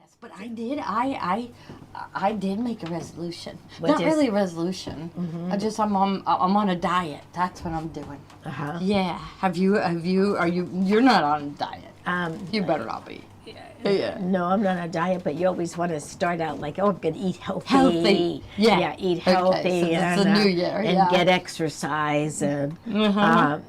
Yes, but I did. I did make a resolution. What Not is- really a resolution. I'm on a diet. That's what I'm doing. Uh-huh. Yeah. You're not on a diet. You better not be. Yeah. No, I'm not on a diet, but you always want to start out like, oh, I'm going to eat healthy. Healthy. Yeah. eat Okay, healthy. so that's and, the new year, And yeah. get exercise. And, yeah.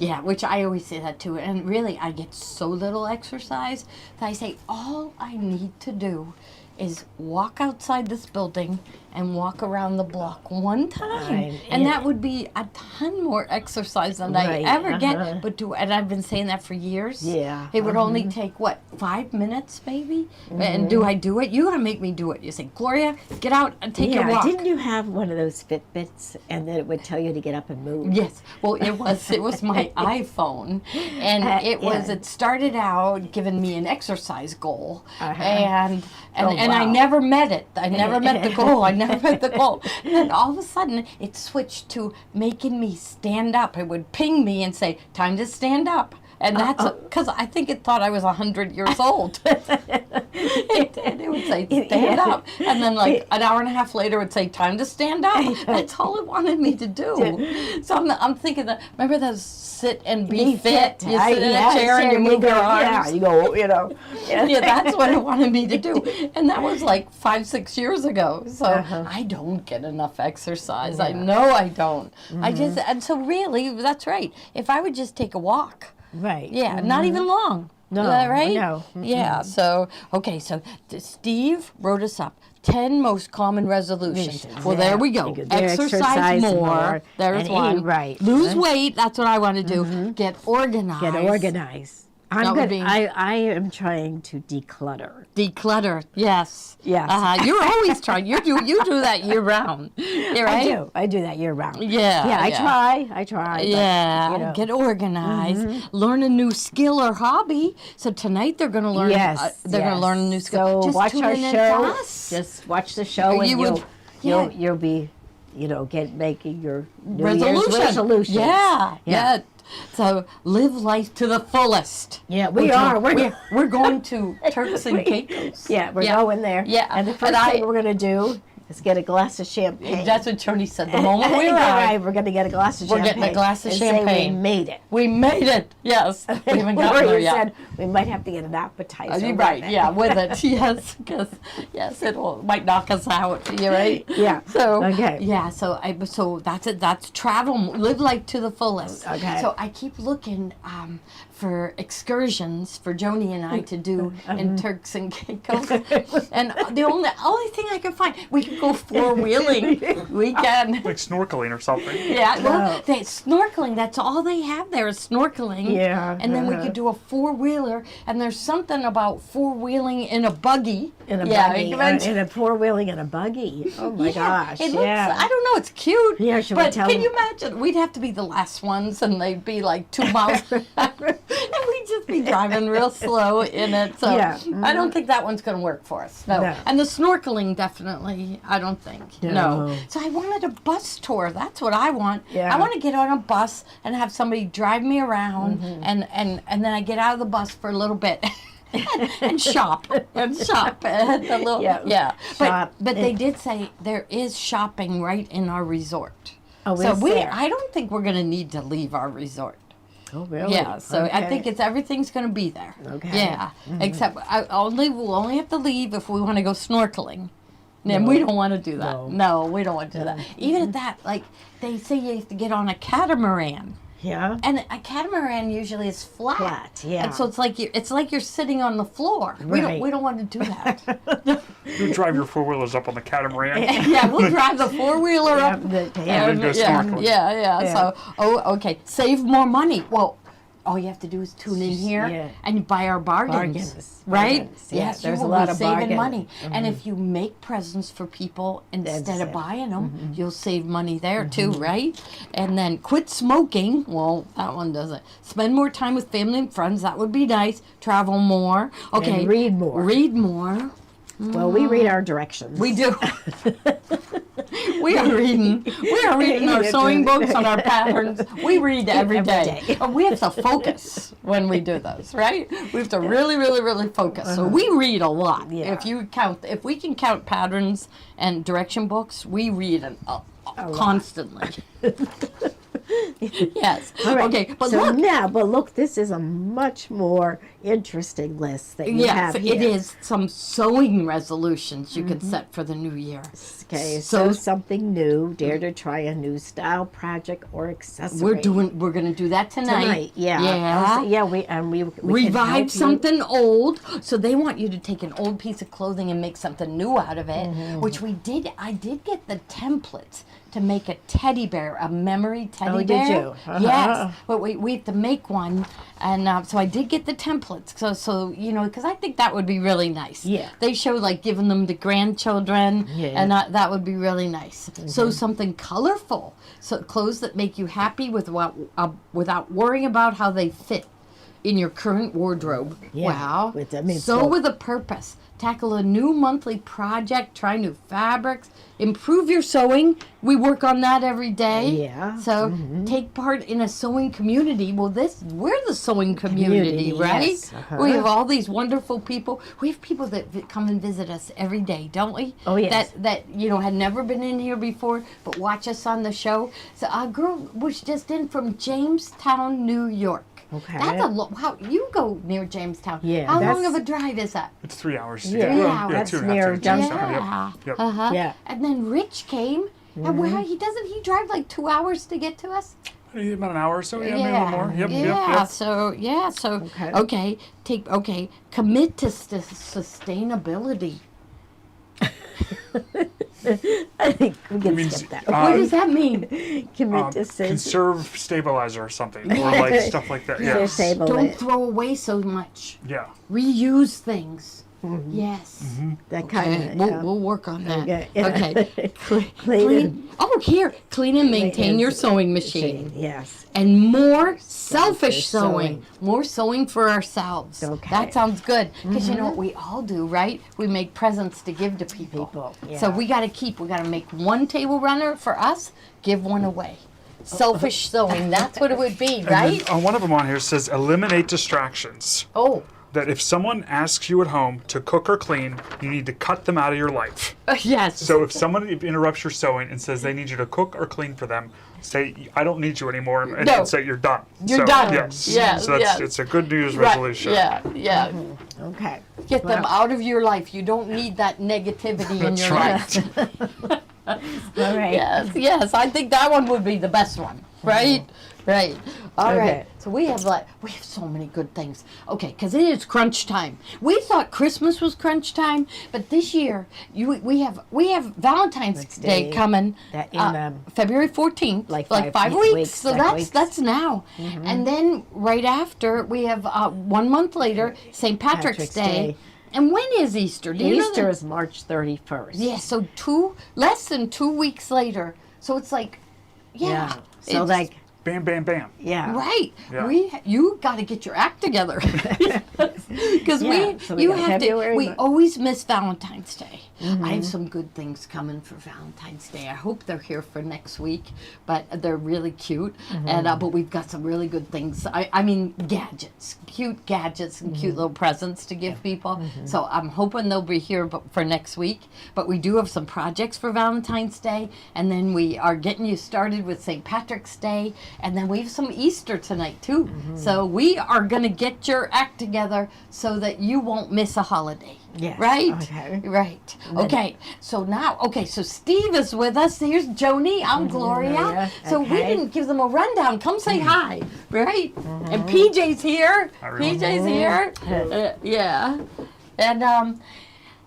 Yeah, which I always say that too. And really, I get so little exercise that I say all I need to do is walk outside this building and walk around the block one time. And that would be a ton more exercise than Right, I ever get. And I've been saying that for years. Yeah. It would only take, 5 minutes maybe? And do I do it? You gotta make me do it. You say, Gloria, get out and take a walk. Didn't you have one of those Fitbits and then it would tell you to get up and move? Yes. Well, it was my iPhone, and it started out giving me an exercise goal, and I never met it. I never met the goal. I never met the goal. And then all of a sudden, it switched to making me stand up. It would ping me and say, "Time to stand up." And that's because I think it thought I was 100 years old. it would say, stand up. And then like an hour and a half later, it would say, time to stand up. That's all it wanted me to do. So I'm thinking that, remember those sit and be fit? You sit in a chair and you move your arms. Yeah, you go, Yeah, that's what it wanted me to do. And that was like 5-6 years ago. So I don't get enough exercise. Yeah. I know I don't. And so really, that's right. If I would just take a walk. Right. Yeah, not even long. No, Is that right? no. Yeah, so, okay, so Steve wrote us up 10 most common resolutions. Well, there we go. Exercise more. There's and one. eat right. Lose weight. That's what I want to do. Get organized. Get organized. I am trying to declutter. Declutter. Yes. Yes. You're always trying. You do that year round. Yeah, right? I do that year round. Yeah. Yeah, I try. But, Yeah, get organized. Learn a new skill or hobby. So tonight they're going to learn. They're going to learn a new skill. So Just watch tune our in to show. us. Just watch the show, and you'll be, making your New Year's resolutions. Yeah. So live life to the fullest. Yeah, we are. We're going to Turks and Caicos. Yeah, we're going there. Yeah, and the first thing we're going to do is get a glass of champagne. That's what Tony said. The moment we arrive, right, we're going to get a glass of champagne. We're getting a glass of champagne. Say we made it. We made it. Yes. We haven't gotten there yet. Said we might have to get an appetizer. Right. Yeah, with it. Yes, because it might knock us out. You're right. Yeah. So okay. Yeah. So that's it. That's travel. Live life to the fullest. Okay. So I keep looking for excursions for Joni and I to do in Turks and Caicos, and the only thing I can find, we can go 4-wheeling. We can. Like snorkeling or something. Yeah, well, snorkeling, that's all they have there is snorkeling. Yeah. And then we could do a 4-wheeler, and there's something about 4-wheeling in a buggy. In a buggy. In a 4-wheeling in a buggy. Oh my gosh. It looks, I don't know, it's cute. Yeah, should but we tell can them? you imagine? We'd have to be the last ones, and they'd be like 2 miles. And we'd just be driving real slow in it. So I don't think that one's going to work for us. No. And the snorkeling, definitely, I don't think. No. So I wanted a bus tour. That's what I want. Yeah. I want to get on a bus and have somebody drive me around, and then I get out of the bus for a little bit. and shop and a little, But they did say there is shopping right in our resort. Oh, so there? I don't think we're going to need to leave our resort. Oh, really? Yeah, so I think everything's going to be there. Okay. Yeah, except we'll only have to leave if we want to go snorkeling. And we don't want to do that. No, we don't want to do that. Even at that, like, they say you have to get on a catamaran. Yeah. And a catamaran usually is flat. Flat, yeah. And so it's like you're sitting on the floor. We don't want to do that. You drive your 4-wheelers up on the catamaran. Yeah, we'll drive the 4-wheeler up. And then go snorkeling. Yeah. So, okay, save more money. Well, all you have to do is tune in here and buy our bargains. Right? Yes, there's you a will lot be of saving bargain. money. And if you make presents for people instead of buying them, you'll save money there too, right? And then quit smoking. Well, that one doesn't. Spend more time with family and friends. That would be nice. Travel more. Okay. And read more. Read more. Well, we read our directions. We do. We are reading our sewing books and our patterns. We read every day. We have to focus when we do those, right? We have to really, really, really focus. So we read a lot. Yeah. If we can count patterns and direction books, we read constantly. Yes. All right. Okay. But so look. look, this is a much more interesting list that you have here. It is some sewing resolutions you can set for the new year. Okay, so something new, dare to try a new style, project, or accessory. We're gonna do that tonight. Yeah. Yeah. We Revive something old. So they want you to take an old piece of clothing and make something new out of it, which we did. I did get the templates to make a teddy bear, a memory teddy bear. Did you? Uh-huh. Yes, but we have to make one, and so I did get the templates. So because I think that would be really nice. Yeah. They show like giving them to grandchildren, Yeah. and that would be really nice. So something colorful, so clothes that make you happy without worrying about how they fit in your current wardrobe. Yeah. Wow. So with a purpose. Tackle a new monthly project, try new fabrics, improve your sewing. We work on that every day. Yeah. So take part in a sewing community. Well, we're the sewing community, right? Yes. Uh-huh. We have all these wonderful people. We have people that come and visit us every day, don't we? Oh, yes. That had never been in here before, but watch us on the show. So a girl was just in from Jamestown, New York. Okay. That's wow, you go near Jamestown. Yeah, How long of a drive is that? It's 3 hours. Yeah. 3 hours. That's 2.5 near to Jamestown. Yeah. Yep. Uh-huh. Yeah. And then Rich came. And he drive like 2 hours to get to us? About an hour or so, maybe a little more. Yep. So commit to sustainability. I think we can means, skip that. What does that mean? Commit to conserve stabilizer or something, or like stuff like that. Yeah. Don't throw away so much. Yeah. Reuse things. Yes. that kind of. We'll work on that. Okay. Okay. Clean. Clean and maintain your sewing machine. Yes. And more selfish sewing. More sewing for ourselves. Okay. That sounds good. Because you know what we all do, right? We make presents to give to people. So we got to make one table runner for us, give one away. Selfish sewing, that's what it would be, right? And then, one of them on here says eliminate distractions. Oh. That if someone asks you at home to cook or clean, you need to cut them out of your life. Yes. So if someone interrupts your sewing and says they need you to cook or clean for them, say, I don't need you anymore, and say you're done. You're done. Yes. Yes, So it's a good news resolution. Yeah. Okay. Get them out of your life. You don't need that negativity in your life. All right. Yes. I think that one would be the best one, right? Right. All right. Okay. So we have so many good things. Okay, because it is crunch time. We thought Christmas was crunch time, but this year we have Valentine's Day coming. February 14th. Like 5 weeks. So that's now. And then right after we have 1 month later St. Patrick's Day. And when is Easter? Do you know Easter is March 31st. Yeah, so less than 2 weeks later. So it's like, So like. Bam, bam, bam. Yeah. Right. Yeah. You got to get your act together. Because we always miss Valentine's Day. I have some good things coming for Valentine's Day. I hope they're here for next week, but they're really cute. And but we've got some really good things. I mean cute gadgets and cute little presents to give people. So I'm hoping they'll be here for next week. But we do have some projects for Valentine's Day, and then we are getting you started with St. Patrick's Day. And then we have some Easter tonight, too. So we are going to get your act together so that you won't miss a holiday. Yes. Right? Okay. Right. Okay. So now, so Steve is with us. Here's Joni. I'm Gloria. So we didn't give them a rundown. Come say hi. Right? And PJ's here. Hi, everyone. PJ's here. Yeah. And,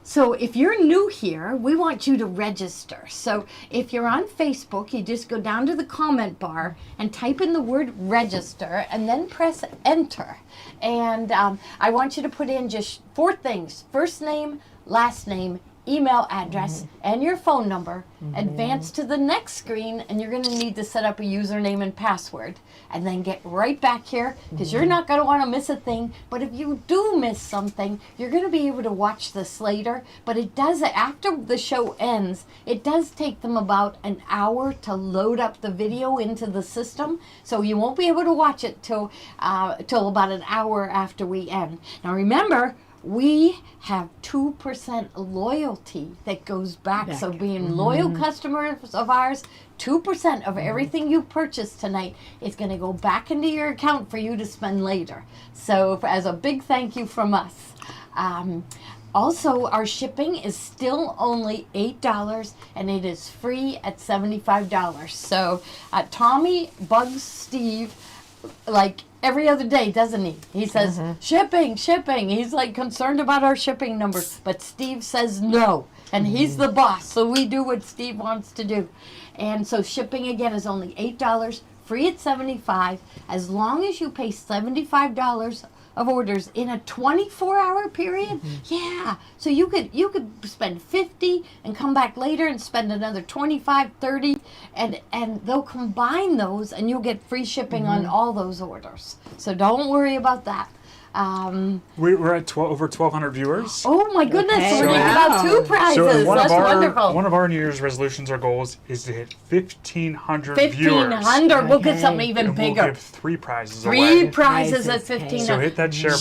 so if you're new here, we want you to register. So if you're on Facebook, you just go down to the comment bar and type in the word register and then press enter. And I want you to put in just 4 things: first name, last name, email address and your phone number, advance to the next screen, and you're going to need to set up a username and password. And then get right back here, because you're not going to want to miss a thing. But if you do miss something, you're going to be able to watch this later. But it does, after the show ends, it does take them about an hour to load up the video into the system. So you won't be able to watch it till about an hour after we end. Now remember, we have 2% loyalty that goes back. So being loyal customers of ours, 2% of everything you purchase tonight is going to go back into your account for you to spend later. So as a big thank you from us. Also, our shipping is still only $8, and it is free at $75. So Tommy bugs Steve like every other day, doesn't he? He says, shipping. He's like concerned about our shipping numbers. But Steve says no. And he's the boss, so we do what Steve wants to do. And so shipping, again, is only $8, free at $75, as long as you pay $75 of orders in a 24-hour period. Yeah, so you could spend $50 and come back later and spend another $25, $30, and they'll combine those, and you'll get free shipping on all those orders. So don't worry about that. We're at over 1,200 viewers. Oh my goodness! Okay. So we're getting about 2 prizes. So That's wonderful. One of our New Year's resolutions or goals is to hit 1,500 viewers. 1,500. We'll get something even And bigger. we'll give 3 prizes 3 away. prizes at Prizes, 1,500. So hit that share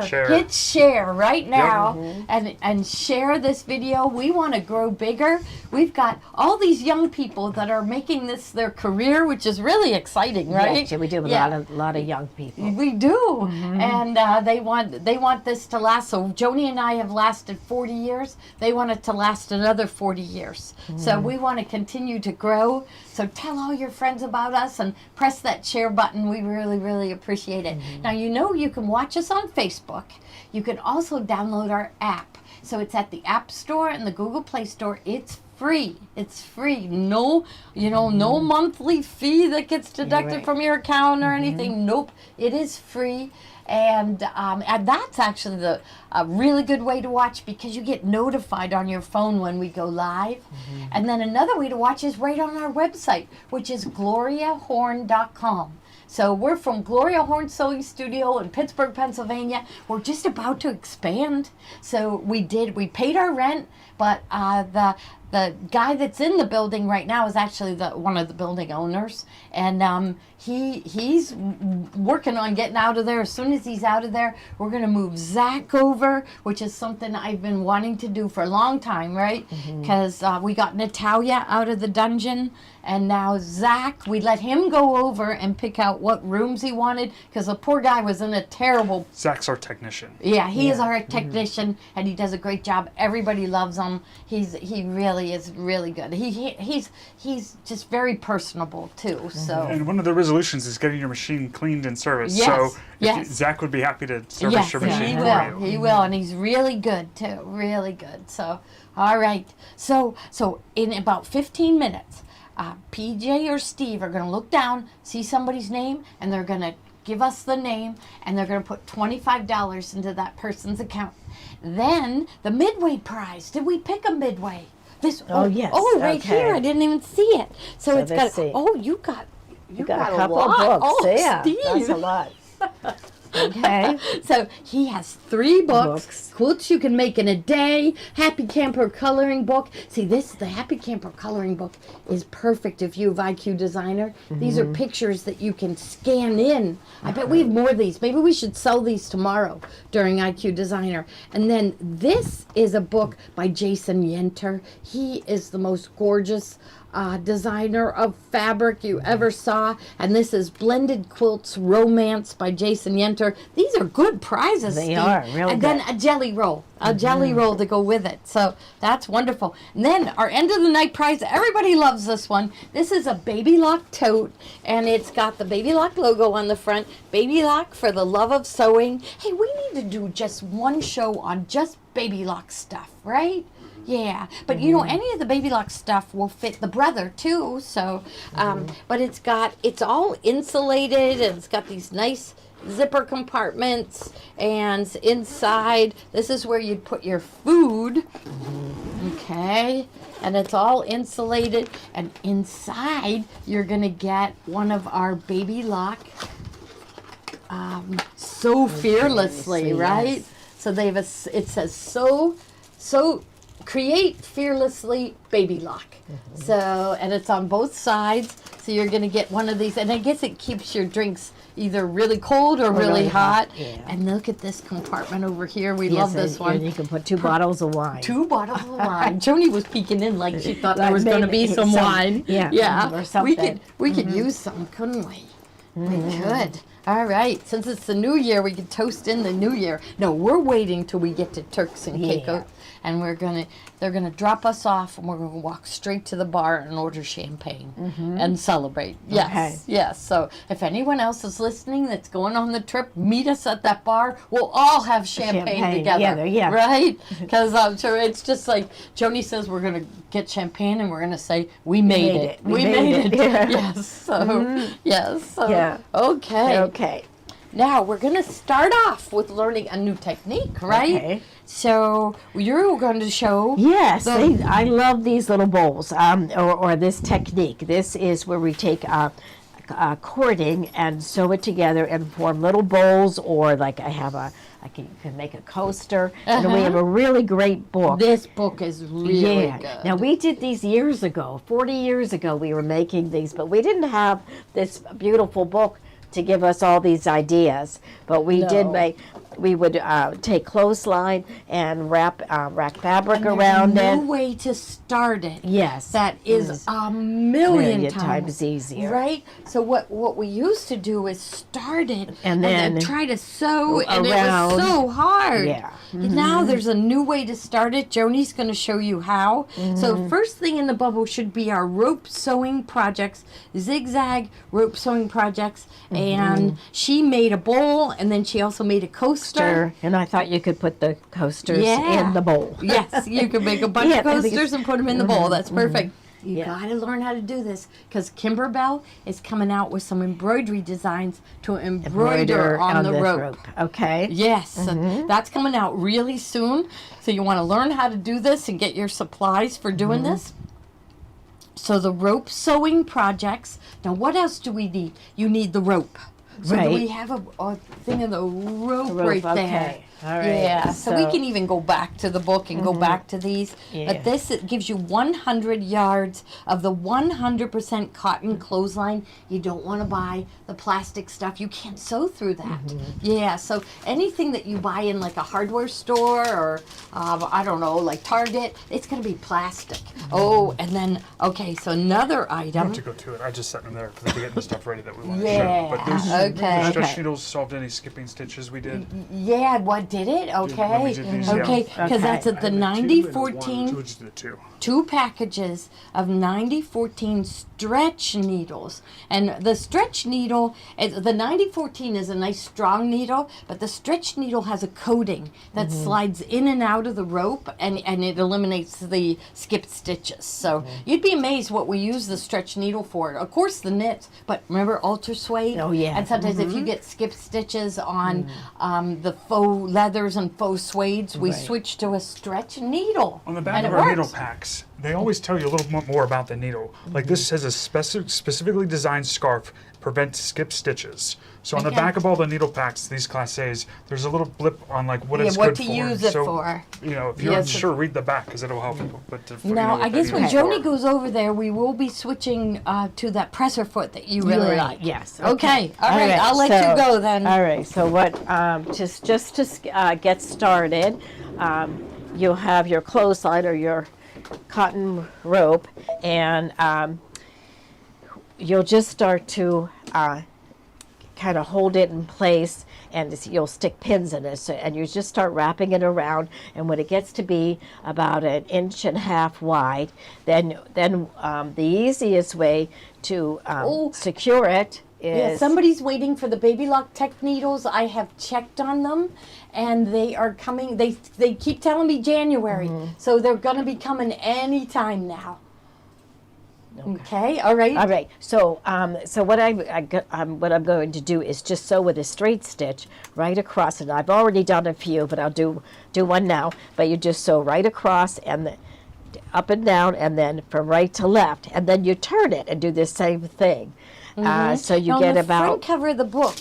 button. Hit share right now, and share this video. We want to grow bigger. We've got all these young people that are making this their career, which is really exciting, right? Yes, we do have a lot of young people. We do, and they want this to last. So Joni and I have lasted 40 years. They want it to last another 40 years. So we want to continue to grow. So tell all your friends about us and press that share button. We really, really appreciate it. Now, you can watch us on Facebook. You can also download our app. So it's at the App Store and the Google Play Store. It's free. It's free. No, no monthly fee that gets deducted from your account or anything. Nope. It is free. And that's actually a really good way to watch, because you get notified on your phone when we go live. And then another way to watch is right on our website, which is GloriaHorn.com. So we're from Gloria Horn Sewing Studio in Pittsburgh, Pennsylvania. We're just about to expand. So we paid our rent, but the guy that's in the building right now is actually one of the building owners, and he's working on getting out of there. As soon as he's out of there, we're going to move Zach over, which is something I've been wanting to do for a long time, right? Because we got Natalia out of the dungeon, and now Zach, we let him go over and pick out what rooms he wanted, because the poor guy was in a terrible... Zach's our technician. Yeah, he is our technician, and he does a great job. Everybody loves him. He really is really good. He's just very personable too. So. And one of the resolutions is getting your machine cleaned and serviced. Yes, So Zach would be happy to service your machine for you. He will, and he's really good too. Really good. So, all right. So in about 15 minutes, PJ or Steve are going to look down, see somebody's name, and they're going to give us the name, and they're going to put $25 into that person's account. Then the Midway prize. Did we pick a Midway? Yes. Oh, right here. I didn't even see it. So it's got. See. Oh, you got a couple of books. Oh, yeah, Steve. that's a lot. Okay. So he has 3 books. Quilts you can make in a day. Happy Camper coloring book. See, the Happy Camper coloring book is perfect if you have IQ Designer. These are pictures that you can scan in. I bet we have more of these. Maybe we should sell these tomorrow during IQ Designer. And then this is a book by Jason Yenter. He is the most gorgeous designer of fabric you ever saw, and this is Blended Quilts Romance by Jason Yenter. These are good prizes. They Steve. are really and good. then a jelly roll, jelly roll to go with it. So that's wonderful. And then our end of the night prize. Everybody loves this one. This is a Baby Lock tote, and it's got the Baby Lock logo on the front. Baby Lock, for the love of sewing. Hey, we need to do just one show on just Baby Lock stuff, right? Yeah, but any of the Baby Lock stuff will fit the brother too. So, but it's all insulated, and it's got these nice zipper compartments, and inside this is where you'd put your food. Okay, and it's all insulated, and inside you're gonna get one of our Baby Lock Sew Fearlessly, right? Yes. So they have it says so create fearlessly Baby Lock. So, and it's on both sides, so you're gonna get one of these, and I guess it keeps your drinks either really cold or really hot. Yeah. And look at this compartment over here. We Yes, love this and one. you can put 2 bottles of wine. 2 bottles of wine. Joni was peeking in like she thought there Like was going to be maybe some some- wine. yeah, or something. We could use some, couldn't we? We could. All right. Since it's the new year, we could toast in the new year. No, we're waiting till we get to Turks and Caicos, and they're gonna drop us off, and we're gonna walk straight to the bar and order champagne and celebrate. Yes, Okay. yes. So if anyone else is listening that's going on the trip, meet us at that bar. We'll all have champagne together. Yeah. Right? Because I'm sure it's just like Joni says, we're going to get champagne and we're going to say, we made it. We made it. Yeah. Yes. So, yes. So, Yeah. Okay. Okay. Now we're going to start off with learning a new technique, right? Okay. So you're going to show. Yes, the- I love these little bowls, or this technique. This is where we take cording and sew it together and form little bowls, or like I can make a coaster. And we have a really great book. This book is really good. Now we did these years ago, 40 years ago we were making these, but we didn't have this beautiful book to give us all these ideas. But we did make, we would take clothesline and wrap fabric around There's a it. new way to start it. Yes. That is a million times easier. Right? So what we used to do is start it And then try to sew, and it around. was so hard. Yeah. Now there's a new way to start it. Joni's going to show you how. So first thing in the bubble should be our rope sewing projects, zigzag rope sewing projects, and she made a bowl, and then she also made a coaster. And I thought you could put the coasters Yeah. in the bowl. Yes, you can make a bunch Yeah, of I think coasters and put them in the bowl. That's perfect. You Yeah. gotta learn how to do this because Kimberbell is coming out with some embroidery designs to embroider on the this rope. Okay. Yes, so that's coming out really soon. So you want to learn how to do this and get your supplies for doing this. So the rope sewing projects. Now, what else do we need? You need the rope. So do we have a thing of the rope, right there? Okay. All right. Yeah, so we can even go back to the book and go back to these. Yeah. But this, it gives you 100 yards of the 100% cotton clothesline. You don't want to buy the plastic stuff. You can't sew through that. Yeah, so anything that you buy in like a hardware store or, I don't know, like Target, it's going to be plastic. Oh, and then, okay, so another You don't item. have to go to it. I just set them there because we're getting the stuff ready that we want to Yeah, show. But those okay. stretch Okay. needles solved any skipping stitches we did. Yeah, what did it? Okay. when we did these, yeah. Okay, because Okay. that's at the 9014. Two, just the two. 2 packages of 9014 stretch needles. And the stretch needle, the 9014 is a nice strong needle, but the stretch needle has a coating that slides in and out of the rope, and it eliminates the skipped stitches. So you'd be amazed what we use the stretch needle for. Of course the knits, but remember Ultra Suede? Oh, yeah. And sometimes if you get skipped stitches on the faux leathers and faux suedes, we Right. switch to a stretch needle. On the back and of it our works. needle packs, they always tell you a little more about the needle. Like this says a specifically designed scarf prevents skip stitches. So on the Okay. back of all the needle packs, these Class A's, there's a little blip on like what it's what good to for. use it so, for. You know, if you're Yes, unsure, read the back because it'll help you. But you know Now, what I that guess when needle's Joni for. goes over there, we will be switching to that presser foot that you really Right, like. yes, Okay. okay. All right. I'll let you go then. All right. So what? Just to get started, you'll have your clothesline or your cotton rope, and you'll just start to kind of hold it in place, and you'll stick pins in it, and you just start wrapping it around, and when it gets to be about 1.5 inches wide, then the easiest way to secure it is Yeah, somebody's waiting for the Baby Lock Tech needles. I have checked on them, and they are coming. They keep telling me January, so they're going to be coming anytime now. Okay. All right. All right. So, what what I'm going to do is just sew with a straight stitch right across, and I've already done a few, but I'll do one now. But you just sew right across, and up and down, and then from right to left, and then you turn it and do the same thing. So you Now, get on the about front cover of the book,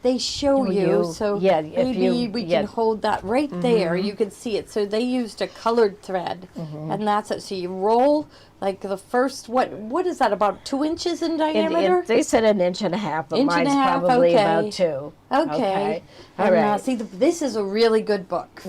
they show you, so yeah, if maybe we yeah. can hold that right there. You can see it. So they used a colored thread, and that's it. So you roll like the first, what is that, about 2 inches in diameter? They said 1.5 inches, but Inch and mine's a half, probably okay. about 2. Okay. All And, right. see, this is a really good book.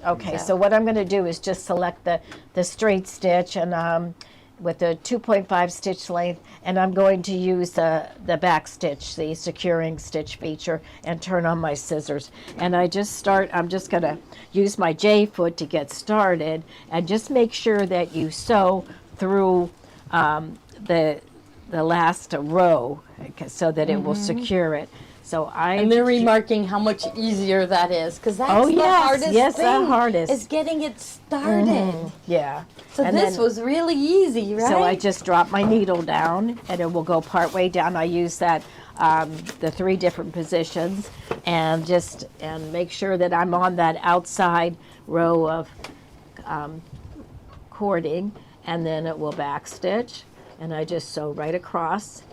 Okay, so what I'm going to do is just select the straight stitch and with the 2.5 stitch length, and I'm going to use the back stitch, the securing stitch feature, and turn on my scissors. And I'm just going to use my J foot to get started, and just make sure that you sew through the last row so that it will secure it. So And they're remarking how much easier that is, because that's Oh, the yes, hardest yes, the thing, hardest. is getting it started. yeah. So And this then- was really easy, right? So I just drop my needle down, and it will go part way down. I use that the 3 different positions, and make sure that I'm on that outside row of cording, and then it will back stitch, and I just sew right across.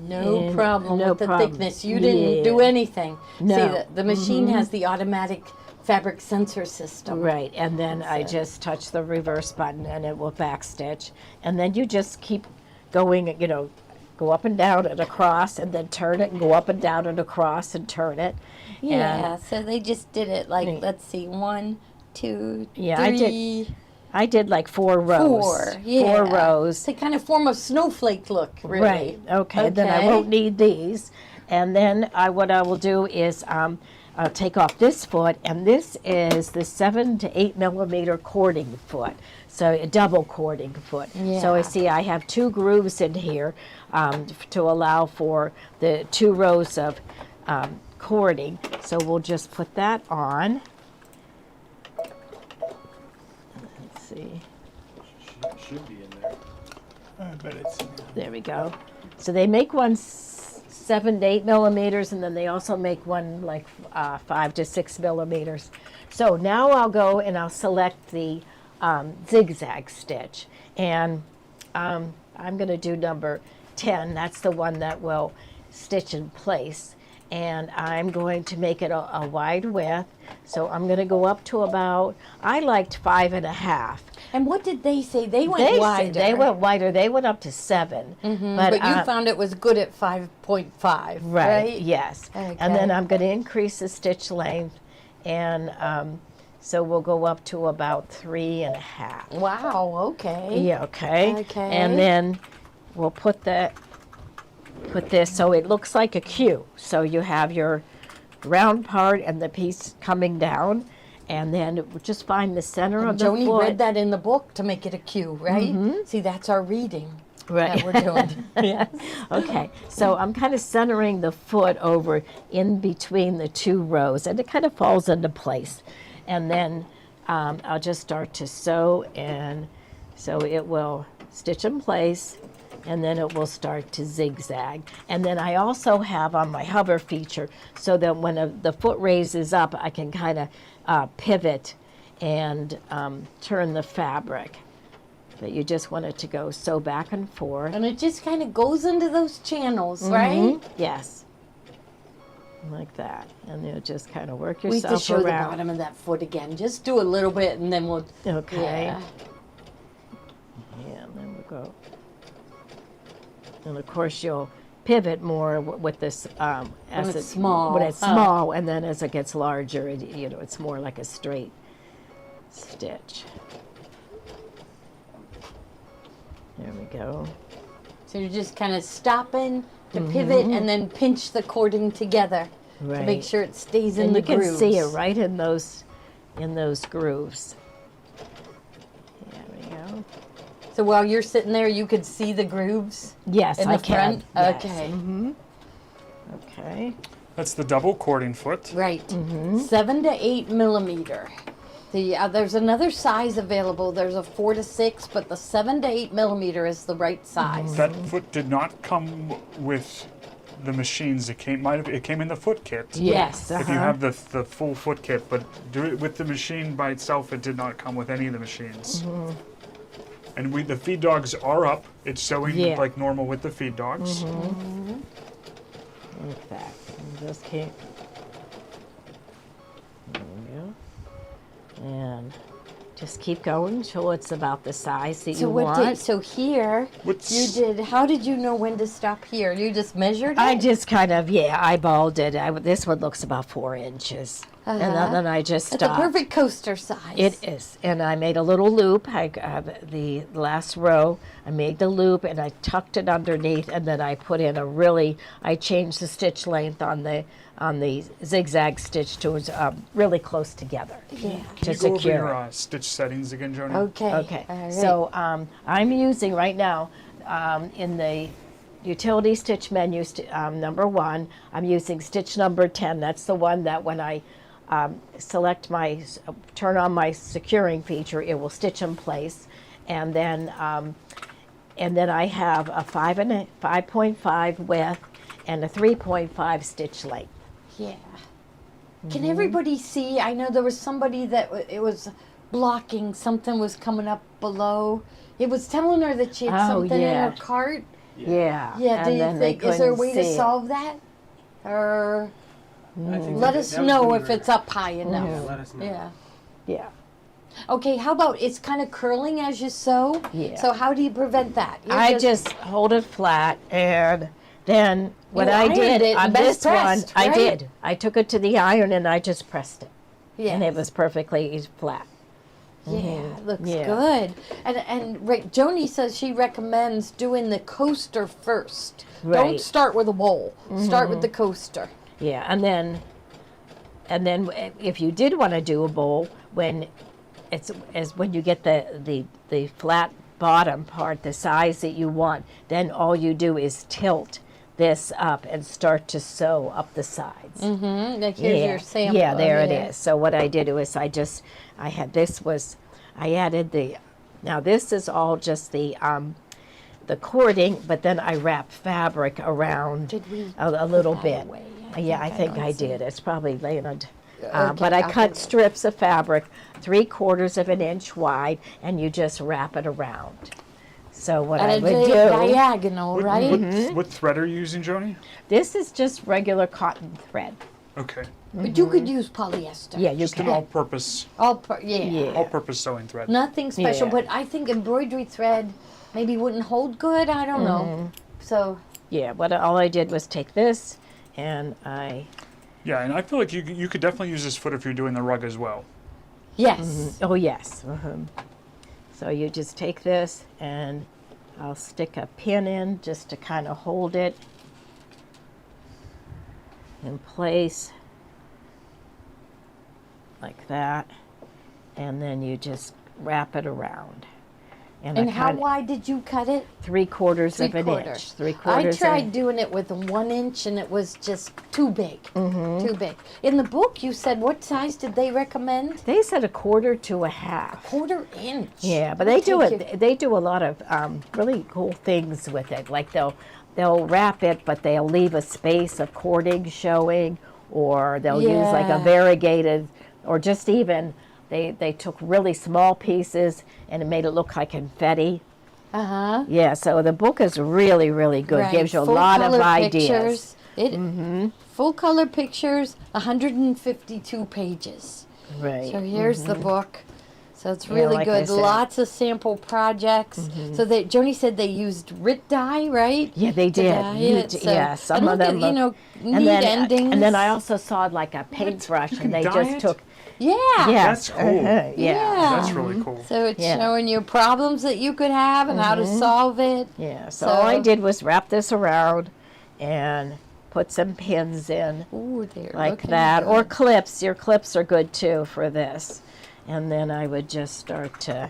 No And problem no with the problem. thickness. You didn't do Yeah. anything. No. See, the machine has the automatic fabric sensor system. Right, and then I just touch the reverse button, and it will back stitch, and then you just keep going, go up and down and across, and then turn it, and go up and down and across, and turn it. Yeah, so they just did it like, Right. let's see, 1, 2, Yeah, I did 3, I did like 4 rows. 4. Yeah. 4 rows. They kind of form a snowflake look, really. Right. Okay. Then I won't need these. And then what I will do is I'll take off this foot, and this is the 7 to 8 millimeter cording foot. So a double cording foot. So I Yeah. see I have 2 grooves in here to allow for the 2 rows of cording. So we'll just put that on. Let's see. Should be in there. I bet it's. There we go. So they make one 7 to 8 millimeters, and then they also make one like 5 to 6 millimeters. So now I'll go and I'll select the zigzag stitch, and I'm going to do number 10. That's the one that will stitch in place, and I'm going to make it a wide width. So I'm going to go up to about, I liked 5.5. And what did they say? They went wider. They went wider. They went up to 7. But you found it was good at 5.5, right? Yes. Okay. And then I'm going to increase the stitch length, and so we'll go up to about 3.5. Wow, okay. Yeah. Okay. Okay. And then we'll put this so it looks like a Q. So you have your round part and the piece coming down, and then just find the center of the Joni foot. read that in the book to make it a Q, right? See, that's our reading that we're doing. Yeah. Okay. So I'm kind of centering the foot over in between the 2 rows, and it kind of falls into place. And then I'll just start to sew, and so it will stitch in place, and then it will start to zigzag. And then I also have on my hover feature, so that when the foot raises up, I can kind of pivot and turn the fabric. But you just want it to go sew back and forth. And it just kind of goes into those channels, right? Yes. Like that. And you just kind of work We have to yourself show the around. bottom of that foot again. Just do a little bit and then we'll... Okay. Yeah. Yeah, and then we'll go. And of course you'll pivot more with this as it's small, when it's huh? small, and then as it gets larger, it's more like a straight stitch. There we go. So you're just kind of stopping to pivot and then pinch the cording together to make Right. sure it stays in And the you can grooves. see it right in those grooves. There we go. So while you're sitting there, you could see the grooves Yes, in I the can. front? Yes. Okay. Okay. That's the double cording foot. Right. 7 to 8 millimeter. There's another size available. There's a 4 to 6, but the 7 to 8 millimeter is the right size. That foot did not come with the machines. It came in the foot kit. Yes. If you have the full foot kit, but with the machine by itself, it did not come with any of the machines. And the feed dogs are up. It's sewing Yeah. like normal with the feed dogs. Like that. And just keep. There we go. And just keep going until it's about the size that So you what want. did, so here, What's- you did, how did you know when to stop here? You just measured it? I just kind of, eyeballed it. This one looks about 4 inches. And then I just It's a stopped. perfect coaster size. It is. And I made a little loop. The last row, I made the loop and I tucked it underneath, and then I put in I changed the stitch length on the zigzag stitch to really close together. Yeah. Can To you go over secure your it. stitch settings again, Joni? Okay. Okay, All right. so I'm using right now in the utility stitch menu, number 1, I'm using stitch number 10. That's the one that when I turn on my securing feature, it will stitch in place. And then I have a 5.5 width and a 3.5 stitch length. Yeah. Can everybody see? I know there was somebody that it was blocking. Something was coming up below. It was telling her that she had Oh, something in yeah. her cart. Yeah. Yeah. Do and you then they think is there a couldn't way to see it. solve that? Or I think let that- us that was know when if we were- it's up high Yeah, enough. let us know. Yeah. Yeah. Okay. How about it's kind of curling as you sew? Yeah. So how do you prevent that? You're I just hold it flat, and then what You I ironed did it on and then this pressed, one, I right? did. I took it to the iron and I just pressed it, yeah. and it was perfectly flat. Yeah, it looks Yeah. good. And right, Joni says she recommends doing the coaster first. Don't Right. start with a bowl. Start with the coaster. Yeah, and then if you did want to do a bowl, when you get the flat bottom part, the size that you want, then all you do is tilt this up and start to sew up the sides. Mm-hmm. Like here's your sample. Yeah, there it yeah. is. So what I did was I added now this is all just the cording, but then I wrap fabric around Did we a little that bit. away? Yeah, I think don't I see did. It's probably laying on. Okay, But I I'll cut put it. strips of fabric 3/4 of an inch wide, and you just wrap it around. So what I And would a do, diagonal, What, right? what thread are you using, Joni? this is just regular cotton thread. Okay. But you could use polyester. Yeah, you Just an can. all-purpose Yeah. all-purpose sewing thread. Nothing special, Yeah. but I think embroidery thread maybe wouldn't hold good. I don't know. Mm-hmm. So Yeah, all I did was take this, and Yeah, and I feel like you could definitely use this foot if you're doing the rug as well. yes. oh yes. So you just take this, and I'll stick a pin in just to kind of hold it in place like that, and then you just wrap it around. And I how kinda- wide did you cut it? 3/4 of an inch. 3/4. I tried doing it with a 1 inch and it was just too big. Too big. In the book, you said what size did they recommend? They said 1/4 to a half. 1/4 inch. Yeah, but they do Take it. They do a lot of really cool things with it. Like they'll wrap it, but they'll leave a space of cording showing, or they'll use like a Yeah. variegated, or just even they took really small pieces and it made it look like confetti. Uh huh. Yeah, so the book is really, really good. Gives you a lot of ideas. Full color pictures, 152 pages. Right. So here's the book. So it's Yeah, really like I good. said. Lots of sample projects. So Joni said they used RIT dye, right? Yeah, they To did. dye it. So- Yeah, some and of look them. at, you know, neat and then, endings. And then I also saw like a paintbrush, You and they can dye just it? took. yeah. Yes. That's cool. Yeah. Yeah. That's really cool. So it's Yeah. showing you problems that you could have and how to solve it. Yeah. So all I did was wrap this around, and put some pins in Ooh, they're like looking that, or good. clips. Your clips are good too for this. And then I would just start to.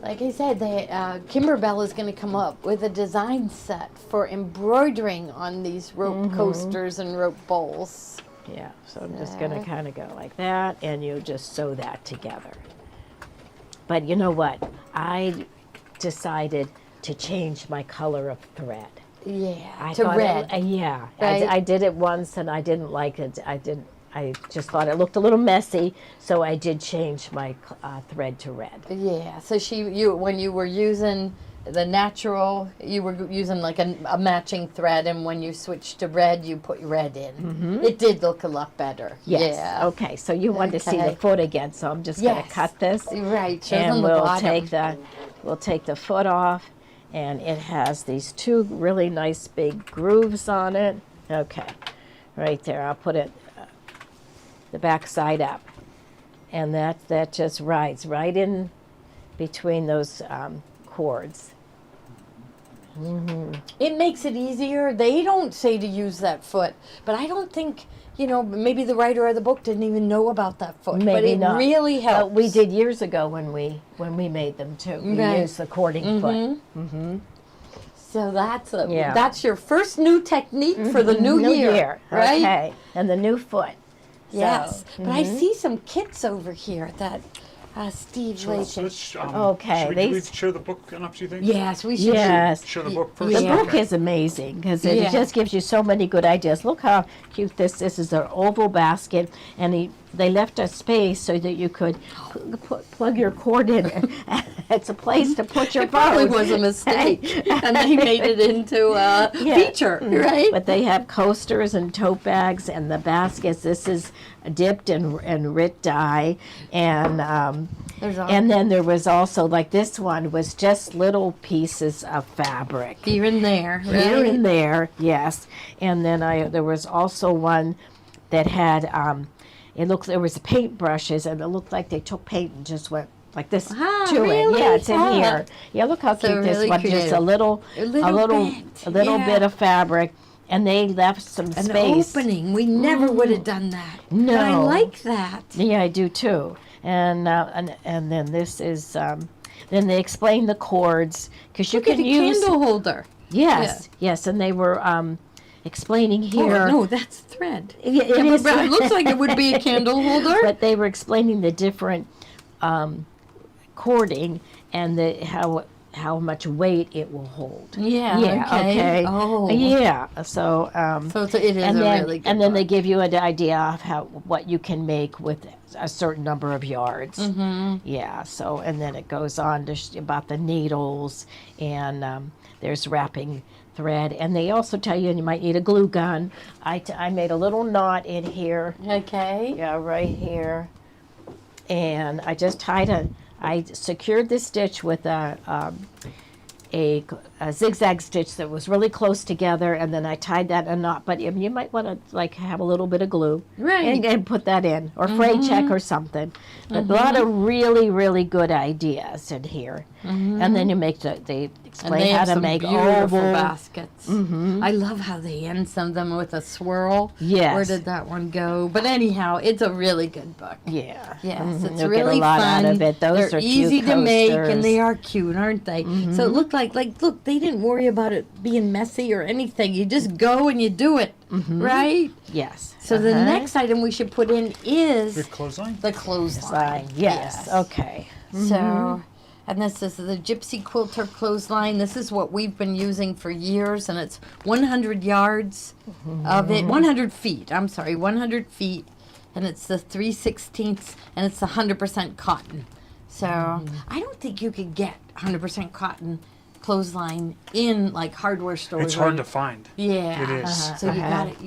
Like I said, Kimberbell is going to come up with a design set for embroidering on these rope coasters and rope bowls. Yeah. So I'm just gonna kind of go like that, and you just sew that together. But you know what? I decided to change my color of thread. Yeah. I to thought red. Yeah, Right. I did it once and I didn't like it. I just thought it looked a little messy, so I did change my thread to red. Yeah. So when you were using the natural, you were using like a matching thread, and when you switched to red, you put red in. It did look a lot better. Yes. Yeah. Okay. So you want to see the Okay. foot again? So I'm just going Yes. to cut this, Right. Shows and on the we'll bottom. take the foot off, and it has these two really nice big grooves on it. Okay. Right there. I'll put it the back side up, and that just rides right in between those cords. It makes it easier. They don't say to use that foot, but I don't think, maybe the writer of the book didn't even know about that foot. But Maybe it not. really helps. We did years ago when we made them too. We Right. used the cording foot. So that's Yeah. that's your first new technique for the new year, right? Okay, and the new foot. Yes. So, But I see some kits over here that Steve So laid. Okay, Should we these- show the book enough, do you think? Yes, we should. Yes. Show the book The first? The book Okay. is amazing because it Yeah. just gives you so many good ideas. Look how cute this is. This is an oval basket, and they left a space so that you could plug your cord in. It's a place to put your It probably phone. was a mistake, and they made it into a Yeah. feature, right? But they have coasters and tote bags and the baskets. This is dipped in Rit dye, and There's all- and then there was also like this one was just little pieces of fabric. Here and there, right? Here and there, yes. And then there was also one that had there was paintbrushes, and it looked like they took paint and just went like this Ah, to really? it. Yeah, it's in Ah. here. Yeah, look how So cute this really one. Just creative. a little A little bit, bit of fabric, and they left some An space. opening. We never would have done that. No. But I like that. Yeah, I do too. And then this is then they explain the chords because you Look at can the use candle holder. yes, and they were explaining here. Oh, no, that's thread. It Yeah, is. but it looks like it would be a candle holder. But they were explaining the different cording and how much weight it will hold. Yeah, Yeah. okay. Oh. Yeah. So. So it is and a then, really good and then they book. give you an idea of what you can make with a certain number of yards. Mm-hmm. Yeah. So and then it goes on to about the needles, and there's wrapping thread, and they also tell you you might need a glue gun. I made a little knot in here. Okay. Yeah, right here. And I just I secured this stitch with a zigzag stitch that was really close together, and then I tied that in a knot. But you might want to like have a little bit of glue, Right. and put that in, or fray check or something. But a lot of really, really good ideas in here. And then you make they And explain they how have to some make beautiful oval. baskets. I love how they end some of them with a swirl. Yes. Where did that one go? But anyhow, it's a really good book. Yeah. Yes, it's You'll really get a lot fun. out of it. Those They're are easy cute to make, coasters. and they are cute, aren't they? So it looked like look, they didn't worry about it being messy or anything. You just go and you do it, right? Yes. So the next item we should put in The is clothesline? the clothesline. Yes. Okay. So, and this is the Gypsy Quilter clothesline. This is what we've been using for years, and it's 100 yards of it, 100 feet. I'm sorry, 100 feet, and it's the 3/16, and it's 100% cotton. So I don't think you could get 100% cotton clothesline in like hardware stores. It's hard to find. Yeah, It is. So you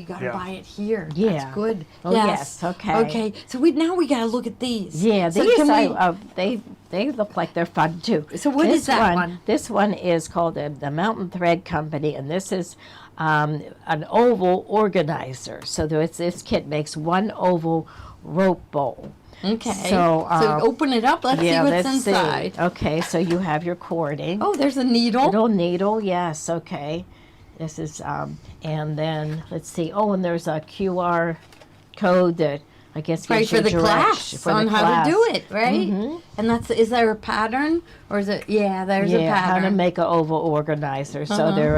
got to Yeah. buy it here. Yeah. That's good. Oh, yes, okay. Okay. So now we got to look at these. Yeah, So these can we- they look like they're fun too. So what is that one? This one is called the Mountain Thread Company, and this is an oval organizer. So this kit makes one oval rope bowl. Okay. So, open it up. Let's see what's let's see. inside. Okay, so you have your cording. Oh, there's a needle. Little needle, yes, okay. This is, and then, let's see, and there's a QR code that I guess Right, gives for you the class for on the how class. to do it, right? And is there a pattern? Or is it, there's a Yeah, how to pattern. make an oval organizer. So there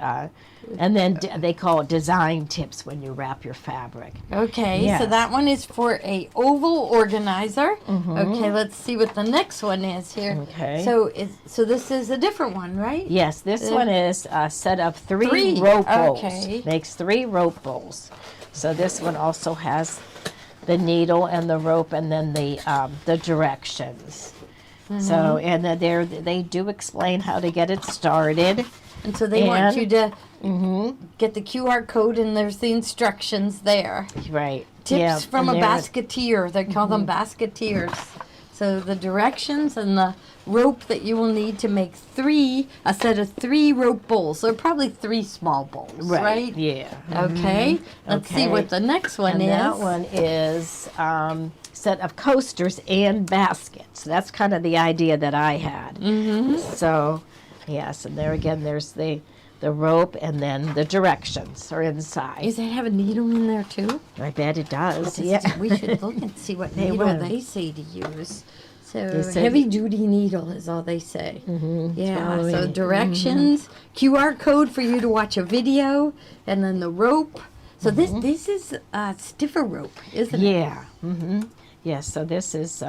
are And then they call it design tips when you wrap your fabric. Okay, so Yes. that one is for a oval organizer. Okay, let's see what the next one is here. Okay. So this is a different one, right? Yes, this one is a set of three Three, rope bowls. okay. Makes 3 rope bowls. So this one also has the needle and the rope, and then the directions. So and then they do explain how to get it started. And so they want And- you to get the QR code, and there's the instructions there. Right. Tips yeah, from a and there- basketeer. They call them basketeers. So the directions and the rope that you will need to make a set of 3 rope bowls. So probably 3 small bowls, right? Yeah. Okay. Let's see Okay. what the next one And is. that one is set of coasters and baskets. That's kind of the idea that I had. So, yes, and there again, there's the rope, and then the directions are inside. Does that have a needle in there too? I bet it does. Yeah. We should look and see what They needle will. they say to use. So They said- heavy duty needle is all they say. Yeah. So probably- directions, QR code for you to watch a video, and then the rope. So this is stiffer rope, isn't it? Yeah. Yes, so this is,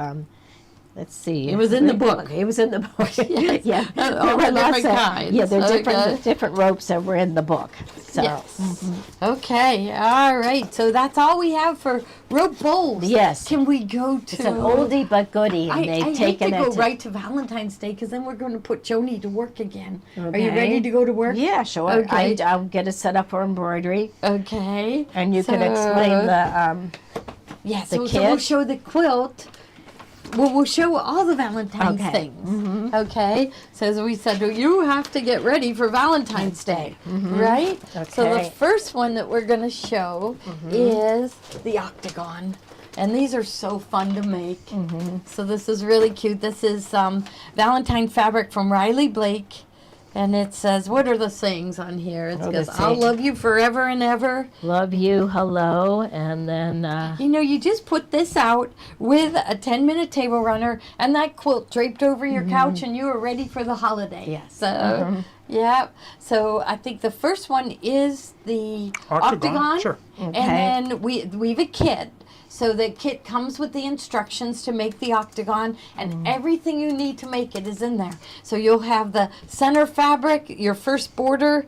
let's see. It was in the book. It was in the book. Yes. Yeah. All There the were lots different kinds. Yeah, there are Okay. different ropes that were in the book. So, Yes. Okay. All right. So that's all we have for rope bowls. Yes. Can we go to? It's an oldie but goodie, and I they've hate taken to it go right to Valentine's Day because then we're going to put Joni to work again. Are you Okay. ready to go to work? Yeah, sure. Okay. I'll get it set up for embroidery, Okay. and you can explain the. Yeah. the So we'll kit. show the quilt. We'll show all the Valentine's Okay. things. Okay. So as we said, you have to get ready for Valentine's Day, right? So the Okay. first one that we're going to show is the octagon. And these are so fun to make. So this is really cute. This is Valentine fabric from Riley Blake. And it says, what are the sayings on here? It Oh, goes, the I'll saying. love you forever and ever. Love you, hello, and then You know, you just put this out with a 10-minute table runner and that quilt draped over your couch, and you are ready for the holiday. Yes. So, yeah. So I think the first one is the Octagon, sure. And Okay. then we have a kit. So the kit comes with the instructions to make the octagon, and everything you need to make it is in there. So you'll have the center fabric, your first border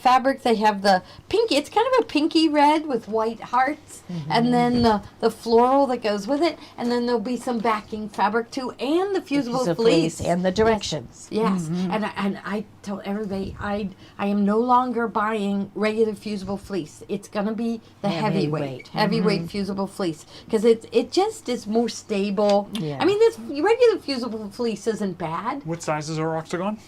fabric. They have the pinky. It's kind of a pinky red with white hearts, and then the floral that goes with it, and then there'll be some backing fabric too, and the fusible piece of fleece. and the directions. Yes, and I tell everybody I am no longer buying regular fusible fleece. It's gonna be the Heavyweight. heavyweight fusible fleece because it just is more stable. Yeah. I mean, this regular fusible fleece isn't bad. What size is our octagon?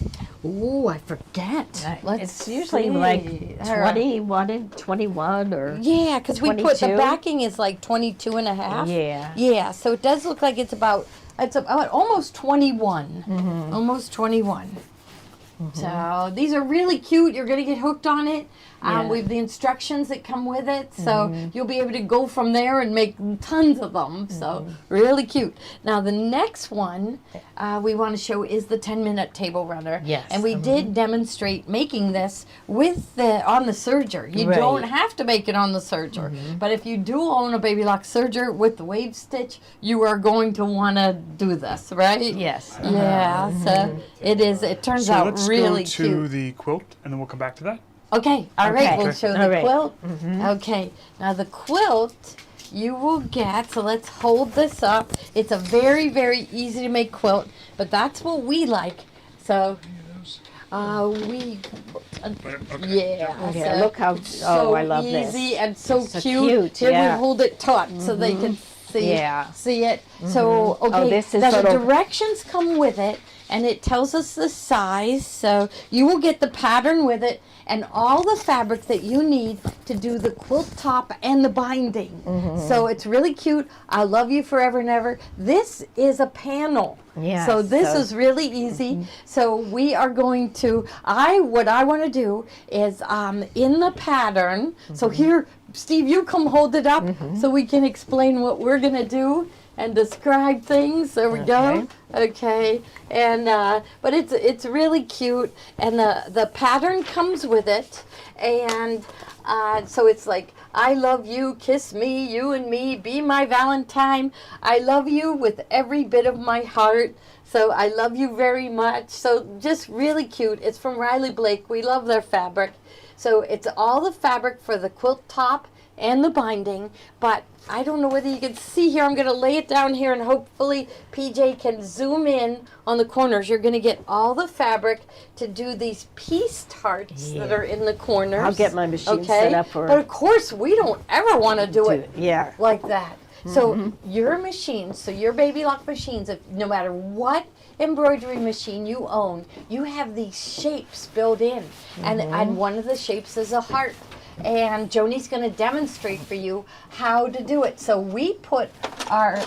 Oh, I forget. It's usually like 21 and 21 or Yeah, because we put the 22? backing is like 22 and a half. Yeah. Yeah, so it does look like it's about almost 21. Almost 21. So these are really cute. You're going to get hooked on it. Yeah. We have the instructions that come with it. So you'll be able to go from there and make tons of them. So really cute. Now the next one we want to show is the 10-minute table runner. Yes. And we did demonstrate making this with on the serger. You Right. don't have to make it on the serger. But if you do own a Baby Lock serger with the wave stitch, you are going to want to do this, right? Yes. Yeah, so it turns So out let's really go to cute. the quilt, and then we'll come back to that. Okay, all right, Okay. we'll show All the right. quilt. Okay, now the quilt you will get, so let's hold this up. It's a very, very easy to make quilt, but that's what we like. So, yeah. Okay, so- look how, so I love this. easy and so, So cute. cute, Here yeah. we hold it taut so they can see Yeah. see it. So okay, this is now the little- directions come with it, and it tells us the size. So you will get the pattern with it and all the fabric that you need to do the quilt top and the binding. So it's really cute. I love you forever and ever. This is a panel. Yes, So this so- is really easy. So we are going to, what I want to do is in the pattern, so here, Steve, you come hold it up so we can explain what we're going to do. and describe things. There we go. Okay, and but it's really cute, and the pattern comes with it, and so it's like, I love you, kiss me, you and me, be my Valentine. I love you with every bit of my heart. So I love you very much. So just really cute. It's from Riley Blake. We love their fabric. So it's all the fabric for the quilt top and the binding, but I don't know whether you can see here. I'm going to lay it down here, and hopefully PJ can zoom in on the corners. You're going to get all the fabric to do these pieced hearts that are in the corners. I'll get my machine set up for But of course, we don't ever want to do it Yeah. like that. So your machines, so your Baby Lock machines, if, no matter what embroidery machine you own, you have these shapes built in. And one of the shapes is a heart. And Joni's going to demonstrate for you how to do it. So we put our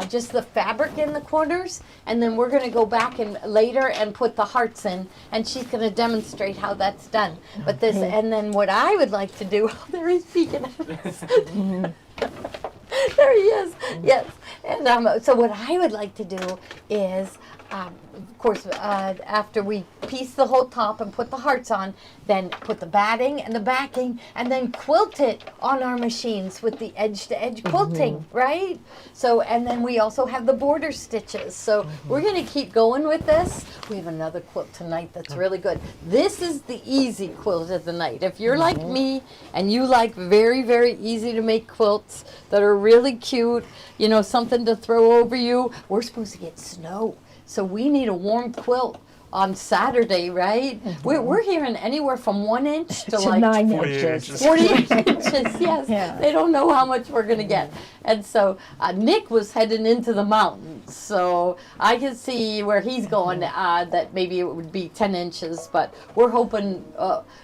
just the fabric in the corners, and then we're going to go back and later and put the hearts in, and she's going to demonstrate how that's done. But this, and then what I would like to do, oh, there he's peeking at us. There he is. Yes. And so what I would like to do is, of course, after we piece the whole top and put the hearts on, then put the batting and the backing, and then quilt it on our machines with the edge-to-edge quilting, right? So, and then we also have the border stitches. So we're going to keep going with this. We have another quilt tonight that's really good. This is the easy quilt of the night. If you're like me and you like very, very easy to make quilts that are really cute, you know, something to throw over you, we're supposed to get snow. So we need a warm quilt on Saturday, right? We're hearing anywhere from 1 inch to like 9 48 inches. 48 inches, yes. Yeah. They don't know how much we're going to get. And so Nick was heading into the mountains. So I can see where he's going, that maybe it would be 10 inches. But we're hoping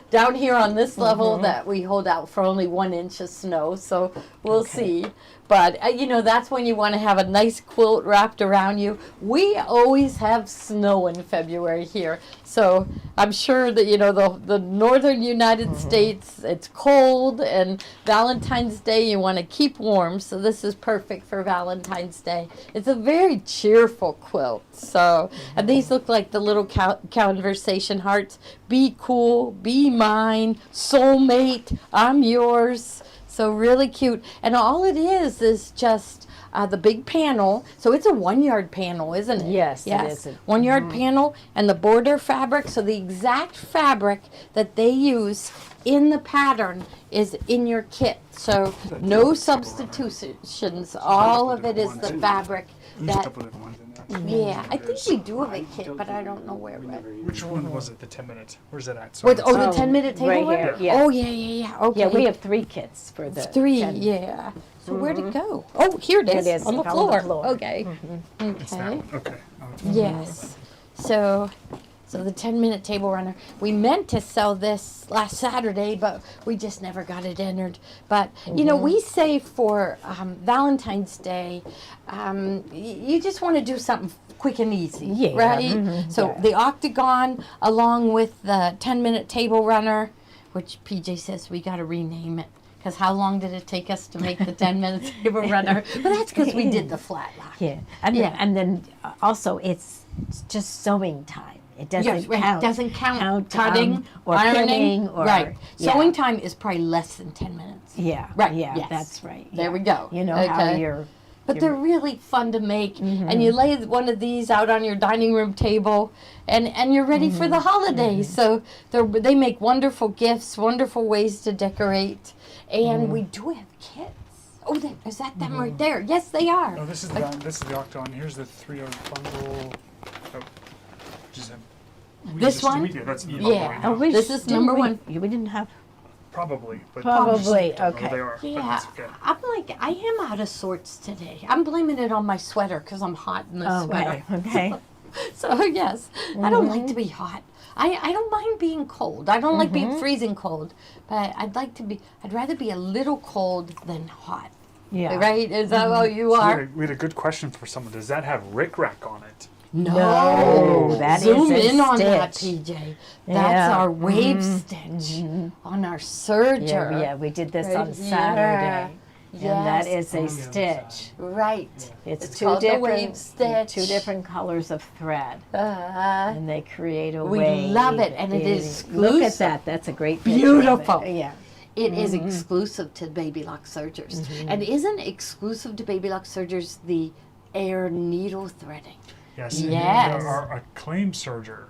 down here on this level that we hold out for only 1 inch of snow. So we'll see. But, you know, that's when you want to have a nice quilt wrapped around you. We always have snow in February here. So I'm sure that, you know, the northern United States, it's cold, and Valentine's Day, you want to keep warm. So this is perfect for Valentine's Day. It's a very cheerful quilt. So, and these look like the little conversation hearts. Be cool, be mine, soulmate, I'm yours. So really cute. And all it is just the big panel. So it's a 1 yard panel, isn't it? Yes, it is. 1 yard panel, and the border fabric. So the exact fabric that they use in the pattern is in your kit. So no substitutions. All of it is the fabric There's a that, couple different ones in there. yeah, I think we do have a kit, but I don't know where. Which one was it? The 10 minutes? Where's it at? The Oh, 10-minute table right runner? here, yeah. Oh, yeah. Okay. Yeah, we have 3 kits for the 3, 10. yeah. So where'd it go? Oh, here it Here is. it is, On the on floor. the floor. Okay. It's that Okay. one. Okay. Oh, Yes. So the 10-minute table runner. We meant to sell this last Saturday, but we just never got it entered. But, you know, we say for Valentine's Day, you just want to do something quick and easy, Yeah. right? So Yeah. the Octagon, along with the 10-minute table runner, which PJ says we got to rename it. Because how long did it take us to make the 10-minute table runner? Well, that's because we did the flat lock. Yeah, and Yeah. then also it's just sewing time. It doesn't Yes, right. count. Doesn't count cutting, or ironing, pinning, or right. yeah. Sewing time is probably less than 10 minutes. Yeah, Right, Yeah, yes. that's right. There yeah. we go. You know how Okay. you're. But they're really fun to make, and you lay one of these out on your dining room table, and you're ready for the holidays. So they make wonderful gifts, wonderful ways to decorate, and we do have kits. Oh, is that them right there? Yes, they are. No, this is the Octagon. Here's the 3-yard bundle. Oh, just This one? We did. That's the Yeah. Oh, we This is didn't number we- one. We didn't have. Probably, but Probably, I don't know who okay. they are, but Yeah, it's okay. I'm like, I am out of sorts today. I'm blaming it on my sweater because I'm hot in the sweater. Okay. So yes, I don't like to be hot. I don't mind being cold. I don't like being freezing cold, but I'd rather be a little cold than hot. Yeah. Right? Is that how you So are? we had a good question for someone. Does that have rickrack on it? No, that Zoom is a in on that, stitch. PJ. That's Yeah. our wave stitch on our serger. Yeah, we did this Right on Saturday. And that Yes. is a On the other side. stitch. Right. It's, It's two called the different wave stitch. two different colors of thread, Uh, and they create a We wave. love it, and it is Look at exclusive. that. That's a great picture of it. Beautiful. Yeah. It is exclusive to Baby Lock Sergers. And isn't exclusive to Baby Lock Sergers the air needle threading? Yes. and Yes. Our acclaimed serger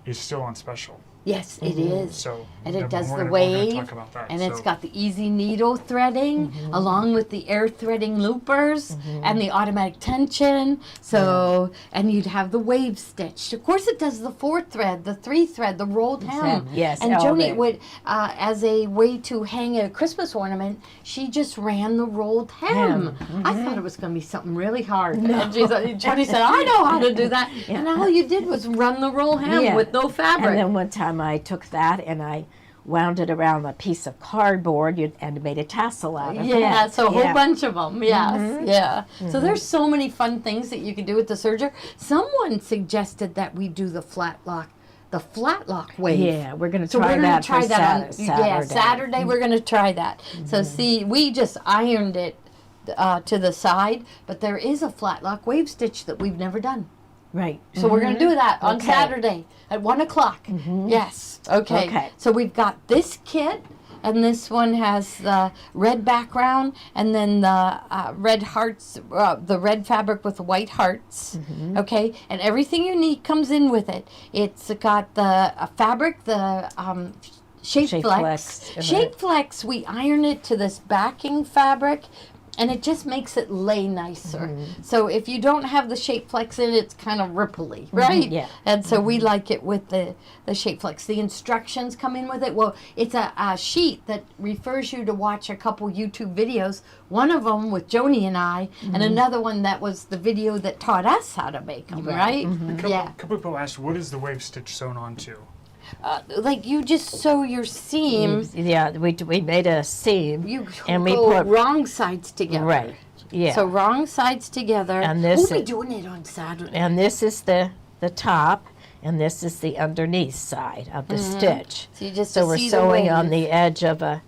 is still on special. Yes, it is. So And it does we're the gonna wave, talk about that. and it's So- got the easy needle threading along with the air threading loopers and the automatic tension. So, and you'd have the wave stitched. Of course, it does the 4 thread, the 3 thread, the rolled hem. Yes, And all Joni that. would, as a way to hang a Christmas ornament, she just ran the rolled hem. I thought it was going to be something really hard. And Joni said, "I know how to do that." And all you did was run the roll hem Yeah. with no fabric. And then one time I took that and I wound it around a piece of cardboard and made a tassel out of it. Yeah, so a whole Yeah. bunch of them. Yes, yeah. So there's so many fun things that you can do with the serger. Someone suggested that we do the flat lock wave. Yeah, we're going to So try we're going that to try for that on Saturday. yeah Saturday. We're going to try that. So see, we just ironed it to the side, but there is a flat lock wave stitch that we've never done. Right. So we're going to do that on Okay. Saturday at 1:00. Yes. Okay. Okay. So we've got this kit, and this one has the red background, and then the red hearts, the red fabric with the white hearts. Okay. And everything you need comes in with it. It's got the fabric, the Shape Shape Flex. Flex, Shape Flex. We iron it to this backing fabric. And it just makes it lay nicer. So if you don't have the Shape Flex in it, it's kind of ripply, right? yeah. And so we like it with the Shape Flex. The instructions come in with it. Well, it's a sheet that refers you to watch a couple YouTube videos. One of them with Joni and I, and another one that was the video that taught us how to make them, right? Yeah. A couple people asked, what is the wave stitch sewn onto? Like you just sew your seam. Yeah, we made a seam. You And we go put- wrong sides together. Right. Yeah. So wrong sides together. And this we'll be is- doing it on Saturday. And this is the top, and this is the underneath side of the stitch. So you just So to we're see sewing the on wave. the edge of the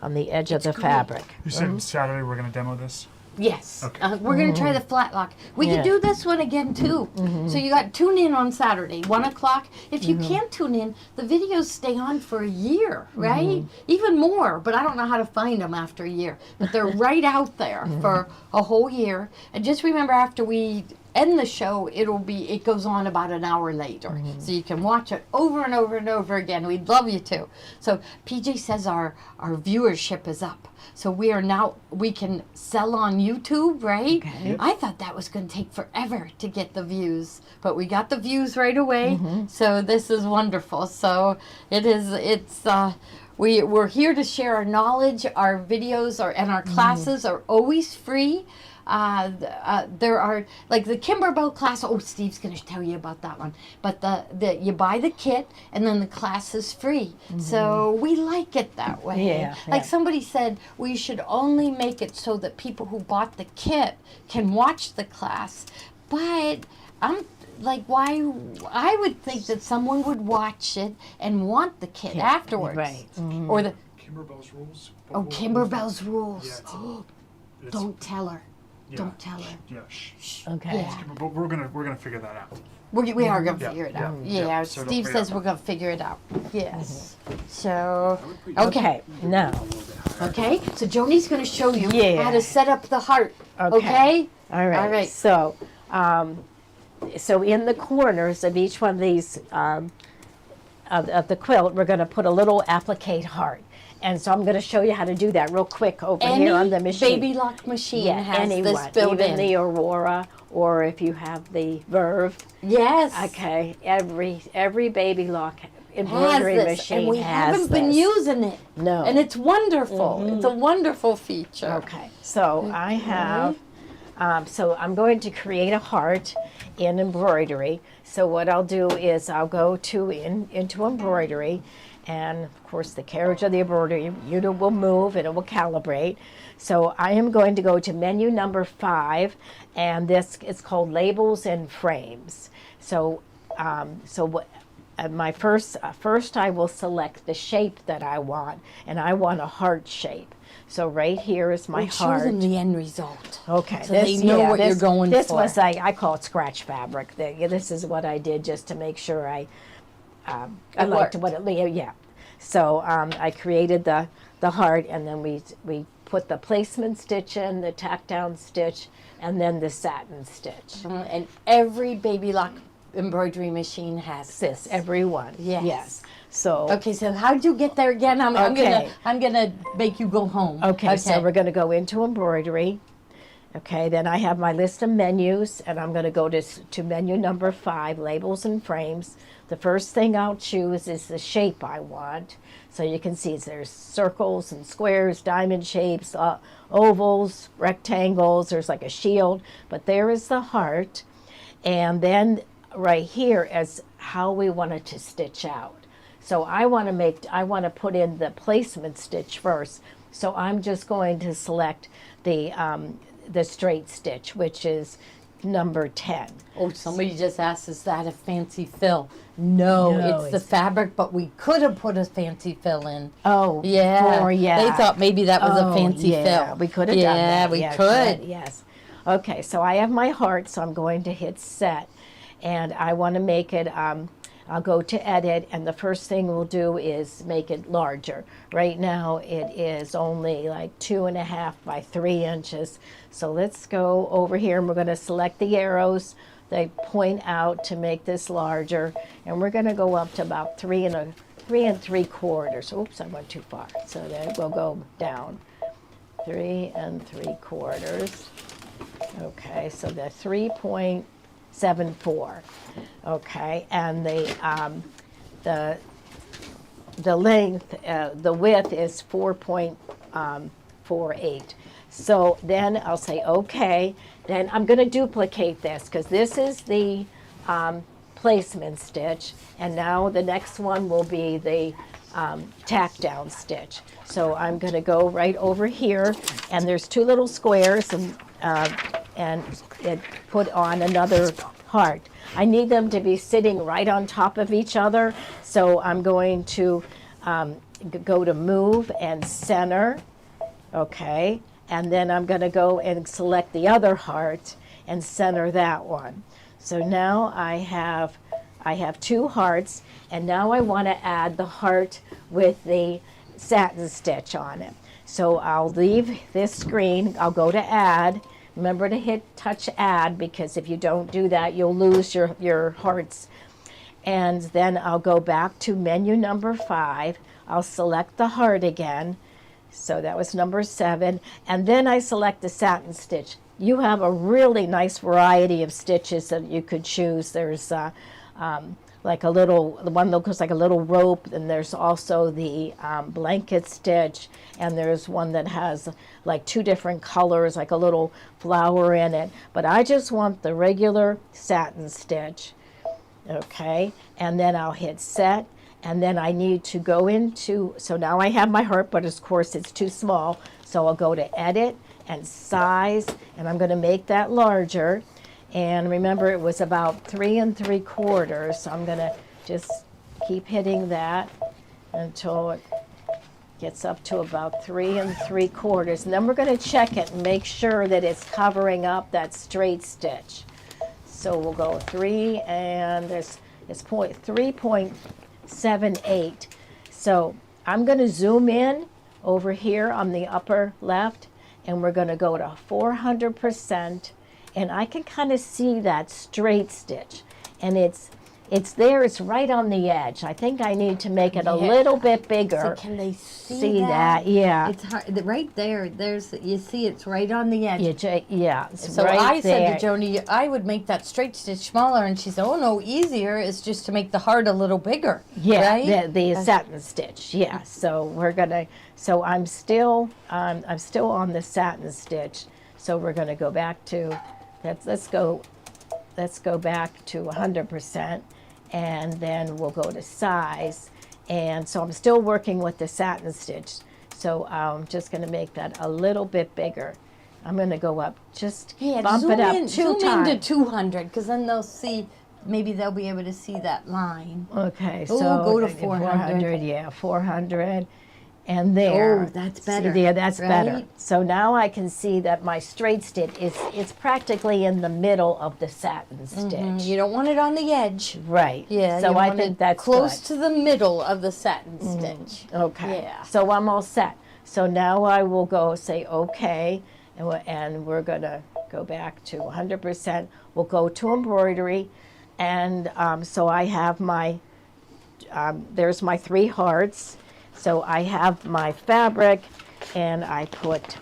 great. fabric. You said Saturday we're going to demo this? Yes. Okay. We're going to try the flat lock. We Yeah. can do this one again too. So you got tune in on Saturday, 1:00. If you can't tune in, the videos stay on for a year, right? Even more, but I don't know how to find them after a year. But they're right out there for a whole year. And just remember, after we end the show, it goes on about an hour later. So you can watch it over and over and over again. We'd love you to. So PJ says our viewership is up. So we can sell on YouTube, right? Okay. I thought that was going to take forever to get the views, but we got the views right away. So this is wonderful. So we're here to share our knowledge. Our videos and our classes are always free. There are, like the Kimberbell class. Oh, Steve's going to tell you about that one. But you buy the kit and then the class is free. So we like it that way. Yeah, Like yeah. somebody said, we should only make it so that people who bought the kit can watch the class. But I'm like, why? I would think that someone would watch it and want the kit afterwards. Right. Or the Kimberbell's rules. Kimberbell's rules. Yeah, it's- Don't tell her. yeah. Don't tell her. Yeah, shh. Okay. Yeah. But we're gonna figure that out. We are going to Yeah, figure it yeah, out. yeah. Yeah, So don't Steve forget. says we're going to figure it out. Yes. So, Okay. okay. Now. Okay. So Joni's going to show you Yeah. how to set up the heart. Okay. Okay? All right. All right. So, so in the corners of each one of these of the quilt, we're going to put a little applique heart. And so I'm going to show you how to do that real quick over here on the machine. Baby Lock machine Yeah, has anyone, this built even in. the Aurora, or if you have the Verve. Yes. Okay, every Baby Lock Has embroidery this, machine and we has haven't been this. using it. No. And it's wonderful. It's a wonderful feature. Okay, so I have, so I'm going to create a heart in embroidery. So what I'll do is I'll go into embroidery, and of course the carriage of the embroidery unit will move and it will calibrate. So I am going to go to menu number 5, and this is called Labels and Frames. So, first I will select the shape that I want, and I want a heart shape. So right here is my Show heart. them the end result. Okay, So they know what you're going this for. was I call it scratch fabric. This is what I did just to make sure I liked what it. Yeah. So I created the heart, and then we put the placement stitch in, the tack down stitch, and then the satin stitch. And every Baby Lock embroidery machine has this. Every one. Yes. Yes. So Okay, so how'd you get there again? I'm Okay. gonna make you go home. Okay, so we're going to go into embroidery. Okay, then I have my list of menus, and I'm going to go to menu number 5, labels and frames. The first thing I'll choose is the shape I want. So you can see there's circles and squares, diamond shapes, ovals, rectangles. There's like a shield, but there is the heart. And then right here is how we want it to stitch out. So I want to put in the placement stitch first. So I'm just going to select the straight stitch, which is number 10. Oh, somebody just asked, is that a fancy fill? No, it's the it's- fabric, but we could have put a fancy fill in. Oh, Yeah. yeah. They thought maybe that was a fancy yeah, fill. we could have done that. Yeah, we Yes, could. Yes. Okay, so I have my heart, so I'm going to hit set, and I want to make it. I'll go to edit, and the first thing we'll do is make it larger. Right now it is only like 2.5 by 3 inches. So let's go over here, and we're going to select the arrows. They point out to make this larger, and we're going to go up to about 3 3.75. Oops, I went too far. So then we'll go down 3 3/4. Okay, so the 3.74. Okay, and the length, the width is 4.48. So then I'll say okay. Then I'm going to duplicate this because this is the placement stitch, and now the next one will be the tack down stitch. So I'm going to go right over here, and there's 2 little squares, and it put on another heart. I need them to be sitting right on top of each other, so I'm going to go to move and center, okay, and then I'm going to go and select the other heart and center that one. So now I have 2 hearts, and now I want to add the heart with the satin stitch on it. So I'll leave this screen, I'll go to add. Remember to hit touch add, because if you don't do that, you'll lose your hearts. And then I'll go back to menu number 5. I'll select the heart again. So that was number 7. And then I select the satin stitch. You have a really nice variety of stitches that you could choose. There's like a little, the one that looks like a little rope, and there's also the blanket stitch, and there's one that has like 2 different colors, like a little flower in it. But I just want the regular satin stitch, okay? And then I'll hit set, and then I need to go into, so now I have my heart, but of course it's too small, so I'll go to edit and size, and I'm going to make that larger. And remember, it was about 3 3/4, so I'm going to just keep hitting that until it gets up to about 3 3/4. And then we're going to check it and make sure that it's covering up that straight stitch. So we'll go 3, and it's 3.78. So I'm going to zoom in over here on the upper left, and we're going to go to 400%. And I can kind of see that straight stitch, and it's there, it's right on the edge. I think I need to make it a little bit bigger. So can they see that? Yeah. It's hard, right there. There's, you see, it's right on the edge. Yeah. It's So right I there. said to Joni, I would make that straight stitch smaller, and she said, "Oh no, easier is just to make the heart a little bigger." Yeah, right? the satin stitch. Yeah. So we're gonna. So I'm still on the satin stitch. So we're gonna go back to. Let's go back to 100%, and then we'll go to size. And so I'm still working with the satin stitch. So I'm just going to make that a little bit bigger. I'm going to go up, just bump it up 2 zoom times. into 200, because then they'll see maybe they'll be able to see that line. Okay, Oh, so go to 400. Yeah, 400. And there. Oh, that's See, better, yeah, that's better. right? So now I can see that my straight stitch is it's practically in the middle of the satin stitch. You don't want it on the edge. Right. Yeah, So you I want think it that's close good. to the middle of the satin stitch. Okay. Yeah. So I'm all set. So now I will go say okay, and we're gonna go back to 100%. We'll go to embroidery, and so I have my there's my 3 hearts. So I have my fabric, and I put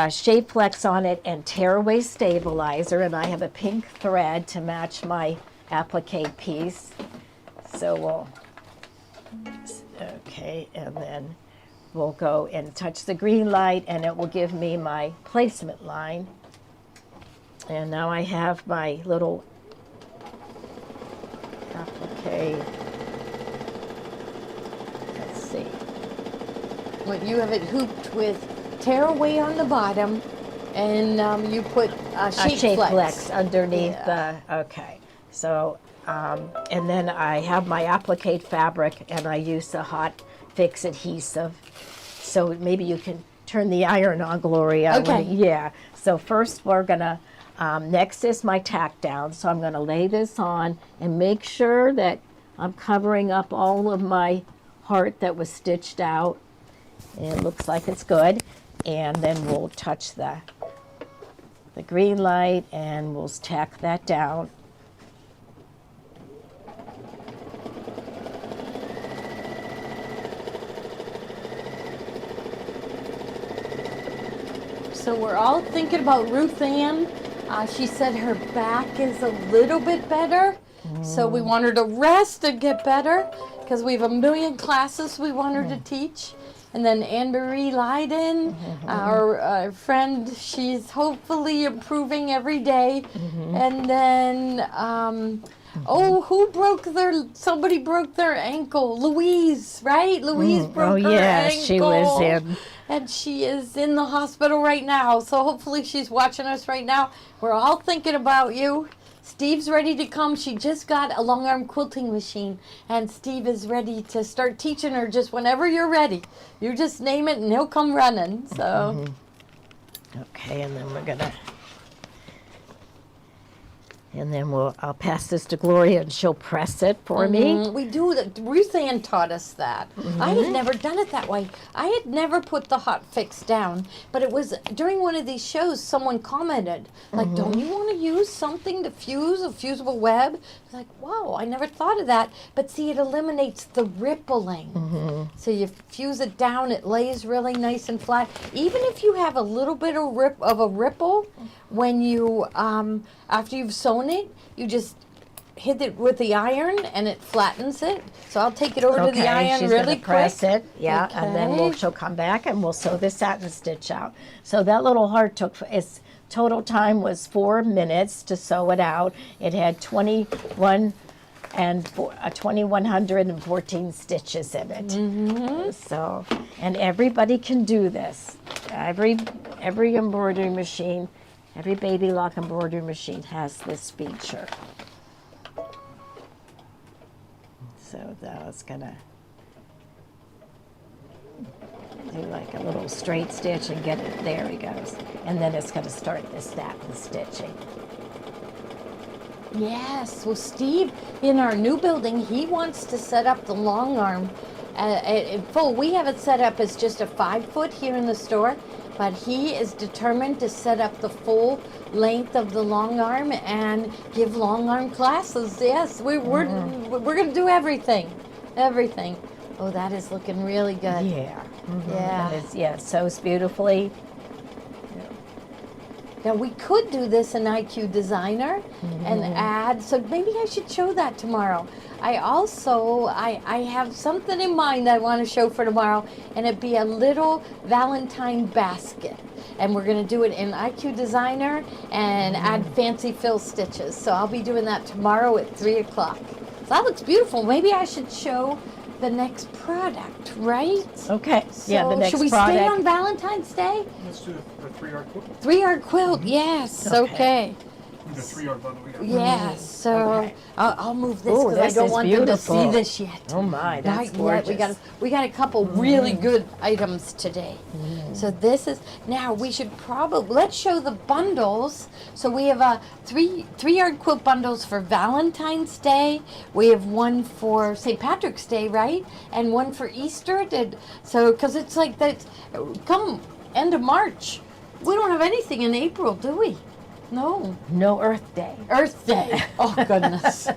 Shape Flex on it and Tearaway Stabilizer, and I have a pink thread to match my applique piece. So we'll, okay, and then we'll go and touch the green light, and it will give me my placement line. And now I have my little applique. Let's see. Well, you have it hooped with tearaway on the bottom, and you put shape flex underneath the, okay. So, and then I have my applique fabric, and I use the Hot Fix adhesive. So maybe you can turn the iron on, Gloria. Okay. Yeah. So first we're gonna, next is my tack down. So I'm gonna lay this on and make sure that I'm covering up all of my heart that was stitched out. And it looks like it's good. And then we'll touch the green light, and we'll tack that down. So we're all thinking about Ruth Ann. She said her back is a little bit better, so we want her to rest and get better, because we have a million classes we want her to teach. And then Anne-Marie Leiden, our friend, she's hopefully improving every day. And then, somebody broke their ankle. Louise, right? Louise broke her ankle. She was in. And she is in the hospital right now. So hopefully she's watching us right now. We're all thinking about you. Steve's ready to come. She just got a long arm quilting machine, and Steve is ready to start teaching her just whenever you're ready. You just name it and he'll come running. So Okay, and then we're gonna, and then I'll pass this to Gloria, and she'll press it for me. we do that. Ruth Ann taught us that. I had never done it that way. I had never put the Hot Fix down, but it was during one of these shows someone commented, like, don't you want to use something to fuse a fusible web? It's like, wow, I never thought of that. But see, it eliminates the rippling. So you fuse it down, it lays really nice and flat. Even if you have a little bit of a ripple, when you, after you've sewn it, you just hit it with the iron and it flattens it. So I'll take it over to the iron she's really gonna press quick. it, yeah, and then Okay. she'll come back and we'll sew the satin stitch out. So that little heart took, its total time was 4 minutes to sew it out. It had 2,114 stitches in it. So, and everybody can do this. Every embroidery machine, every Baby Lock embroidery machine has this feature. So that was gonna do like a little straight stitch and get it, there he goes. And then it's gonna start the satin stitching. Yes, well, Steve, in our new building, he wants to set up the long arm in full. We have it set up as just a 5-foot here in the store, but he is determined to set up the full length of the long arm and give long arm classes. Yes, we're going to do everything. Oh, that is looking really good. Yeah. Yeah. And it sews beautifully. Now we could do this in IQ Designer and add, so maybe I should show that tomorrow. I also, I have something in mind I want to show for tomorrow, and it'd be a little Valentine basket. And we're going to do it in IQ Designer and add fancy fill stitches. So I'll be doing that tomorrow at 3 o'clock. So that looks beautiful. Maybe I should show the next product, right? Okay, So yeah, the next should we product. stay on Valentine's Day? Let's do the 3-yard quilt. 3-yard quilt, yes, okay. The 3-yard bundle we got. Yeah, so Okay. I'll move this Ooh, because I this don't is want them to beautiful. see this yet. Oh my, that's Not yet. gorgeous. We got a couple really good items today. So this is now we should probably let's show the bundles. So we have three-yard quilt bundles for Valentine's Day. We have one for St. Patrick's Day, right? And one for Easter. So because it's like that, come end of March, we don't have anything in April, do we? No. No Earth Day. Earth Day. Oh goodness.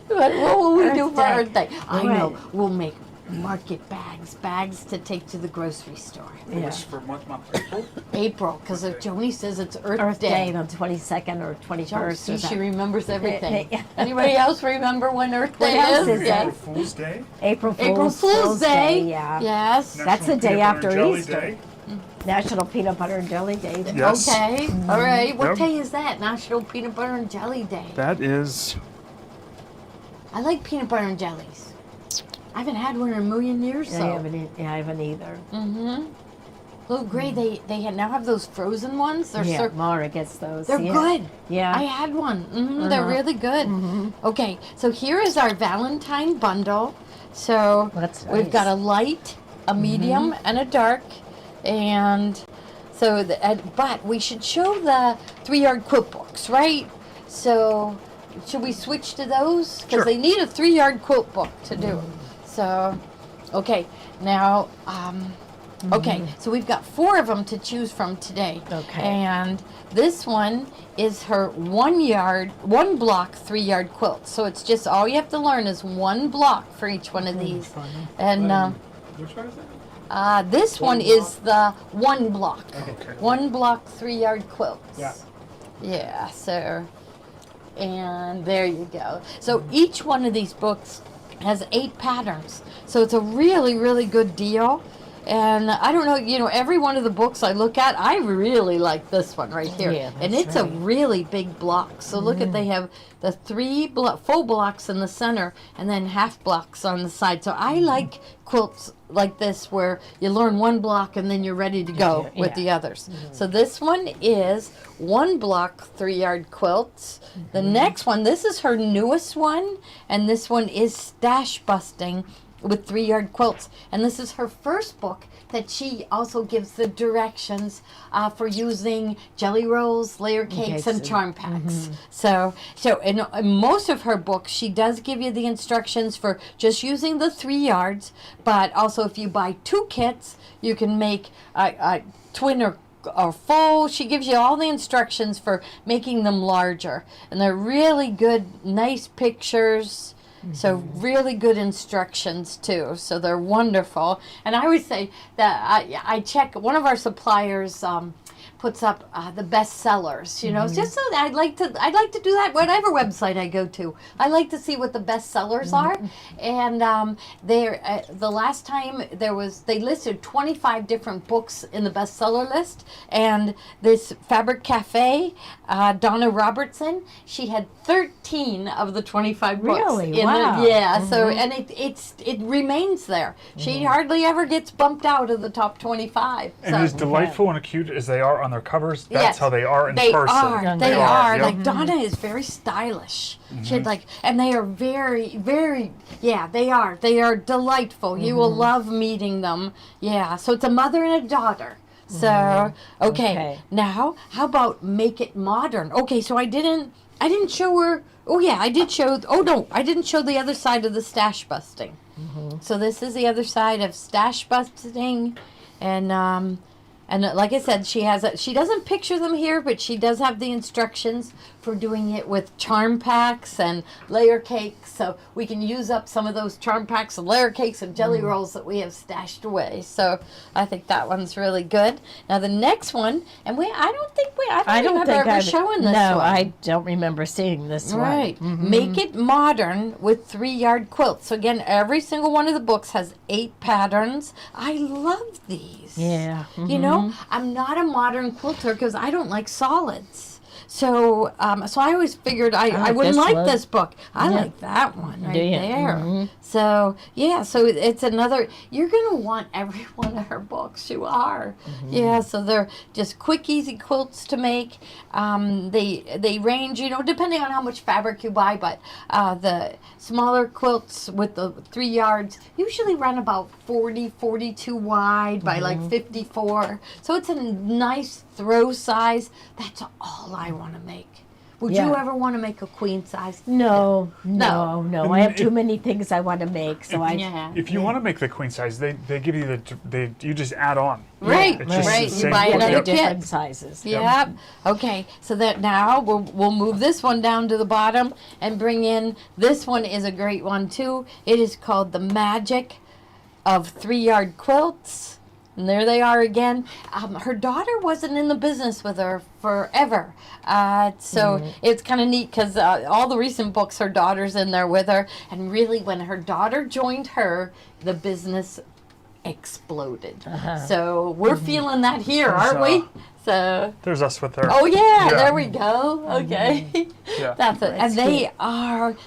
What will we do Earth for Day. Earth Day? I know. Right. We'll make market bags to take to the grocery store. Yeah. Which for month April? April, because if Joni says it's Earth, Earth Day Day. on 22nd or 21st. See, or she something. remembers everything. Yeah. Anybody else remember when Earth Day else is? is April Yes. Fool's Day? April April Fool's Day. Yeah. Yes. That's the National day Peanut Butter after and Jelly Easter. Day. National Peanut Butter and Jelly Day. Yes. Okay. All right. What Yep. day is that? National Peanut Butter and Jelly Day. That is, I like peanut butter and jellies. I haven't had one in a million years. I So. haven't either. Mm-hmm. Little Gray, now have those frozen ones. They're Yeah, so, Mara gets those. they're yeah. good. Yeah. I had one. They're Uh-huh. really good. Okay, so here is our Valentine bundle. So That's we've got nice. a light, a medium, and a dark, and so but we should show the 3-yard quilt books, right? So should we switch to those because Sure. they need a 3-yard quilt book to do? So, okay, now. Okay, so we've got 4 of them to choose from today. Okay. And this one is her 1 block 3-yard quilt. So it's just all you have to learn is 1 block for each one of these. And Which one is that? this one is the 1 block. okay. 1 block 3-yard quilts. Yeah. Yeah, so, and there you go. So each one of these books has 8 patterns. So it's a really, really good deal. And I don't know, every one of the books I look at, I really like this one right here. Yeah, and that's it's a right. really big block. So look at, they have the 3 full blocks in the center and then half blocks on the side. So I like quilts like this where you learn 1 block and then you're ready to go with the others. So this one is 1 block 3-yard quilts. The next one, this is her newest one, and this one is Stash Busting with 3-yard quilts, and this is her first book that she also gives the directions for using jelly rolls, layer cakes, and charm packs. So in most of her books, she does give you the instructions for just using the 3 yards, but also if you buy 2 kits, you can make a twin or full. She gives you all the instructions for making them larger, and they're really good, nice pictures. So really good instructions too. So they're wonderful. And I always say that I check, one of our suppliers puts up the best sellers, just so that I'd like to do that whatever website I go to. I like to see what the best sellers are. And the last time they listed 25 different books in the bestseller list, and this Fabric Cafe, Donna Robertson, she had 13 of the 25 books. Really? In Wow. it. Yeah. So and it remains there. She hardly ever gets bumped out of the top 25. And so. as delightful and cute as they are on their covers, that's Yes, how they are in they person. Are. They They are. are, yep. Like Donna is very stylish. She had and they are very, very. Yeah, they are. They are delightful. You will love meeting them. Yeah. So it's a mother and a daughter. So okay. Now how about make it modern? Okay. So I didn't show her. Oh yeah, I did show. Oh no, I didn't show the other side of the stash busting. So this is the other side of stash busting, and like I said, she doesn't picture them here, but she does have the instructions for doing it with charm packs and layer cakes. So we can use up some of those charm packs and layer cakes and jelly rolls that we have stashed away. So I think that one's really good. Now the next one, and I don't remember ever showing this No, one. I don't remember seeing this one. Right. Make it modern with 3-yard quilts. So again, every single one of the books has 8 patterns. I love these. Yeah. You know, I'm not a modern quilter because I don't like solids. So so I always figured I wouldn't this like one. this book. I Yeah. like that one right Do you? there. So yeah, so it's another. You're gonna want every one of her books. You are. Yeah. So they're just quick, easy quilts to make. They range, depending on how much fabric you buy, but the smaller quilts with the 3 yards usually run about 40, 42 wide by like 54. So it's a nice throw size. That's all I want to make. Would you Yeah. ever want to make a queen size? No. I have If- too many things I want to make, so I. Yeah. If you want to make the queen size, they give you you just add on. Right, It's just right. the You same buy book. another Yep. kit. Different sizes. Yep. Okay. So that now we'll move this one down to the bottom and bring in this one is a great one too. It is called The Magic of 3-Yard Quilts. And there they are again. Her daughter wasn't in the business with her forever. So it's kind of neat because all the recent books, her daughter's in there with her. And really, when her daughter joined her, the business exploded. So we're feeling that here, aren't we? So, There's us with her. oh yeah, Yeah. there we go. Okay. Yeah. That's it. And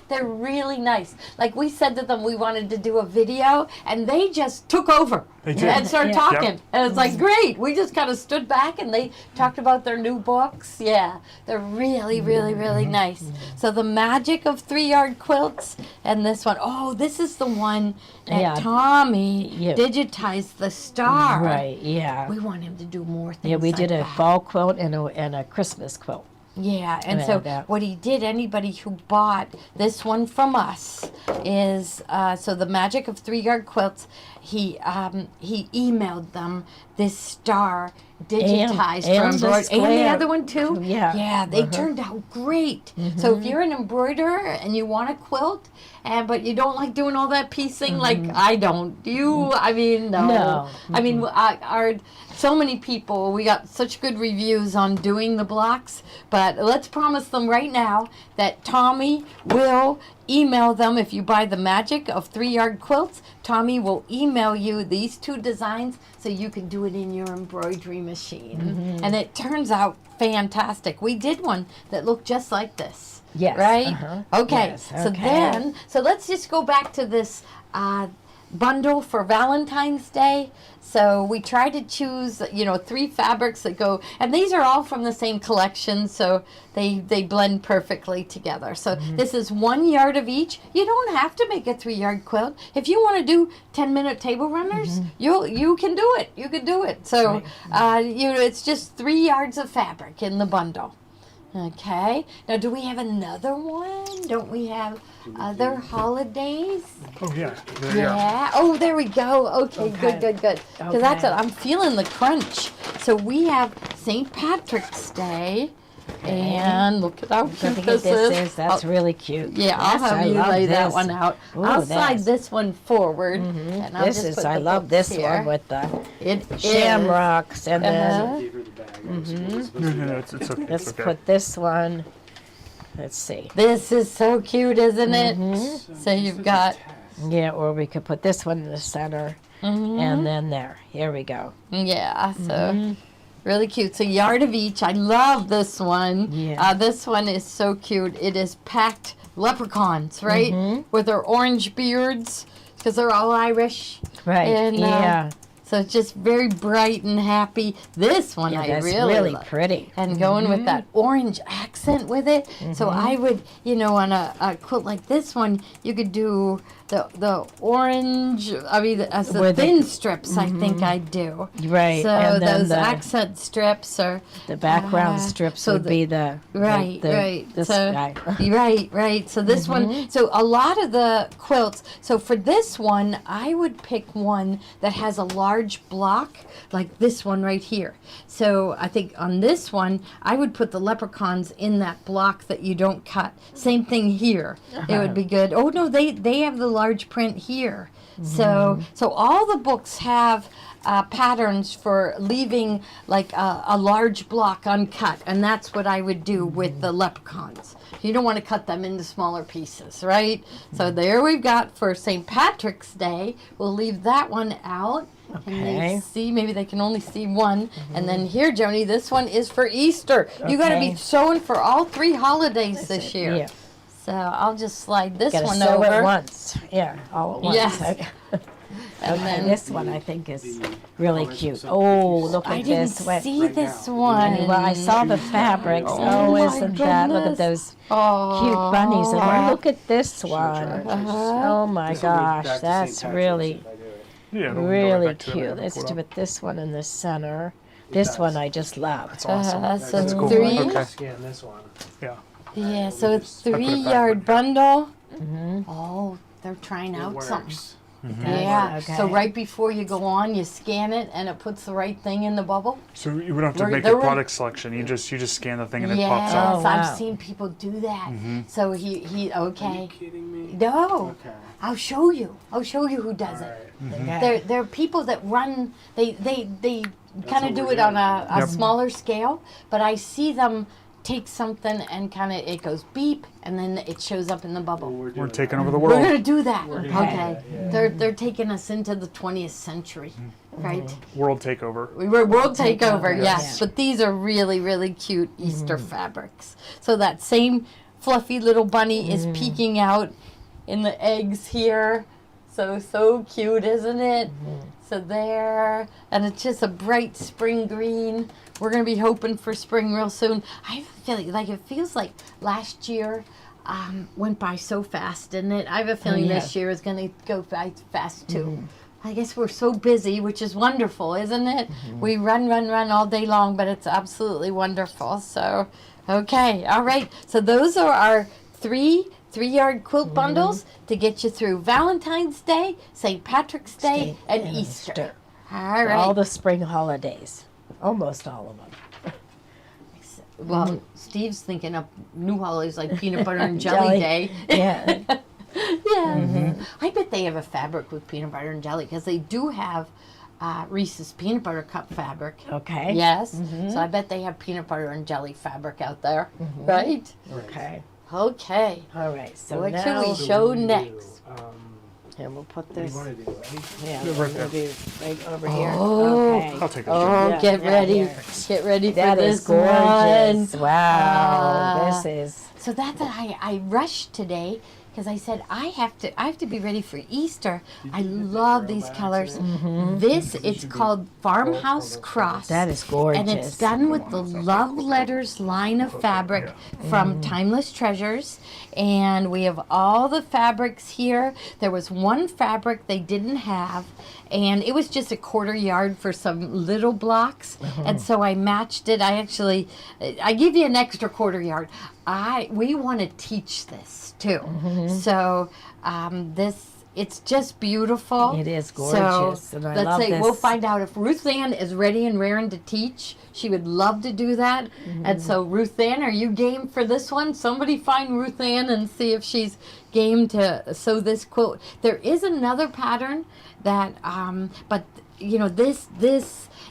they're really nice. Like we said to them we wanted to do a video and they just took over They did. and started Yeah. talking. Yep. And it's like great. We just kind of stood back and they talked about their new books. Yeah. They're really, really, really nice. So the Magic of 3-Yard Quilts and this one. Oh, this is the one that Yeah. Tommy Yeah. digitized the star. Right. Yeah. We want him to do more things. Yeah, we did like a that. fall quilt and a Christmas quilt. Yeah, and Yeah, so that. what he did, anybody who bought this one from us is so the Magic of 3-Yard Quilts. He emailed them this star digitized and from the embroidery, and the square. other one too. Yeah. yeah, they turned out great. So if you're an embroiderer and you want a quilt, but you don't like doing all that piecing, like I don't. You, I mean, no. No. I mean, so many people, we got such good reviews on doing the blocks, but let's promise them right now that Tommy will email them. If you buy the Magic of 3-Yard Quilts, Tommy will email you these 2 designs so you can do it in your embroidery machine. And it turns out fantastic. We did one that looked just like this. Yes, Right? uh-huh. Okay. Yes, So okay. so let's just go back to this bundle for Valentine's Day. So we try to choose, 3 fabrics that go, and these are all from the same collection, so they blend perfectly together. So this is 1 yard of each. You don't have to make a 3-yard quilt. If you want to do 10-minute table runners, you can do it. You can do it. So it's just 3 yards of fabric in the bundle. Okay. Now, do we have another one? Don't we have other holidays? Oh yeah. There you go. Yeah. Oh, there we go. Okay, good. Because that's it. Okay. I'm feeling the crunch. So we have St. Patrick's Day, and look at how Look cute at this is. That's really cute. Yeah, I'll Yes, have I you love lay that this. one out. Ooh, I'll slide that's- this one forward, and I'll This just is, put I the love books this here. one with the It is. shamrocks and then Gave her the bag. No, it's okay. let's It's okay. put this one. Let's see. This is so cute, isn't it? So you've got. Yeah, or we could put this one in the center and then there. Here we go. Yeah, so really cute. So yard of each. I love this one. Yeah. This one is so cute. It is packed leprechauns, right? With their orange beards because they're all Irish. Right. And, yeah. So it's just very bright and happy. This one Yeah, I that's really really love. pretty. And going with that orange accent with it. So I would, on a quilt like this one, you could do the orange, as the With the- thin strips, I think I'd do. Right. So and then those the, accent strips are the background strips so would the- be the right, the, right. This So- guy. right. So this one, so a lot of the quilts. So for this one, I would pick one that has a large block, like this one right here. So I think on this one, I would put the leprechauns in that block that you don't cut. Same thing here. It would be good. Oh no, they have the large print here. So all the books have patterns for leaving like a large block uncut, and that's what I would do with the leprechauns. You don't want to cut them into smaller pieces, right? So there we've got for St. Patrick's Day. We'll leave that one out. Can they see? Maybe they can only see one. And then here, Joni, this one is for Easter. You got to be sewing for all 3 holidays this year. Yeah. So I'll just slide this Gotta one sew over. it once. Yeah, all at once. Yes. Okay, And then this one I think is really cute. Oh, look I at didn't this one. see this one. Well, I saw the fabrics. Oh, my isn't that? Look at goodness. those cute bunnies. And Aw. look at this one. Oh my gosh, that's really, Yeah, it'll go right really back to it. cute. Let's do it this one in the center. This one I just love. That's awesome. So That's cool. 3. Okay. Scan this one. Yeah. Yeah, so it's I put it 3-yard backward. bundle. Oh, they're trying It out something. works. Yeah. Okay. So right before you go on, you scan it, and it puts the right thing in the bubble. So you don't have to We're- make they're a re- product selection. You just scan the thing and it Yes, pops up. Oh, wow. I've seen people do that. So he Are you okay. kidding me? No, Okay. I'll show you. I'll show you who does All it. right. Okay. They're people that run. They kind what of do we're it on doing. a Yep. smaller scale, but I see them take something and kind of it goes beep, and then it shows up in the Well, bubble. we're We're doing taking that. over the We're world. gonna do that. We're Okay. gonna do that, yeah. They're taking us into the 20th century, right? World takeover. We were world takeover, Takeover, yes. yeah. But these are really, really cute Easter fabrics. So that same fluffy little bunny is peeking out in the eggs here. So cute, isn't it? So there, and it's just a bright spring green. We're gonna be hoping for spring real soon. I have a feeling, like it feels like last year went by so fast, didn't it? I have a feeling yeah. this year is gonna go by fast too. I guess we're so busy, which is wonderful, isn't it? We run all day long, but it's absolutely wonderful. So, okay, all right. So those are our 3-yard quilt bundles to get you through Valentine's Day, St. Patrick's Day, and Easter. All right. All the spring holidays. Almost all of them. Well, Steve's thinking of new holidays like peanut butter and jelly day. Yeah. Yeah. I bet they have a fabric with peanut butter and jelly because they do have Reese's peanut butter cup fabric. Okay. Yes. So I bet they have peanut butter and jelly fabric out there. Right? Okay. Okay. All right. So What should now, we So show what do you next? do? and we'll put What do you this. want to do? Anything? Yeah, Yeah, right there. maybe right over here. Oh. Okay. I'll take a Oh, Yeah, get yeah, ready. here. Get ready for That this is gorgeous. one. Wow. This is. So that's I rushed today because I said I have to be ready for Easter. I love these colors. This it's called Farmhouse Cross. That is gorgeous. And it's done with the Love Letters line of fabric from Timeless Treasures. And we have all the fabrics here. There was one fabric they didn't have, and it was just a 1/4 yard for some little blocks. And so I matched it. I give you an extra 1/4 yard. We want to teach this too. So it's just beautiful. It is gorgeous, So and I let's love say we'll this. find out if Ruth Ann is ready and raring to teach. She would love to do that. And so Ruth Ann, are you game for this one? Somebody find Ruth Ann and see if she's game to sew this quilt. There is another pattern that, but you know, this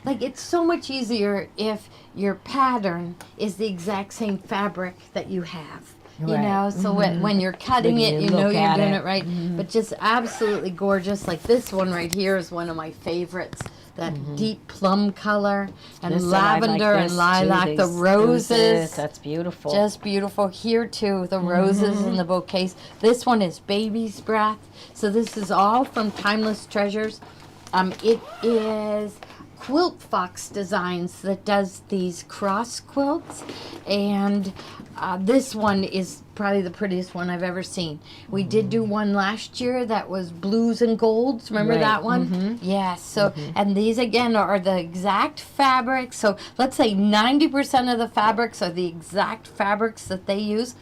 like it's so much easier if your pattern is the exact same fabric that you have. You Right. know, so when you're cutting When it, you you know look you're at doing it. it right. But just absolutely gorgeous. Like this one right here is one of my favorites. That deep plum color and This one, I like lavender and this too, lilac. The these roses. That's beautiful. Just beautiful. Here too, the roses in the bouquets. This one is Baby's Breath. So this is all from Timeless Treasures. It is Quilt Fox Designs that does these cross quilts, and this one is probably the prettiest one I've ever seen. We did do one last year that was blues and golds. Remember Right. that one? Yes. So, and these again are the exact fabrics. So let's say 90% of the fabrics are the exact fabrics that they use.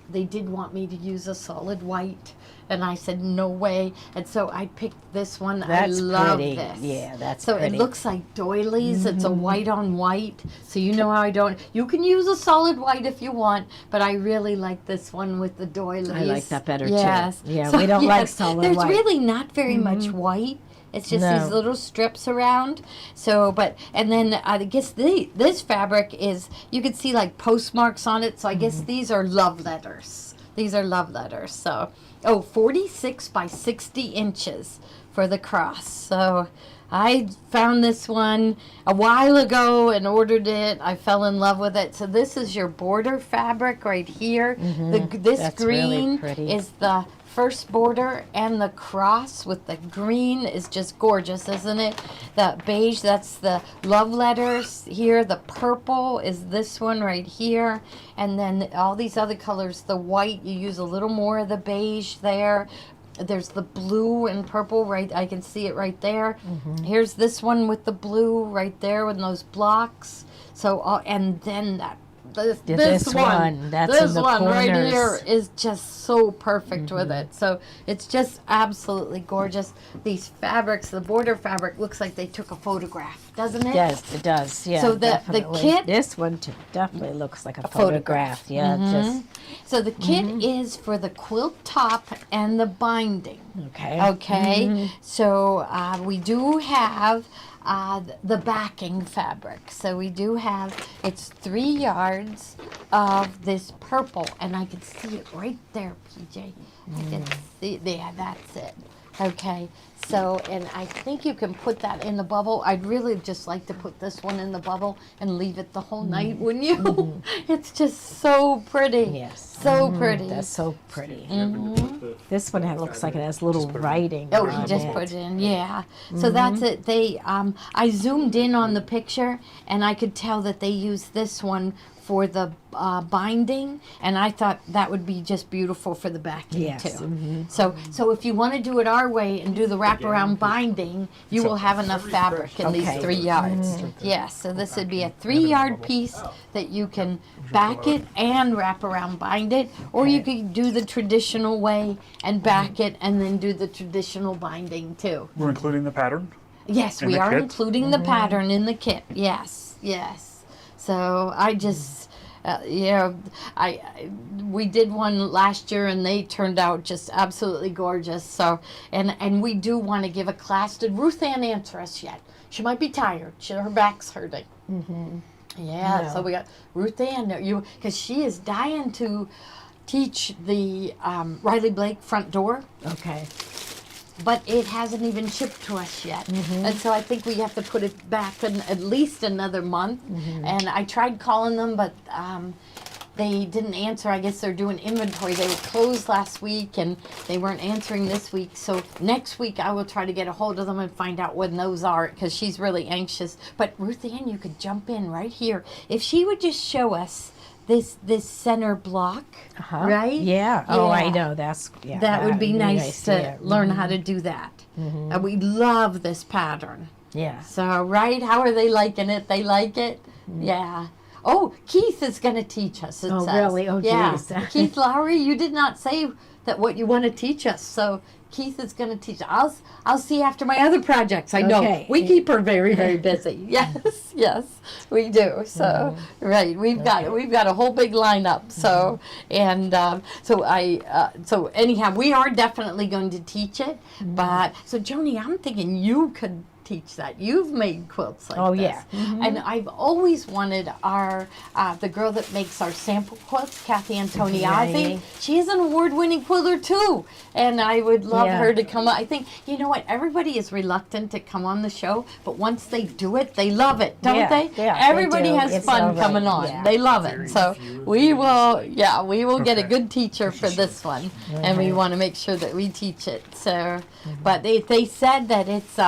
They did want me to use a solid white. And I said, no way. And so I picked this one. That's I love pretty. this. Yeah, that's so pretty. it looks like doilies. It's a white on white. So you know how I don't. You can use a solid white if you want, but I really like this one with the doilies. I like that better too. Yes. Yeah, we don't like solid There's white. really not very much white. It's just No. these little strips around. So, and then I guess this fabric is, you can see like postmarks on it. So I guess these are love letters. These are love letters. So, 46 by 60 inches for the cross. So I found this one a while ago and ordered it. I fell in love with it. So this is your border fabric right here. This That's really green pretty. is the first border, and the cross with the green is just gorgeous, isn't it? The beige, that's the love letters here. The purple is this one right here. And then all these other colors, the white, you use a little more of the beige there. There's the blue and purple, right? I can see it right there. Here's this one with the blue right there with those blocks. So, and then that this one, that's this in the one right corners. here is just so perfect with it. So it's just absolutely gorgeous. These fabrics, the border fabric, looks like they took a photograph, doesn't it? Yes, it does. Yeah. So the definitely. kit- This one definitely looks like a photograph. photograph. Yeah, just So the kit is for the quilt top and the binding. okay. Okay, so we do have the backing fabric. So we do have, it's 3 yards of this purple, and I can see it right there, PJ. I can see, yeah, that's it. Okay, so, and I think you can put that in the bubble. I'd really just like to put this one in the bubble and leave it the whole night, wouldn't you? It's just so pretty. Yes. So pretty. That's so pretty. Mm-hmm. This one looks like it has little writing. Oh, on you just it. put it in, yeah. So that's it. They, I zoomed in on the picture, and I could tell that they used this one for the binding, and I thought that would be just beautiful for the backing Yes, too. So if you want to do it our way and do the wraparound binding, you will have enough fabric in these Okay. 3 yards. Yes, so this would be a 3-yard piece that you can back it and wrap around bind it, or you could do the traditional way and back it and then do the traditional binding too. We're including the pattern. Yes, In we the are kit? including the pattern in the kit. Yes, yes. So I just, we did one last year and they turned out just absolutely gorgeous. So, and we do want to give a class. Did Ruth Ann answer us yet? She might be tired. Her back's hurting. Yeah. No. So we got Ruth Ann. Because she is dying to teach the Riley Blake front door. Okay. But it hasn't even shipped to us yet. And so I think we have to put it back in at least another month. And I tried calling them, but they didn't answer. I guess they're doing inventory. They were closed last week and they weren't answering this week. So next week I will try to get a hold of them and find out when those are, because she's really anxious. But Ruth Ann, you could jump in right here. If she would just show us this center block, right? Yeah. Oh, I Yeah. know. That's That would be nice to yeah. learn how to do that. And we love this pattern. Yeah. So, right? How are they liking it? They like it? Yeah. Oh, Keith is going to teach us, it Oh, says. really? Oh, yeah. geez. Keith Lowry, you did not say that what you want to teach us. So, Keith is going to teach. I'll see after my other projects. I know. Okay. We keep her very, very busy. Yes, yes, we do. So, right, we've got a whole big lineup. So, and so anyhow, we are definitely going to teach it. But so, Joni, I'm thinking you could teach that. You've made quilts like Oh, this. yeah. And I've always wanted our the girl that makes our sample quilts, Kathy Antoniazzi. Right. She is an award-winning quilter too, and I would love Yeah. her to come. I think you know what? Everybody is reluctant to come on the show, but once they do it, they love it, don't Yeah, they? yeah, they Everybody do. has It's fun all right. coming on. Yeah. They love Very it. So few we videos. will get a Okay. good teacher for this one, and we want to make sure that we teach it. So, but they said that it's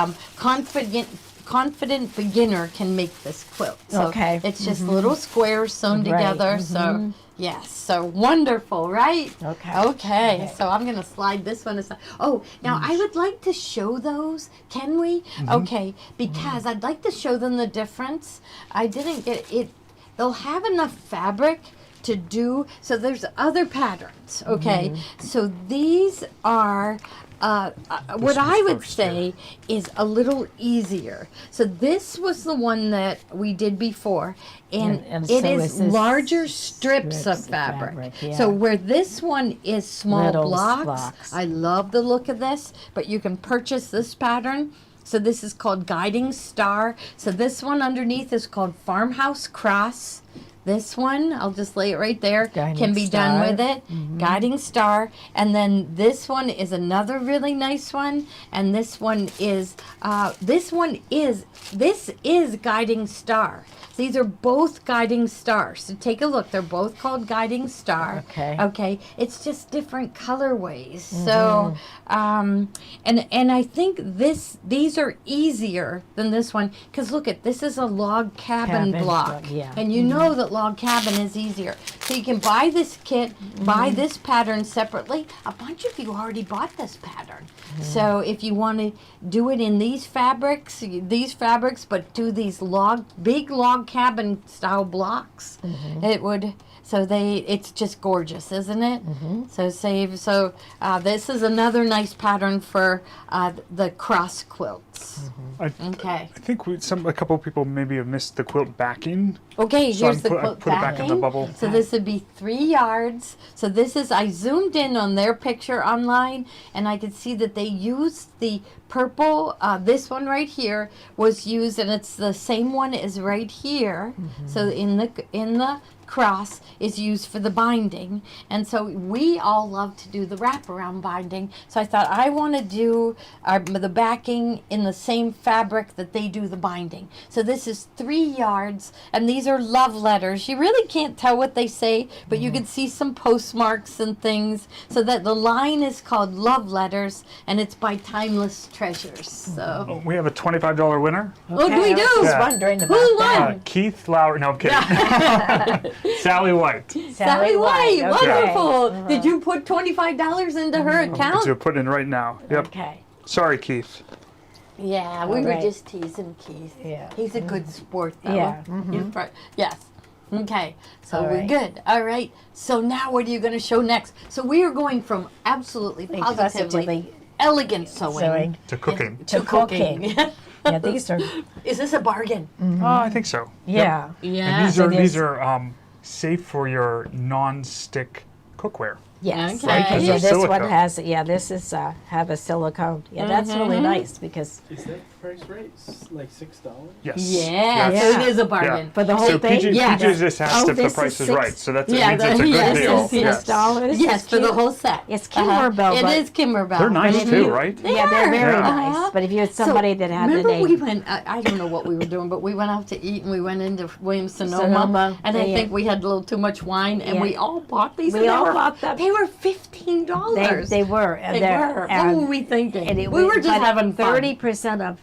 confident beginner can make this quilt. So Okay. it's just little squares sewn Right. together. So yes, so wonderful, right? Okay. Okay. So I'm gonna slide this one aside. Oh, now I would like to show those. Can we? Okay, because I'd like to show them the difference. I didn't get it. They'll have enough fabric to do, so there's other patterns, okay? So these are, what I would first, say is a little easier. So this was the one that we did before, and And it so is is this larger strips of strips of fabric. fabric, yeah. So where this one is small Little blocks, blocks. I love the look of this, but you can purchase this pattern. So this is called Guiding Star. So this one underneath is called Farmhouse Cross. This one, I'll just lay it right there, Guiding can be done Star. with it. Guiding Star. And then this one is another really nice one. And this one is, this is Guiding Star. These are both Guiding Stars. So take a look. They're both called Guiding Star. Okay. Okay. It's just different colorways. So, and I think these are easier than this one, because look at, this is a log cabin block. Yeah. And you know that log cabin is easier. So you can buy this kit, buy this pattern separately. A bunch of you already bought this pattern. So if you want to do it in these fabrics, but do these big log cabin style blocks, it would. So it's just gorgeous, isn't it? So this is another nice pattern for the cross quilts. I think a couple of people maybe have missed the quilt backing. Okay, So here's the I quilt put it back in the backing. bubble. So this would be 3 yards. So this is, I zoomed in on their picture online, and I could see that they used the purple, this one right here was used, and it's the same one as right here. So in the cross is used for the binding, and so we all love to do the wraparound binding. So I thought I want to do the backing in the same fabric that they do the binding. So this is 3 yards, and these are love letters. You really can't tell what they say, but you can see some postmarks and things. So that the line is called Love Letters, and it's by Timeless Treasures. So We have a $25 winner. oh, do we I was do? just Yeah. wondering about Who that. won? Keith Lowry. No, I'm kidding. Sally White. Sally White, okay. wonderful. Did you put $25 into her account? So put in right now. Yep. Okay. Sorry, Keith. Yeah, we All were right. just teasing Keith. Yeah. He's a good sport, though. Yeah. Yes. Okay, so All we're right. good. All right. So now what are you going to show next? So we are going from absolutely positively elegant sewing, To cooking. to To cooking. Yeah, these are, Is this a bargain? Oh, I think so. yeah. Yeah. And it these is. are safe for your non-stick cookware. Yes. Okay. Yeah, Because this of one silicone. has, this is, have a silicone. Yeah, that's really nice because Is that price right? Like $6? Yes. Yeah, Yes. so Yeah. it is a bargain. for the whole So thing. Yeah. PJ just asked Oh, if the this price is is right, six- so that Yeah, means it's a good yes, deal. yes, yes. $6. Yes, for the cute. whole set. It's Kimberbell, It but- is Kimberbell. They're nice But if too, you- right? Yeah, they're very Yeah. nice. But if you had somebody that had the remember name. we went, I don't know what we were doing, but we went out to eat and we went into Williams-Sonoma. Sonoma, And I yeah. think we had a little too much wine and Yeah. we all bought these. We and they all were- bought them. They were $15. They were. And They they're- were. What and- were we thinking? and it We were went- just but having fun. 30% of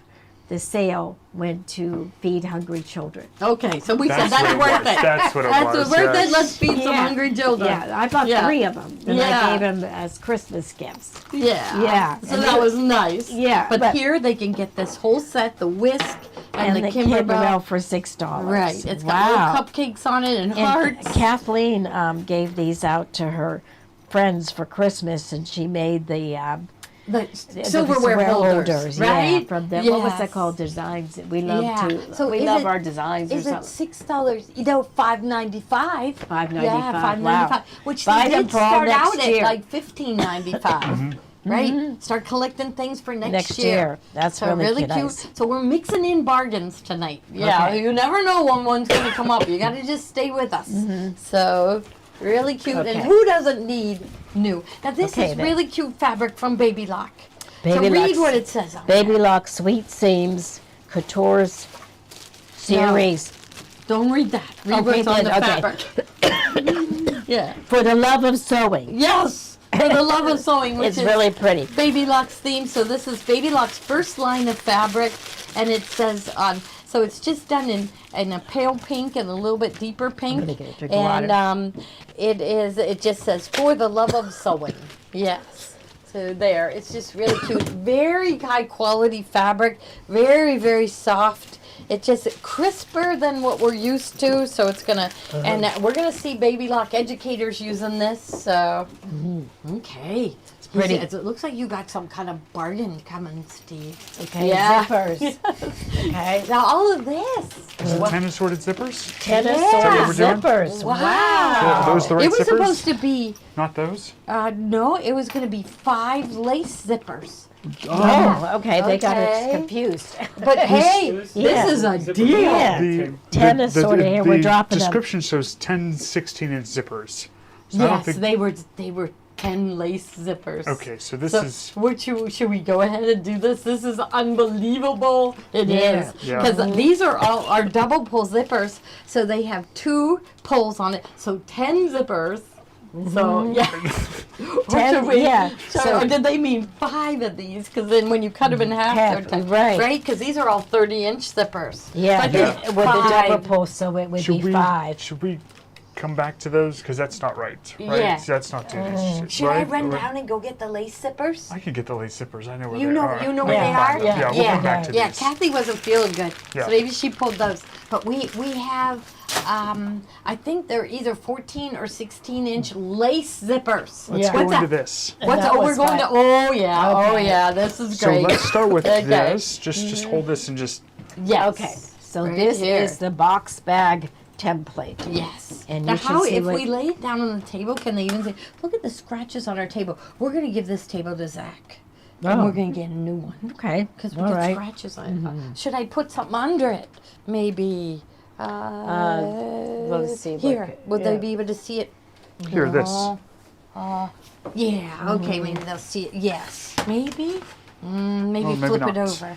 the sale went to feed hungry children. Okay, so we said That's that's what it worth was. it. That's what it That's was, worth yes. it. Let's feed some Yeah. hungry children. Yeah, I bought Yeah. 3 of them, and Yeah. I gave them as Christmas gifts. Yeah. Yeah. So And that it- was nice. Yeah, But, but- here they can get this whole set, the whisk and, And the the Kimberbell. Kimberbell for $6. Right. It's got wow. little cupcakes on it and And hearts. Kathleen gave these out to her friends for Christmas, and she made the The the silverware holders, yeah, right? from the what was Yes. that called? Designs. We love Yeah. to. So we is love it- our designs. Is or it something. $6? You know, $5.95. $5.95, Yeah, $5.95. wow. Which Buy they them did for all start next out year. at like $15.95. Right? Start collecting things for next year. That's so really cute. nice. So we're mixing in bargains tonight. Yeah, Okay. you never know when one's going to come up. You got to just stay with us. So really cute. Okay. And who doesn't need new? Now this Okay, is then. really cute fabric from Baby Lock. Baby so read Lock's- what it says on Baby it. Lock Sweet Seams Couture's series. Don't read that. Read what's on the okay. fabric. Yeah. For the love of sewing. Yes. For the love of sewing, which It's is really pretty. Baby Lock's theme. So this is Baby Lock's first line of fabric, and it says on. So it's just done in a pale pink and a little bit deeper pink. gonna get a drink of water. And it just says for the love of sewing. Yes. So there, it's just really cute. Very high quality fabric. Very, very soft. It's just crisper than what we're used to, so it's gonna, and we're gonna see Baby Lock educators using this, so. Okay. It's pretty. It looks like you got some kind of bargain coming, Steve. Okay, Yeah. zippers. Okay. Now all of this. Is it 10 assorted zippers? Tennis Yeah. sort what of we're doing? zippers. Wow. Are those the right It was zippers? supposed to be, Not those? no, it was gonna be 5 lace zippers. Oh, okay. They got Okay. us confused. But hey, Yeah. this is a Zipper. deal. Yeah. 10 is sorta here, we're dropping them. The description shows 10 16-inch zippers. So I don't Yes, think, they were 10 lace zippers. okay, so this So, is, should we go ahead and do this? This is unbelievable. It Yeah. is. Yeah. Because these are all our double pull zippers. So they have 2 pulls on it. So 10 zippers. So, yeah. Or 10, should we- yeah. So, or did they mean 5 of these? Because then when you cut them in half, Half, they're 10. right. Right? Because these are all 30-inch zippers. Yeah, So I think with the double 5. pull, so it would be 5. should we come back to those? Because that's not right, right? Yeah. That's not 2 inches, Should I right? run Or- down and go get the lace zippers? I can get the lace zippers. I know where You they know- are. you know I where can they find are? them. Yeah, we'll Yeah. come back to Yeah, these. Kathy wasn't feeling good, Yeah. so maybe she pulled those. But we have, I think they're either 14 or 16-inch lace zippers. Let's Yeah. go What's into that? this. What's that oh, we're was going to? fun. Oh yeah, oh Okay. yeah. This is So great. let's start with Okay. this. Just hold this and just, Yes. Okay, so Right this here. is the box bag template. Yes. And now, you can how see if what- we lay it down on the table? Can they even say, "Look at the scratches on our table"? We're going to give this table to Zach, and Oh. we're going to get a new one Okay, because we all get right. scratches on it. Should I put something under it? Maybe. let's see, Here, what- would they yeah. be able to see it? here, this. Yeah. Okay. Maybe they'll see it. Yes. Maybe. Maybe Oh, maybe flip it not. over.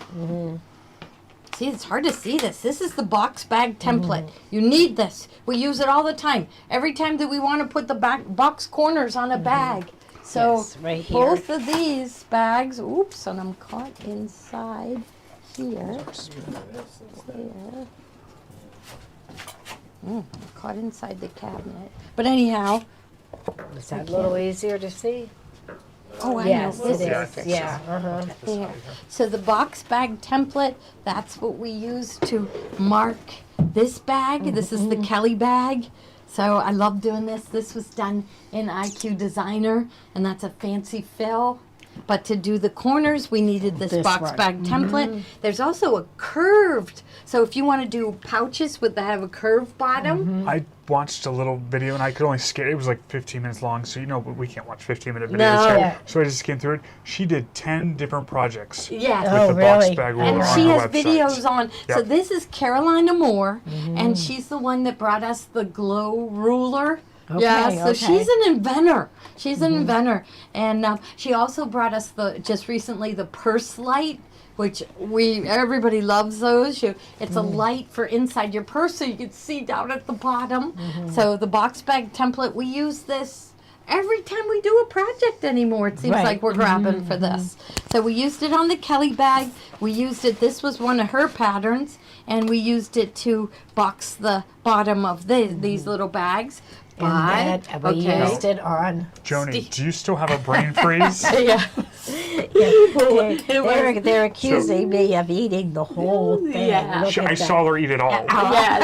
See, it's hard to see this. This is the box bag template. You need this. We use it all the time. Every time that we want to put the back box corners on a bag. So Yes, right here. both of these bags. Oops, and I'm caught inside here. There. Caught inside the cabinet. But anyhow. Is that a little easier to see? Oh, I Yes, know. it This Yeah, I is. think Yeah. Uh-huh. There. So the box bag template, that's what we use to mark this bag. This is the Kelly bag. So I love doing this. This was done in IQ Designer, and that's a fancy fill. But to do the corners, we needed this This box one. bag template. There's also a curved. So if you want to do pouches with that have a curved bottom, I watched a little video and I could only skip. It was like 15 minutes long, so you know we can't watch 15-minute videos. No. here. Yeah. So I just skimmed through it. She did 10 different projects yes. Oh, with the box really? bag And ruler on she her has website. videos on. So Yep. this is Carolina Moore, and she's the one that brought us the glow ruler. Yeah, Okay, so okay. she's an inventor. She's an inventor, and she also brought us just recently the purse light, which everybody loves those. It's a light for inside your purse, so you can see down at the bottom. So the box bag template, we use this every time we do a project anymore. It seems Right. like we're grabbing for this. So we used it on the Kelly bag. We used it. This was one of her patterns, and we used it to box the bottom of these little bags. And that, we used it on. Joni, do you still have a brain freeze? Yeah. They're accusing me of eating the whole thing. Yeah. Look at I that. saw her eat it all.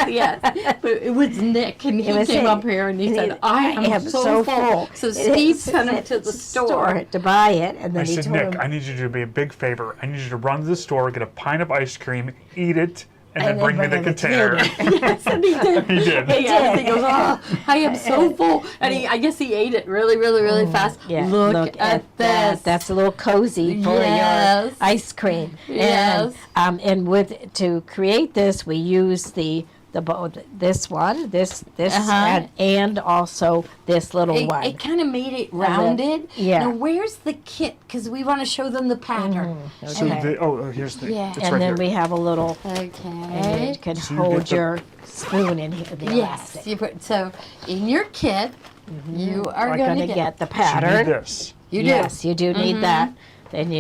Yes. But it was Nick, and he was came him. up here and he And said, "I am so full." So Steve sent him to the store. to buy it, and then I he said, told Nick, him. I need you to do me a big favor. I need you to run to the store, get a pint of ice cream, eat it, and then bring me the him container. Yes, and he did. He did. Yes, he goes, "Oh, I am so full," and I guess he ate it really, really, really fast. Yeah, Look at that. this. That's a little cozy for Yes. your ice cream. Yes. And with to create this, we use this one, this, Uh-huh. and also this little one. It kind of made it rounded. yeah. Now, where's the kit? Because we want to show them the pattern. So Okay. here's the. Yeah. It's and right then here. we have a little. Okay. And you can So you hold get the- your spoon in here. The Yes. elastic. You put, so in your kit, you are We're going going to to get the So you need pattern. this. You do. Yes, you do need that. Then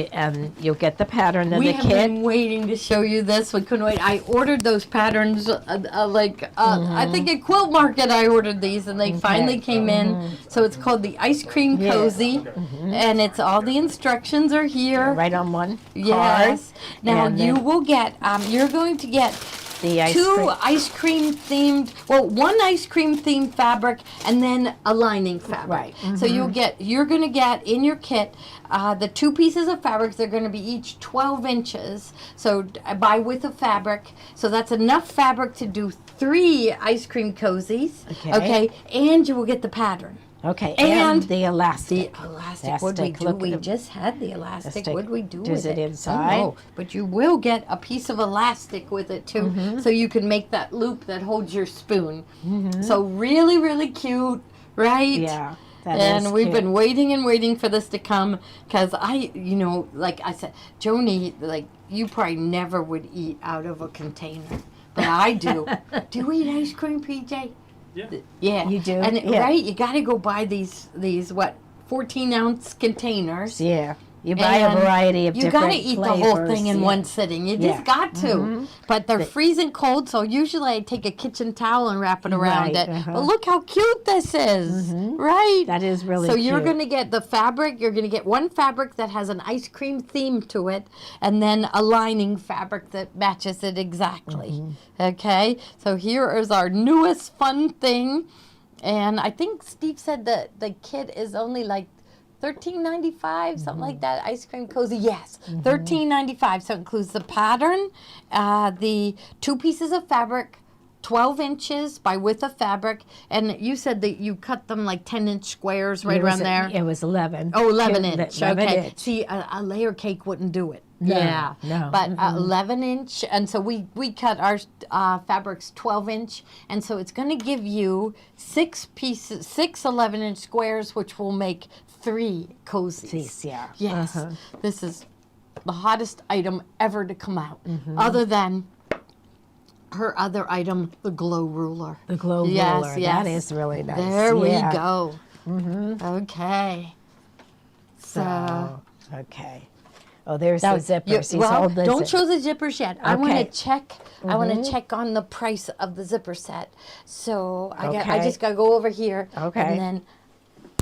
you'll get the pattern in We the have kit. been waiting to show you this. We couldn't wait. I ordered those patterns, I think at Quilt Market I ordered these, and they finally came in. So it's called the Ice Cream Yeah. Cozy, and it's all the instructions are here. Right on one card. Yes. Now And you then- will get, you're going to get The ice two cream. ice cream themed, well, one ice cream themed fabric and then a lining fabric. Right. So you're going to get in your kit the 2 pieces of fabric. They're going to be each 12 inches. So by width of fabric. So that's enough fabric to do 3 ice cream cozies. Okay. And you will get the pattern. Okay, And and the elastic. The elastic, what we do? Look We at just had the elastic. Elastic. What do we do Does with it it? inside? Oh, no. But you will get a piece of elastic with it too, so you can make that loop that holds your spoon. So really, really cute, right? Yeah, that And is we've cute. been waiting and waiting for this to come because like I said, Joni, like you probably never would eat out of a container, but I do. Do you eat ice cream, PJ? Yeah. Yeah, You do? and Yeah. right, you got to go buy these 14-ounce containers. Yeah, you buy a And variety of you different gotta eat flavors. the whole thing in yeah. one sitting. You Yeah. just got to. But they're freezing cold, so usually I take a kitchen towel and wrap it around Right, it. But look how cute this is, right? That is really So cute. you're going to get the fabric. You're going to get one fabric that has an ice cream theme to it, and then a lining fabric that matches it exactly. Okay. So here is our newest fun thing, and I think Steve said that the kit is only like $13.95, something like that. Ice cream cozy, yes, $13.95. So it includes the pattern, the 2 pieces of fabric, 12 inches by width of fabric, and you said that you cut them like 10-inch squares right It was- around there. It was 11. Oh, 11 Cute, inch. 11 Okay. inch. See, a layer cake wouldn't do it. No, Yeah. no, But 11 inch, and so we cut our fabrics 12 inch, and so it's going to give you 6 pieces, 6 11-inch squares, which will make 3 cozies. These, yeah. Yes. This is the hottest item ever to come out, other than her other item, the glow ruler. The glow Yes, roller. yes. That is really nice. There yeah. we go. Okay. So, Okay. Oh, there's now, the zippers. He's well, holding the don't zip- show the zippers yet. I want Okay. to check. I want to check on the price of the zipper set. So I Okay. just got to go over here. Okay. And then,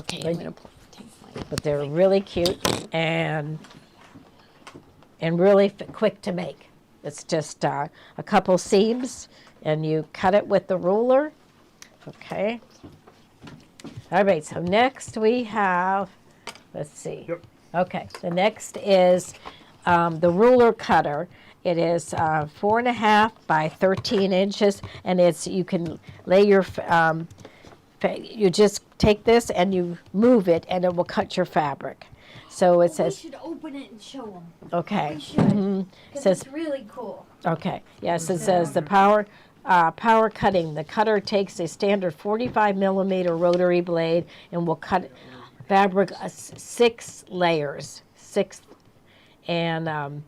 okay, I'm gonna take my. But they're really cute and really quick to make. It's just a couple seams, and you cut it with the ruler. Okay. All right. So next we have. Let's see. Yep. Okay. The next is the ruler cutter. It is 4.5 by 13 inches, and you can lay your. You just take this and you move it, and it will cut your fabric. So it says, should open it and show them. okay. We should. Because Says- it's really cool. Okay, yes, it says the power cutting. The cutter takes a standard 45 millimeter rotary blade and will cut fabric 6 layers, and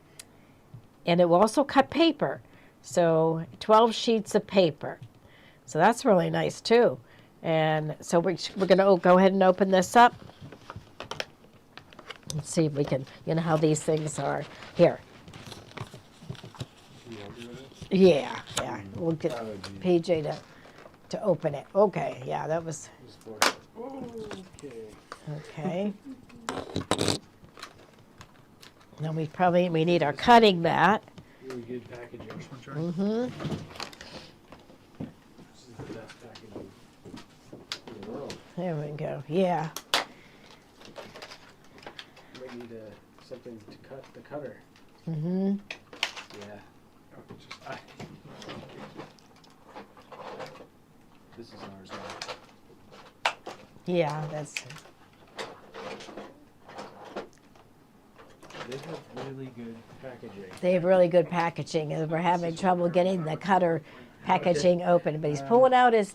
it will also cut paper. So 12 sheets of paper. So that's really nice too. And so we're going to go ahead and open this up. Let's see if we can, how these things are. Here. Yeah. We'll get PJ to open it. Okay, yeah, that was, okay. Now we need our cutting mat. Really good packaging. Mm-hmm. This is the best packaging in the world. There we go, yeah. Might need something to cut the cutter. Mm-hmm. Yeah. Oh, this is ours now. Yeah, that's, They have really good packaging. they have really good packaging, and we're having trouble getting the cutter packaging open, but he's pulling out his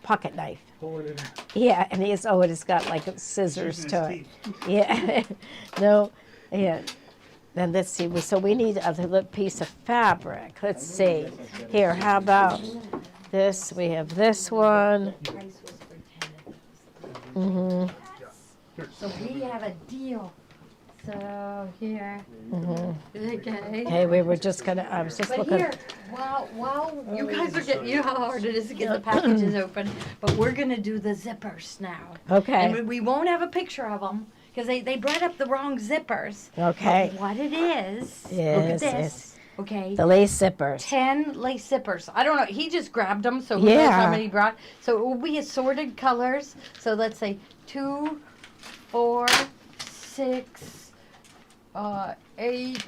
pocket knife. Pulling it. Yeah, and it's got like scissors to it. Yeah, no, yeah. Then let's see, so we need a little piece of fabric. Let's see. Here, how about this? We have this one. Mm-hmm. So we have a deal. So here. Okay. Okay, we were just gonna, I was just But looking. here, while you guys are getting, you know how hard it is to get the packages open, but we're gonna do the zippers now. Okay, And we won't have a picture of them, because they brought up the wrong zippers. okay. But what it is, look at Yes, this. Okay. The lace zippers. 10 lace zippers. I don't know. He just grabbed them, so who knows Yeah. how many he brought. So it will be assorted colors. So let's say 2, 4, 6, 8,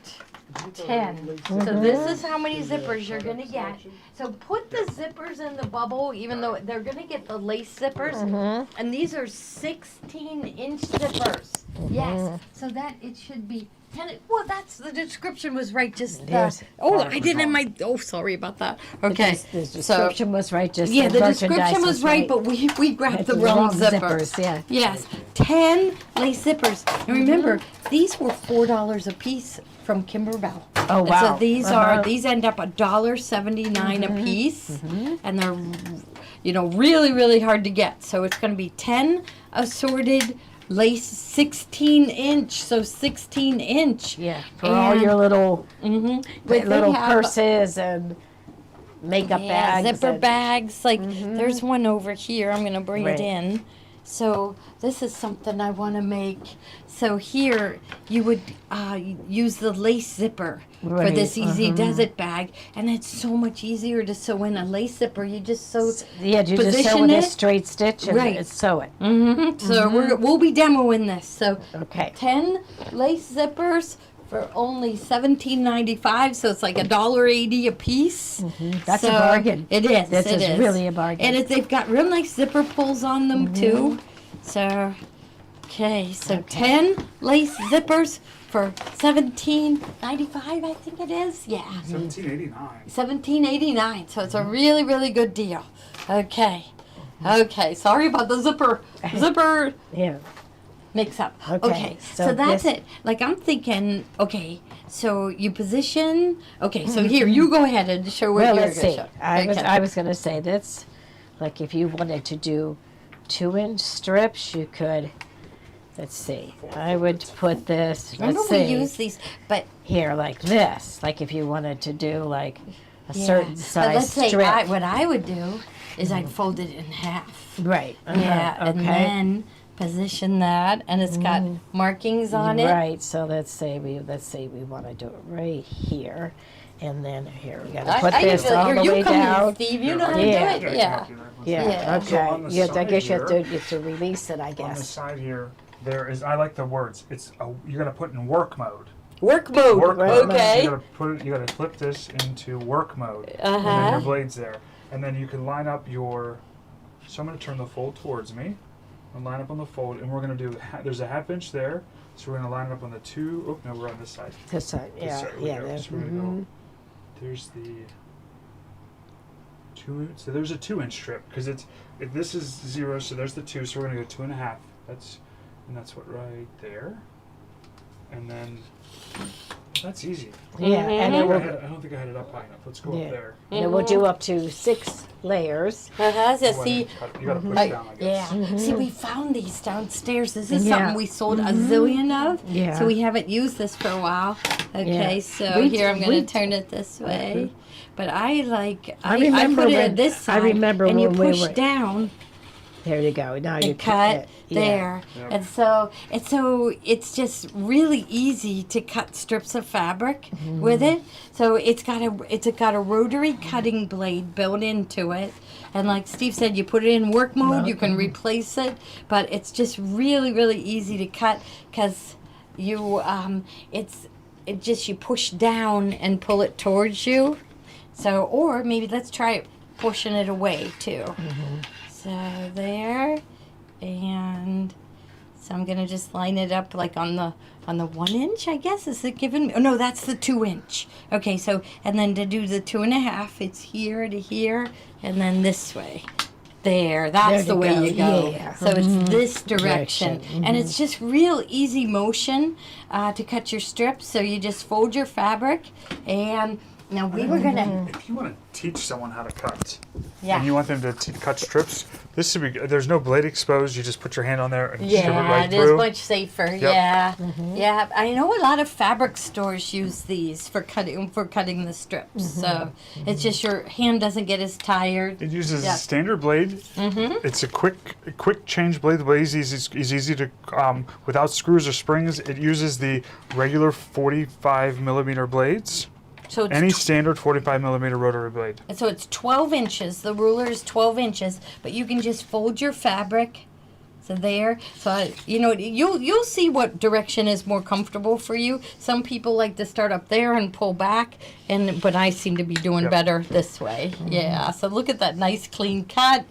10. So this is how many zippers you're going to get. So put the zippers in the bubble, even though they're going to get the lace zippers. And these are 16-inch zippers. Yes. So that it should be 10. Well, that's the description was right. Just Yes. oh, I didn't have my. Oh, sorry about that. Okay. The description was right. Just Yeah, the merchandise description was right, but we grabbed the wrong zipper. zippers. Yeah. Yes, 10 lace zippers. And remember, these were $4 a piece from Kimberbell. Oh, And wow. so these end up $1.79 a piece, and they're really really hard to get. So it's going to be 10 assorted lace 16-inch, so 16-inch. Yeah. For all your little But little they have- purses and makeup bags. zipper and- bags. Like there's one over here. I'm gonna bring Right. it in. So this is something I want to make. So here you would use the lace zipper for Right, this Easy Does It bag, and it's so much easier to sew in a lace zipper. You just sew. Yeah, you just sew position with a it. straight stitch and Right. sew it. So we'll be demoing this. So Okay. 10 lace zippers for only $17.95, so it's like $1.80 a piece. That's a bargain. It is. This it is really a bargain. And they've got real nice zipper pulls on them too. So, okay, so 10 lace zippers for $17.95, I think it is. Yeah, 1789. $17.89. So it's a really really good deal. Okay, okay. Sorry about the zipper Yeah. mix up. Okay, Okay, so so that's this- it. Like I'm thinking, okay, so you position. Okay, so here you go ahead and show what Well, you're let's gonna see. show. I was going to say this, like if you wanted to do 2-inch strips, you could. Let's see. I would put this. Remember Let's we see. use these, but Here, like this. Like if you wanted to do like a yeah. certain But size let's say strip. what I would do is I'd fold it in half. Right. Yeah, and Okay. then position that, and it's got markings on it. Right. So let's say we want to do it right here, and then here we got to put I this usually, all here, the you way come down. in, Steve. You know how Yeah. to do it. Yeah. Yeah. Yeah. So Okay. on the Yeah. I side guess you have here- to release it. I On the guess. side here, there is. I like the words. You're gonna put in work mode. Work mode. Work mode. So Okay. you gotta flip this into work mode. And then Uh-huh. your blade's there, and then you can line up your. So I'm gonna turn the fold towards me, and line up on the fold, and we're gonna do. There's a half inch there, so we're gonna line it up on the two. Oh no, we're on this side. This side. This Yeah. side, we Yeah. go. There's, So we're gonna go. There's the 2. So there's a 2-inch strip because this is 0, so there's the 2. So we're gonna go 2.5. That's what right there, and then that's easy. Yeah. And it will. I don't think I had it up high enough. Let's go Yeah. up there. And it will do up to 6 layers. Uh-huh. So Go ahead see, and cut. You gotta push I- down, I guess. yeah. See, we found these downstairs. This is Yeah. something we sold a zillion of. Yeah. So we haven't used this for a while. Okay, Yeah. so We here d- I'm going we to turn it this way. But I remember put it when- at this I side. remember and you when we push were- down There you go. Now you and cut yeah. there. Yeah. And so it's just really easy to cut strips of fabric with it. So it's got a rotary cutting blade built into it. And like Steve said, you put it in work mode, you can replace it, but it's just really, really easy to cut because you you push down and pull it towards you. So, or maybe let's try it pushing it away too. So there, and so I'm gonna just line it up like on the 1 inch, I guess. Is it given me? Oh no, that's the 2 inch. Okay, so and then to do the 2.5, it's here to here, and then this way. There, that's There the you way go. you go. Yeah. So it's this direction, Direction. and it's just real easy motion to cut your strips. So you just fold your fabric, and now we were gonna. If you want to teach someone how to cut, Yeah. and you want them to cut strips, this should be. There's no blade exposed. You just put your hand on there and strip it Yeah, right it is through. much safer. Yeah, yeah. I know a lot of fabric stores use these for cutting the strips. So it's just your hand doesn't get as tired. It uses Yeah. a standard blade. It's a quick change blade. The blade is easy to without screws or springs. It uses the regular 45 millimeter blades. So it's Any standard 45 millimeter rotary blade. so it's 12 inches. The ruler is 12 inches, but you can just fold your fabric. So there, you'll see what direction is more comfortable for you. Some people like to start up there and pull back, but I seem to be doing Yep. better this way. Yeah. So look at that nice clean cut.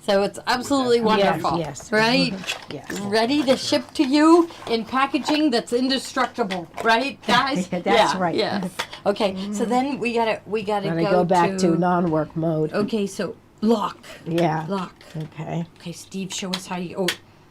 So it's absolutely wonderful. yes. Right? Yes. Ready to ship to you in packaging that's indestructible, right, guys? That's Yeah, right. Yes. Okay. So then we gotta Gotta go back to non-work mode. Okay. So lock. Yeah. Lock. Okay. Okay, Steve, show us how you. Oh,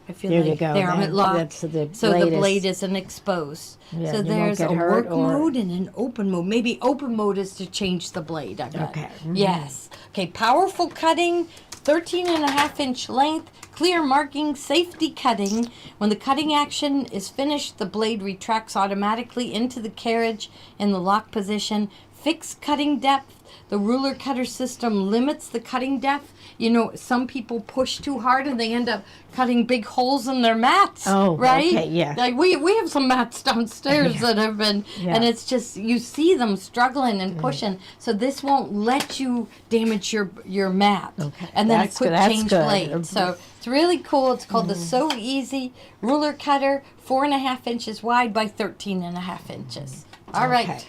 I feel There like you go. there I'm at lock. That's the So blade the blade is- isn't exposed. Yeah, so you won't there's get a hurt work or- mode and an open mode. Maybe open mode is to change the blade. I bet. Okay. Yes. Okay. Powerful cutting, 13.5-inch length, clear marking, safety cutting. When the cutting action is finished, the blade retracts automatically into the carriage in the lock position. Fixed cutting depth. The ruler cutter system limits the cutting depth. You know, some people push too hard and they end up cutting big holes in their mats. Oh, right? okay, yeah. Like we have some mats downstairs that have been, Yeah. and it's just you see them struggling and pushing. So this won't let you damage your mat. Okay, And then that's a quick good, that's change good. blade. So it's really cool. It's called the So Easy ruler cutter, 4.5 inches wide by 13.5 inches. All right. Okay.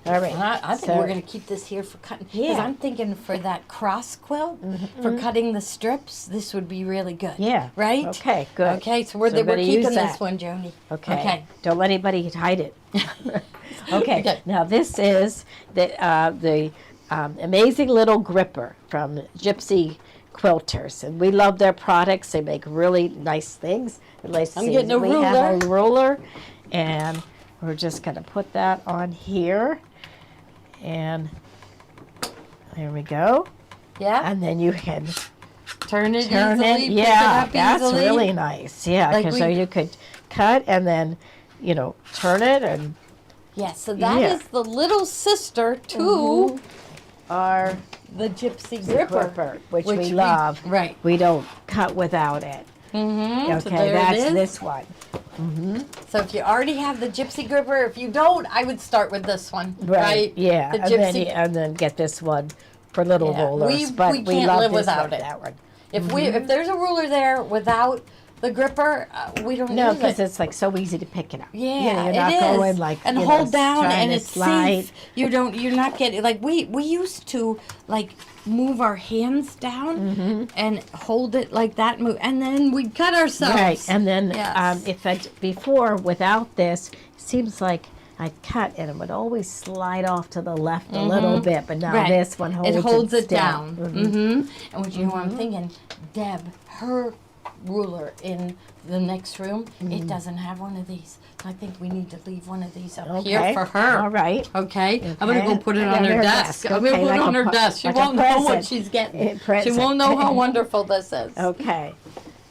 All right. And I think So- we're going to keep this here for cutting. Because Yeah. I'm thinking for that cross quilt, for cutting the strips, this would be really good. Yeah. Right? Okay, good. Okay, so we're So we're better use keeping this that. one, Joni. Okay. Okay. Don't let anybody hide it. Okay. Okay. Now this is the amazing little gripper from Gypsy Quilters, and we love their products. They make really nice things. Let's I'm see. getting a we have a ruler. ruler, and we're just going to put that on here, and there we go. Yeah. And then you can Turn it turn easily. it. Pick Yeah, it up that's easily. really nice. Yeah, Like 'cause so we- you could cut and then, turn it and Yeah, so that is Yeah. the little sister to our the Gypsy Gripper. gripper, which we love. Right. We don't cut without it. Mm-hmm. Okay, so there that's it is. this one. So if you already have the Gypsy Gripper, if you don't, I would start with this one. Right. Yeah, The and then, Gypsy. and then get this one for little Yeah, rollers. we but can't love live this without one, it. that one. If there's a ruler there without the gripper, we don't No, use because it. it's like so easy to pick it up. Yeah, you're not it is. going like and you hold know, down, trying and to it's slide. safe. You're not getting like we used to like move our hands down and hold it like that, move, and then we'd cut ourselves. Right, and then Yes. if I before without this, it seems like I'd cut and it would always slide off to the left a little bit, but now Right. this one holds it holds it still. down. And what you know, I'm thinking, Deb, her ruler in the next room, it doesn't have one of these. So I think we need to leave one of these up here Okay. for her. All right. Okay, I'm gonna go Okay. put it Yeah, on her her desk. desk. I'm gonna Okay, put it like on a her desk. She like a won't know what present. she's getting. She Present. won't know how wonderful this is. Okay.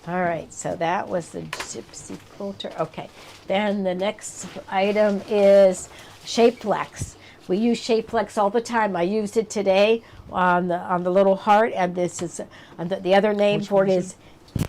All right. So that was the Gypsy Quilter. Okay. Then the next item is Shapeflex. We use Shapeflex all the time. I used it today on the little heart, and this is the other name for it is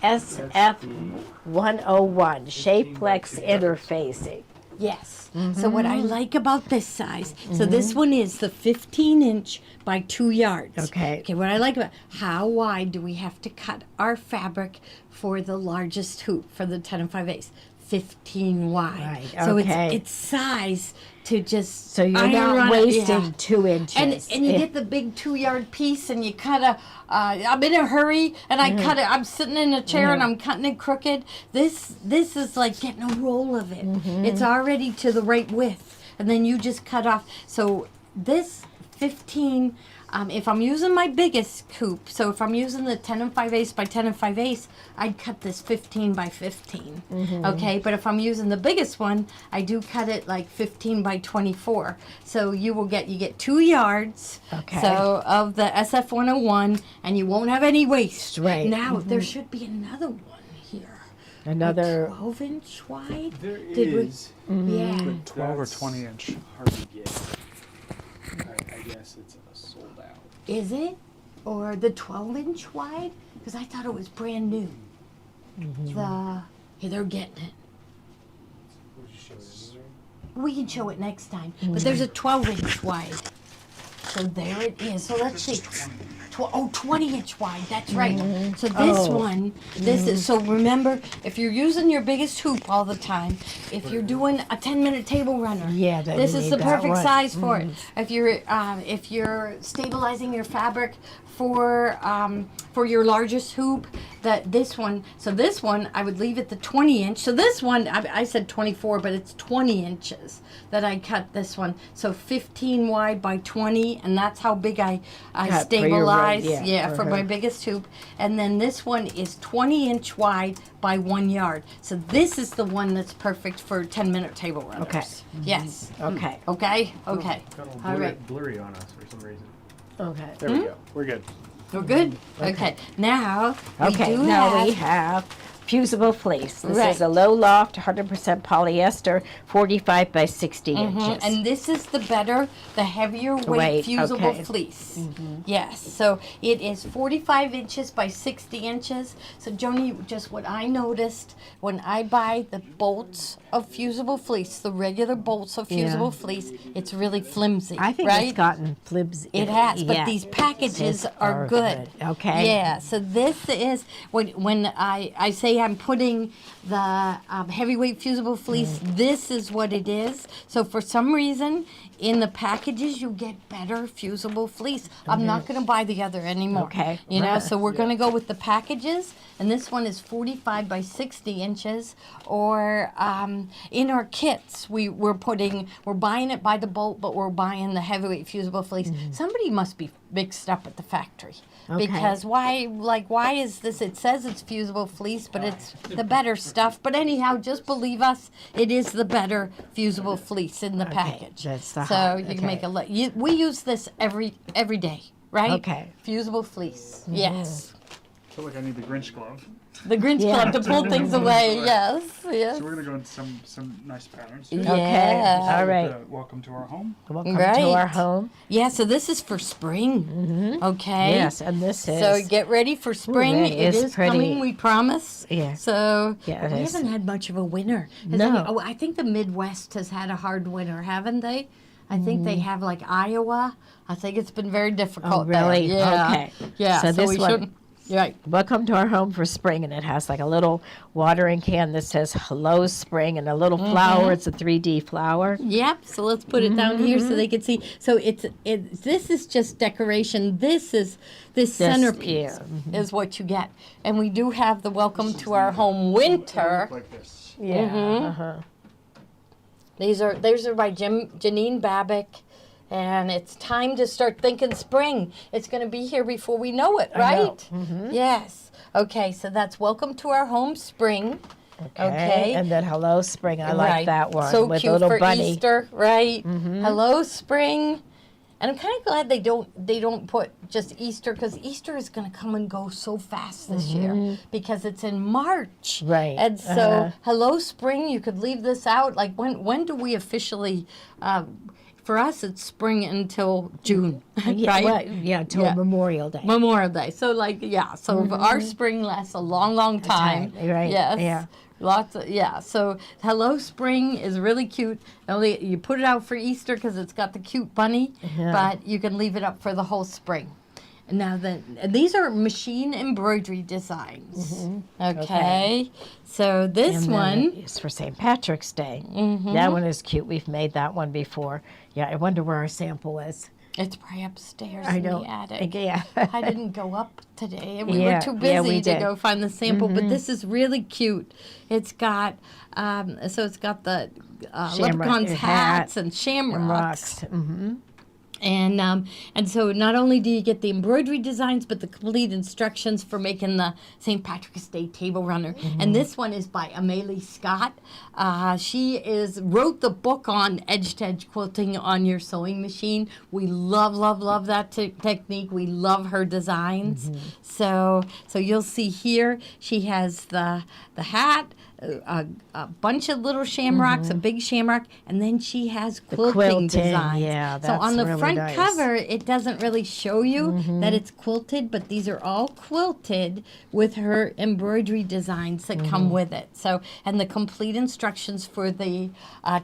SF101 Shapeflex interfacing. Yes. So what I like about this size, so this one is the 15-inch by 2 yards. Okay. Okay, what I like about how wide do we have to cut our fabric for the largest hoop for the 10 and 5/8? 15 wide. Right, So okay. it's size to just So you're iron not on it, wasting yeah. 2 inches. And you get the big 2-yard piece, and you cut I'm in a hurry, and I cut it. I'm sitting in a chair, and I'm cutting it crooked. This is like getting a roll of it. It's already to the right width, and then you just cut off. So this 15. If I'm using my biggest coop, so if I'm using the 10 and 5/8 by 10 and 5/8, I'd cut this 15 by 15. Okay, but if I'm using the biggest one, I do cut it like 15 by 24. So you get 2 yards. Okay. So of the SF101, and you won't have any waste. Right. Now there should be another one here. Another 12-inch wide. There Did we- is. Yeah. but 12 or that's 20 inch. Hard to get. I guess it's sold out. Is it? Or the 12-inch wide? Because I thought it was brand new. Yeah, they're getting it. Would you show this? we can show it next time. But there's a 12-inch wide. So there it is. So let's see. 20-inch wide. That's right. So this one, this is, so remember, if you're using your biggest hoop all the time, if you're doing a 10-minute table runner, Yeah, then this you is need the that perfect one. size for it. If you're stabilizing your fabric for your largest hoop, this one I would leave it the 20-inch. So this one I said 24, but it's 20 inches that I cut this one. So 15 wide by 20, and that's how big I Cut for your stabilize. run, For my biggest hoop. And then this one is 20-inch wide by 1 yard. So this is the one that's perfect for 10-minute table runners. Okay. Yes. Okay. Okay. Okay. Got all All blurry, right. blurry on us for some reason. Okay. There we go. We're good. We're good. Okay. Now Okay, we now we have fusible fleece. This Right. is a low loft, 100% polyester, 45 by 60 inches. And this is the heavier weight Weight, fusible okay. fleece. Yes, so it is 45 inches by 60 inches. So Joni, just what I noticed when I buy the bolts of fusible fleece, the regular bolts of fusible fleece, it's really flimsy, I think right? it's gotten flibs. It has, but these packages These are are good. good. Okay. Yeah, so this is, when I say I'm putting the heavyweight fusible fleece, this is what it is. So for some reason, in the packages, you get better fusible fleece. I'm not going to buy the other anymore. Okay. You know, Right. so we're going to go with the packages. And this one is 45 by 60 inches. Or in our kits, we're buying it by the bolt, but we're buying the heavyweight fusible fleece. Somebody must be mixed up at the factory. Okay. Because why is this? It says it's fusible fleece, but it's the better stuff. But anyhow, just believe us, it is the better fusible fleece in the package. that's the so high- you can make a we use this every day, right? Okay. Fusible fleece. Yes. I feel like I need the Grinch glove. The Grinch Yeah. Club to pull things away. Yes. Yes. So we're gonna go into some nice patterns. Yeah. Okay. All With right. the welcome to our home. Welcome to Right. our home. Yeah. So this is for spring. Okay. Yes, and this is. So get ready for spring. that It is is pretty. coming, we promise. Yeah. So Yeah, but it we is. haven't had much of a winter. Has No. I think the Midwest has had a hard winter, haven't they? I think they have like Iowa. I think it's been very difficult. there. Oh, really? Yeah. Okay. Yeah. So this we one- shouldn't. Right. Welcome to our home for spring, and it has like a little watering can that says "Hello Spring" and a little flower. It's a 3D flower. Yep. So let's put it down here so they can see. So this is just decoration. This centerpiece yeah. is what you get, and we do have the welcome to our home winter. Like this. Yeah. Mm-hmm. These are by Janine Babick, and it's time to start thinking spring. It's going to be here before we know it, I right? know. Yes. Okay, so that's welcome to our home spring. Okay. And then "Hello Spring." I like Right. that one So with cute a little for bunny. Easter, right? Hello, spring. And I'm kind of glad they don't put just Easter, because Easter is going to come and go so fast this year because it's in March. Right. And so, hello, spring. You could leave this out. Like when do we officially? For us, it's spring until June, Yeah, right? well, yeah, till Yeah. Memorial Day. Memorial Day. So so our spring lasts a long, long time. Right, Yes. yeah. So hello spring is really cute. Only you put it out for Easter because it's got the cute bunny, Yeah. but you can leave it up for the whole spring. Now these are machine embroidery designs. Okay. So this And then one. it is for St. Patrick's Day. That one is cute. We've made that one before. Yeah, I wonder where our sample is. It's probably upstairs I in don't. the attic. Yeah. I didn't go up today. We Yeah, were too yeah, busy we to did. go find the sample, but this is really cute. It's got it's got the leprechauns hats and shamrocks. And so not only do you get the embroidery designs, but the complete instructions for making the St. Patrick's Day table runner. And this one is by Amelie Scott. She wrote the book on edge-to-edge quilting on your sewing machine. We love that technique. We love her designs. So you'll see here she has the hat, a bunch of little shamrocks, a big shamrock, and then she has quilting designs. yeah, so on that's the really front nice. cover, it doesn't really show you that it's quilted, but these are all quilted with her embroidery designs that come with it. So, and the complete instructions for the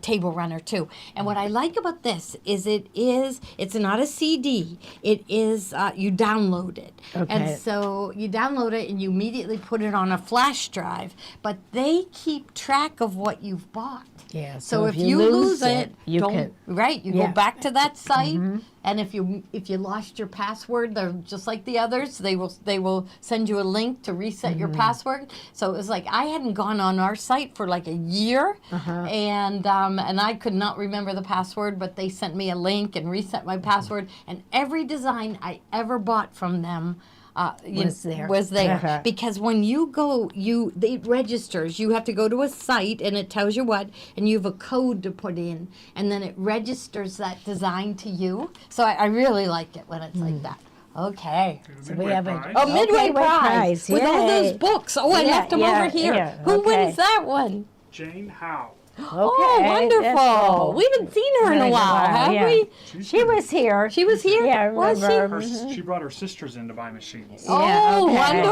table runner too. And what I like about this is it's not a CD. It is you download it, Okay. and so you download it and you immediately put it on a flash drive. But they keep track of what you've bought. Yeah, So if you lose it, you don't, can. right? You Yeah. go back to that site, and if you lost your password, they're just like the others. They will send you a link to reset your password. So it was like I hadn't gone on our site for like a year, and I could not remember the password, but they sent me a link and reset my password. And every design I ever bought from them. Was there because when you go, it registers. You have to go to a site and it tells you what, and you have a code to put in, and then it registers that design to you. So I really like it when it's like that. Okay. So we have a Midway Okay, prize with all yay. those books. Oh, I Yeah, left them yeah, over here. yeah, Who okay. wins that one? Jane Howe. Oh, Okay, wonderful. that's cool. We haven't seen her in a while, have yeah. we? She was here. She was here? Yeah, I Was she? remember. She brought her sisters in to buy machines. Oh, Yeah, okay. Brought her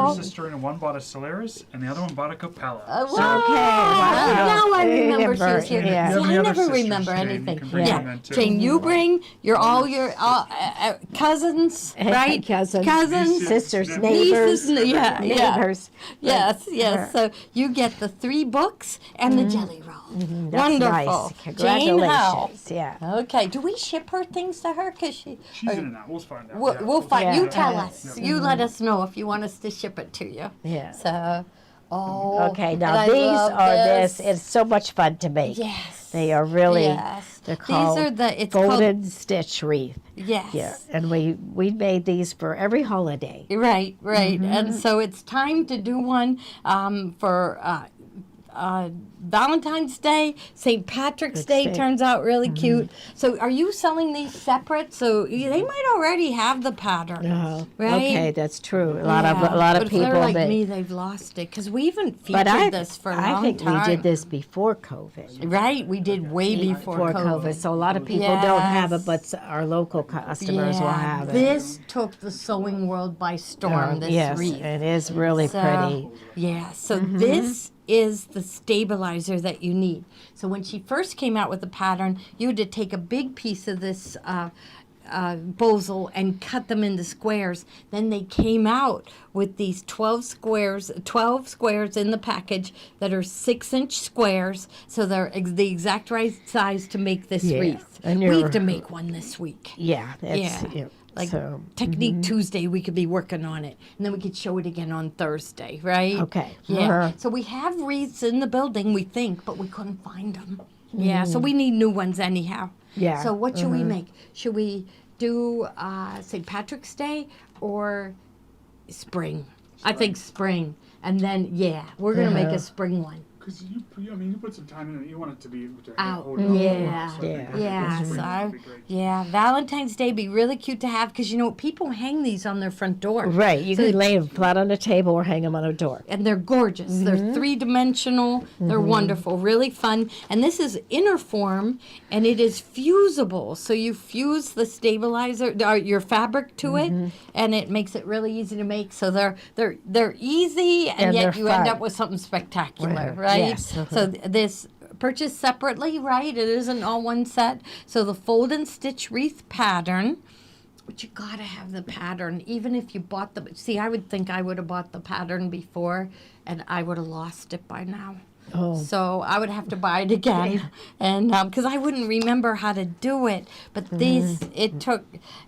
wonderful. sister in, and one bought a Solaris, and the other one bought a Capella. Wow. wow. Now I remember she was Remember, here. yeah. See, You have I any other never sisters, remember Jane? You anything. can bring them Yeah, in, too. Jane, you bring all your cousins, right? Cousins, sisters, Nieces, neighbors, Nieces, yeah, yeah. neighbors. Yes. So you get the 3 books and the jelly roll. That's Wonderful. nice. Jane Howe. Congratulations. Yeah. Okay. Do we ship her things to her? Cause She's in and out. We'll find out. We'll, yeah. we'll find. Yeah. You tell Yeah. us. You let us know if you want us to ship it to you. Yeah. So, Okay, and now I these love are this. It's so much fun to make. Yes. They are really. Yes. They're called These are the. It's golden stitch wreath. Yes. Yeah, and we made these for every holiday. Right. Mm-hmm. And so it's time to do one for Valentine's Day. St. Patrick's Day Day. turns out really cute. So are you selling these separate? So they might already have the pattern. Right? Okay, that's true. A lot Yeah, of but people. if they're like that- me, they've lost it because we haven't featured but this for a long I think time. we did this before COVID. Right, we did way before COVID. So a lot of people don't have it, Yes. but our local customers will have it. This took the sewing world by storm. This yes, wreath. it is really So, pretty. Yeah, so this is the stabilizer that you need. So when she first came out with the pattern, you had to take a big piece of this bosal and cut them into squares. Then they came out with these 12 squares in the package that are 6-inch squares, so they're the exact right size to make this Yeah, wreath. and We you're- have to make one this week. Yeah, that's Yeah. Like so. Technique Tuesday, we could be working on it, and then we could show it again on Thursday, right? Okay. Yeah. So we have wreaths in the building, we think, but we couldn't find them. Yeah. So we need new ones anyhow. Yeah, So what should we make? Should we do St. Patrick's Day or spring? I think spring, and then we're gonna make a spring one. Because you put some time in it. You want it to be able to Out. hold it up. Yeah. So I think Yeah, spring so would be great. yeah, Valentine's Day be really cute to have because people hang these on their front door. Right, you So can lay them flat on a table or hang them on a door. and they're gorgeous. Mm-hmm. They're 3-dimensional. They're wonderful, really fun. And this is inner form, and it is fusible. So you fuse the stabilizer, your fabric to Mm-hmm. it, and it makes it really easy to make. So they're easy, and And yet they're you end fun. up with something spectacular, Right. right? Yes. So this purchased separately, right? It isn't all one set. So the fold and stitch wreath pattern. But you gotta have the pattern, even if you bought the. See, I would think I would have bought the pattern before, and I would have lost it by now. Oh. So I would have to buy it again, and because I wouldn't remember how to do it. But these,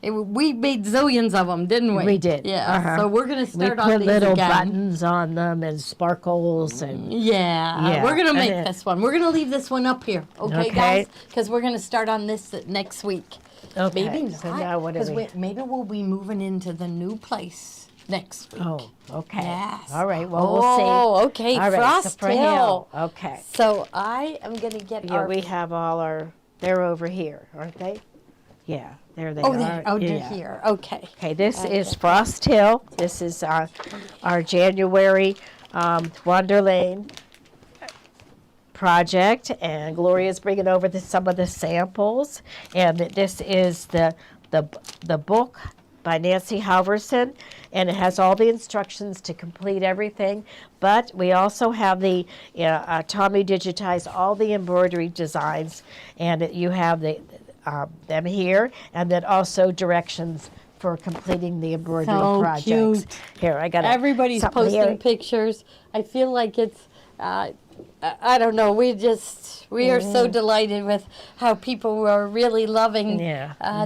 we made zillions of them, didn't we? We did. Yeah. Uh-huh. So we're gonna We start on put these little again. buttons on them and sparkles and Yeah, Yeah, we're gonna make and it- this one. We're gonna leave this one up here, okay, Okay. guys? Because we're gonna start on this next week. okay. Maybe not. So now what do 'cause we? maybe we'll be moving into the new place next week. Oh, okay. Yes. All right. Well, we'll see. Oh, okay. All right. Frost so for Hill. Okay. So I am gonna get Yeah, our. we have all our. They're over here, aren't they? Yeah, there they oh, are. there. Oh, they're yeah. here. Okay. Okay, this is Frost Hill. This is our January Wonderlane project, and Gloria's bringing over some of the samples. And this is the book by Nancy Halverson, and it has all the instructions to complete everything. But we also have Tommy digitized all the embroidery designs, and you have them here, and then also directions for completing the embroidery projects. Cute. Here, I got Everybody's posting pictures. I feel like it's, I don't know, we are so delighted with how people are really loving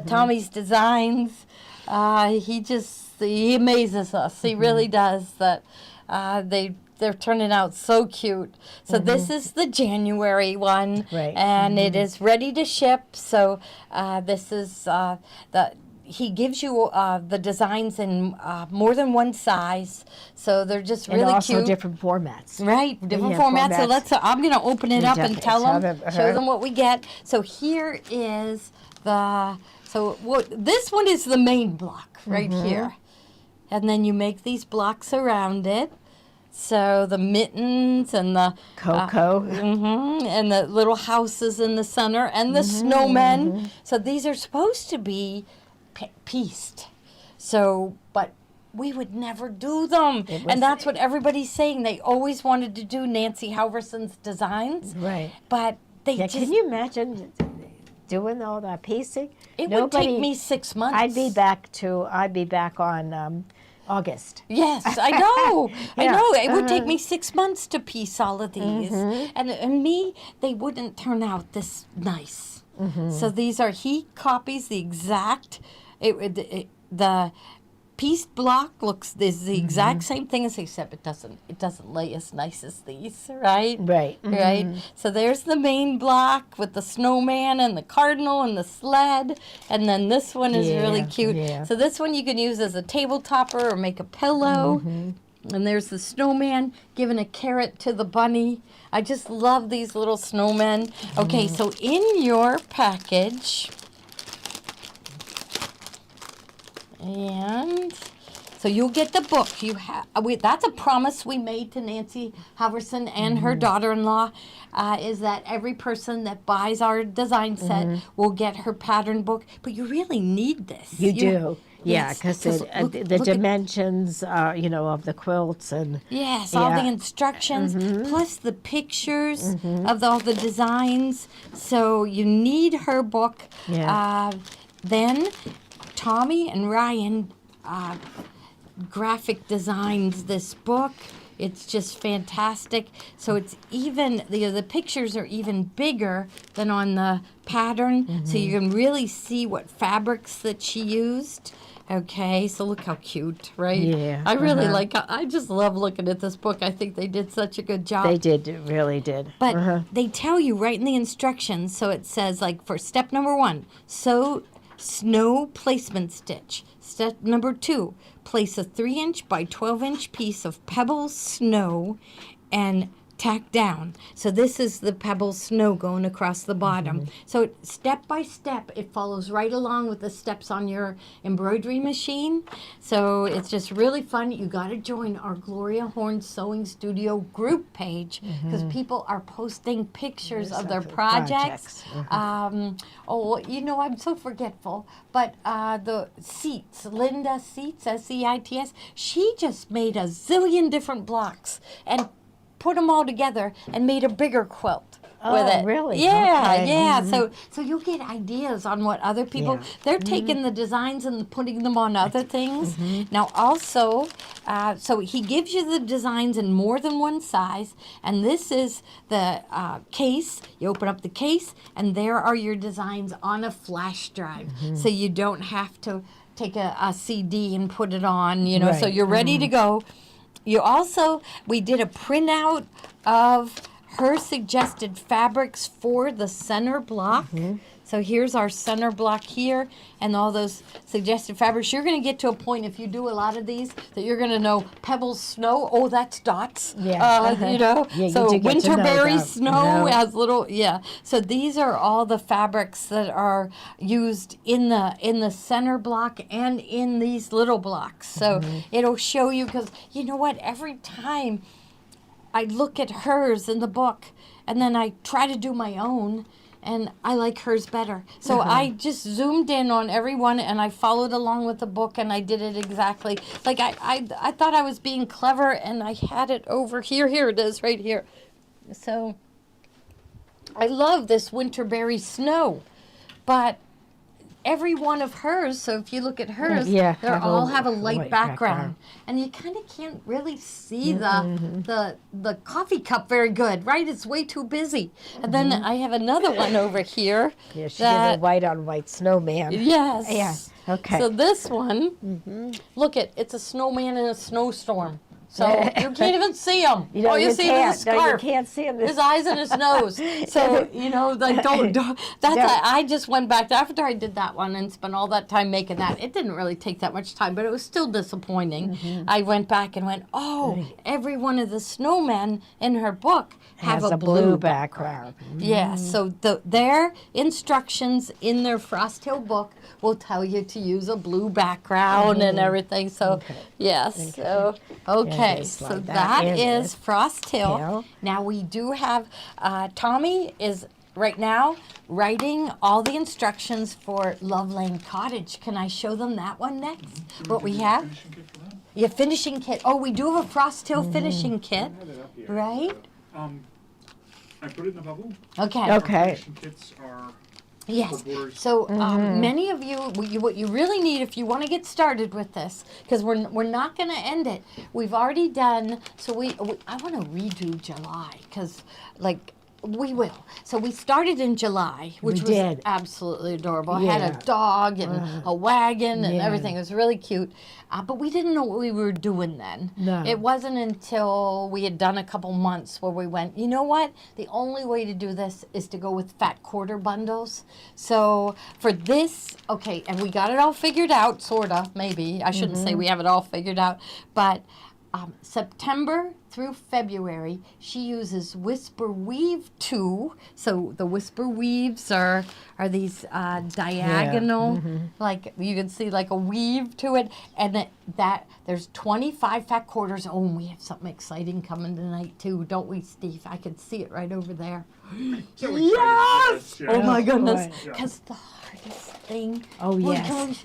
Tommy's designs. He amazes us. He really does. That they're turning out so cute. So this is the January one, Right. and it is ready to ship. So this is he gives you the designs in more than one size, so they're just really and also cute. different formats. Right, different Yeah, formats. So I'm going to open it up and definitely tell tell them, them, show them what we get. So here is this one is the main block right here. And then you make these blocks around it. So the mittens and the Cocoa. and the little houses in the center and the snowmen. So these are supposed to be pieced. So, but we would never do them. And that's what everybody's saying. They always wanted to do Nancy Halverson's designs. Right. But they Yeah, just... can you imagine doing all that piecing? It would take me 6 months. I'd be back on August. Yes, I know. I Yeah. know. It would take me 6 months to piece all of these. And me, they wouldn't turn out this nice. So these are, he copies the exact, the pieced block is the exact same thing as, except it doesn't lay as nice as these, right? Right. Right. So there's the main block with the snowman and the cardinal and the sled, and then this one is really cute. Yeah. So this one you can use as a table topper or make a pillow. And there's the snowman giving a carrot to the bunny. I just love these little snowmen. Okay, so in your package, and so you'll get the book. That's a promise we made to Nancy Halverson and her daughter-in-law, is that every person that buys our design set will get her pattern book. But you really need this. You do. Yeah, Yes, because 'cause the look at- dimensions, of the quilts and Yes, all the Yeah. instructions, plus the pictures of all the designs. So you need her book. Yeah. Then Tommy and Ryan graphic designs this book. It's just fantastic. So it's even, the pictures are even bigger than on the pattern. So you can really see what fabrics that she used. Okay, so look how cute, right? Yeah, I really I just love looking at this book. I think they did such a good job. they really did. But they tell you right in the instructions, so it says, like, for step number 1, sew snow placement stitch. Step number 2, place a 3-inch by 12-inch piece of pebbles snow and tack down. So this is the pebbles snow going across the bottom. So step by step, it follows right along with the steps on your embroidery machine. So it's just really fun. You got to join our Gloria Horn Sewing Studio group page, because people are posting pictures of their projects. I'm so forgetful, but the Seats, Linda Seats, Seits, she just made a zillion different blocks and put them all together and made a bigger quilt with it. Really? Yeah, Okay. yeah. So you'll get ideas on what other people, they're taking the designs and putting them on other things. Now also, so he gives you the designs in more than one size, and this is the case. You open up the case, and there are your designs on a flash drive. So you don't have to take a CD and put it on, so Right. you're ready to go. You also, we did a printout of her suggested fabrics for the center block. So here's our center block here and all those suggested fabrics. You're going to get to a point, if you do a lot of these, that you're going to know pebbles snow. Oh, that's dots. Yeah. Yeah, you so do get to know winterberry that. snow Yeah. has little, So these are all the fabrics that are used in the center block and in these little blocks. So it'll show you, because you know what? Every time I look at hers in the book, and then I try to do my own, and I like hers better. So I just zoomed in on everyone, and I followed along with the book, and I did it exactly. Like, I thought I was being clever, and I had it over here. Here it is, right here. So I love this Winterberry Snow, but every one of hers, so if you look at hers, they all have a light background. And you kind of can't really see the coffee cup very good, right? It's way too busy. And then I have another one over here. Yeah, she did a white on white snowman. Yes. Yeah. Okay. So this one, look it's a snowman in a snowstorm. So you can't even see him. All you see is his scarf. You can't see him. His eyes and his nose. So, like, don't I just went back after I did that one and spent all that time making that. It didn't really take that much time, but it was still disappointing. I went back and went, every one of the snowmen in her book have has a blue background. Yeah, so their instructions in their Frost Hill book will tell you to use a blue background and everything. So, yes. So, okay, so slide that in is there. Frost Hill. Hill. Now we do have, Tommy is right now writing all the instructions for Love Lane Cottage. Can I show them that one next? What we have? Yeah, finishing kit. Oh, we do have a Frost Hill finishing kit, right? I put it in the bubble. Okay. Okay. Finishing kits are Yes. for borders. So many of you, what you really need if you want to get started with this, because we're not going to end it. We've already done. So I want to redo July because we will. So we started in July, which was absolutely adorable. I had a dog and a wagon and everything. It was really cute. But we didn't know what we were doing then. No. It wasn't until we had done a couple months where we went, you know what? The only way to do this is to go with fat quarter bundles. So for this, okay, and we got it all figured out, sort of, maybe. I shouldn't say we have it all figured out. But September through February, she uses Whisper Weave 2. So the Whisper Weaves are these diagonal, like you can see like a weave to it. And that there's 25 fat quarters. Oh, and we have something exciting coming tonight too, don't we, Steve? I can see it right over there. So Yes! excited. Oh my goodness. boy. Because the hardest thing. Oh, Well, yes.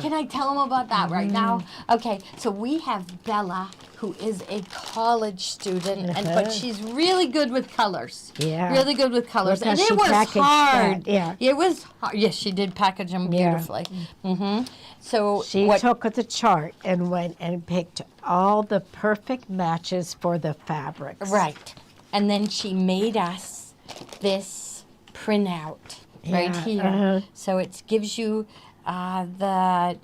Can I tell them about that right now? Okay, so we have Bella, who is a college student, but she's really good with colors. Yeah. Really good with colors. Look how And she it was packaged hard. that, yeah. It was hard. Yes, she did package them beautifully. So She took the chart and went and picked all the perfect matches for the fabrics. Right. And then she made us this printout right here. So it gives you the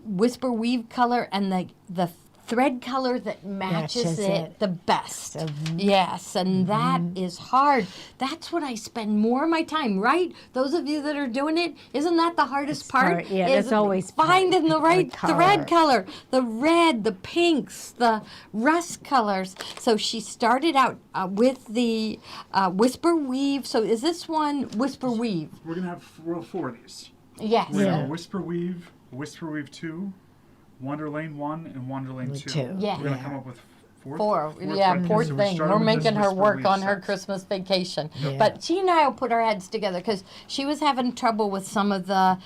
Whisper Weave color and the thread color that matches it the best. Yes, and that is hard. That's what I spend more of my time, right? Those of you that are doing it, isn't that the hardest part? Yeah, is that's always finding the right thread color. color, the red, the pinks, the rust colors. So she started out with the Whisper Weave. So is this one Whisper Weave? We're gonna have four of these. Yes. We're gonna have Whisper Weave 2, Wonder Lane 1, and Wonder Lane 2. Yeah. We're gonna come up with four. Poor So we thing. started We're with making this her Whisper work Weave on her set. Christmas vacation. Yeah. But she and I will put our heads together because she was having trouble with some of the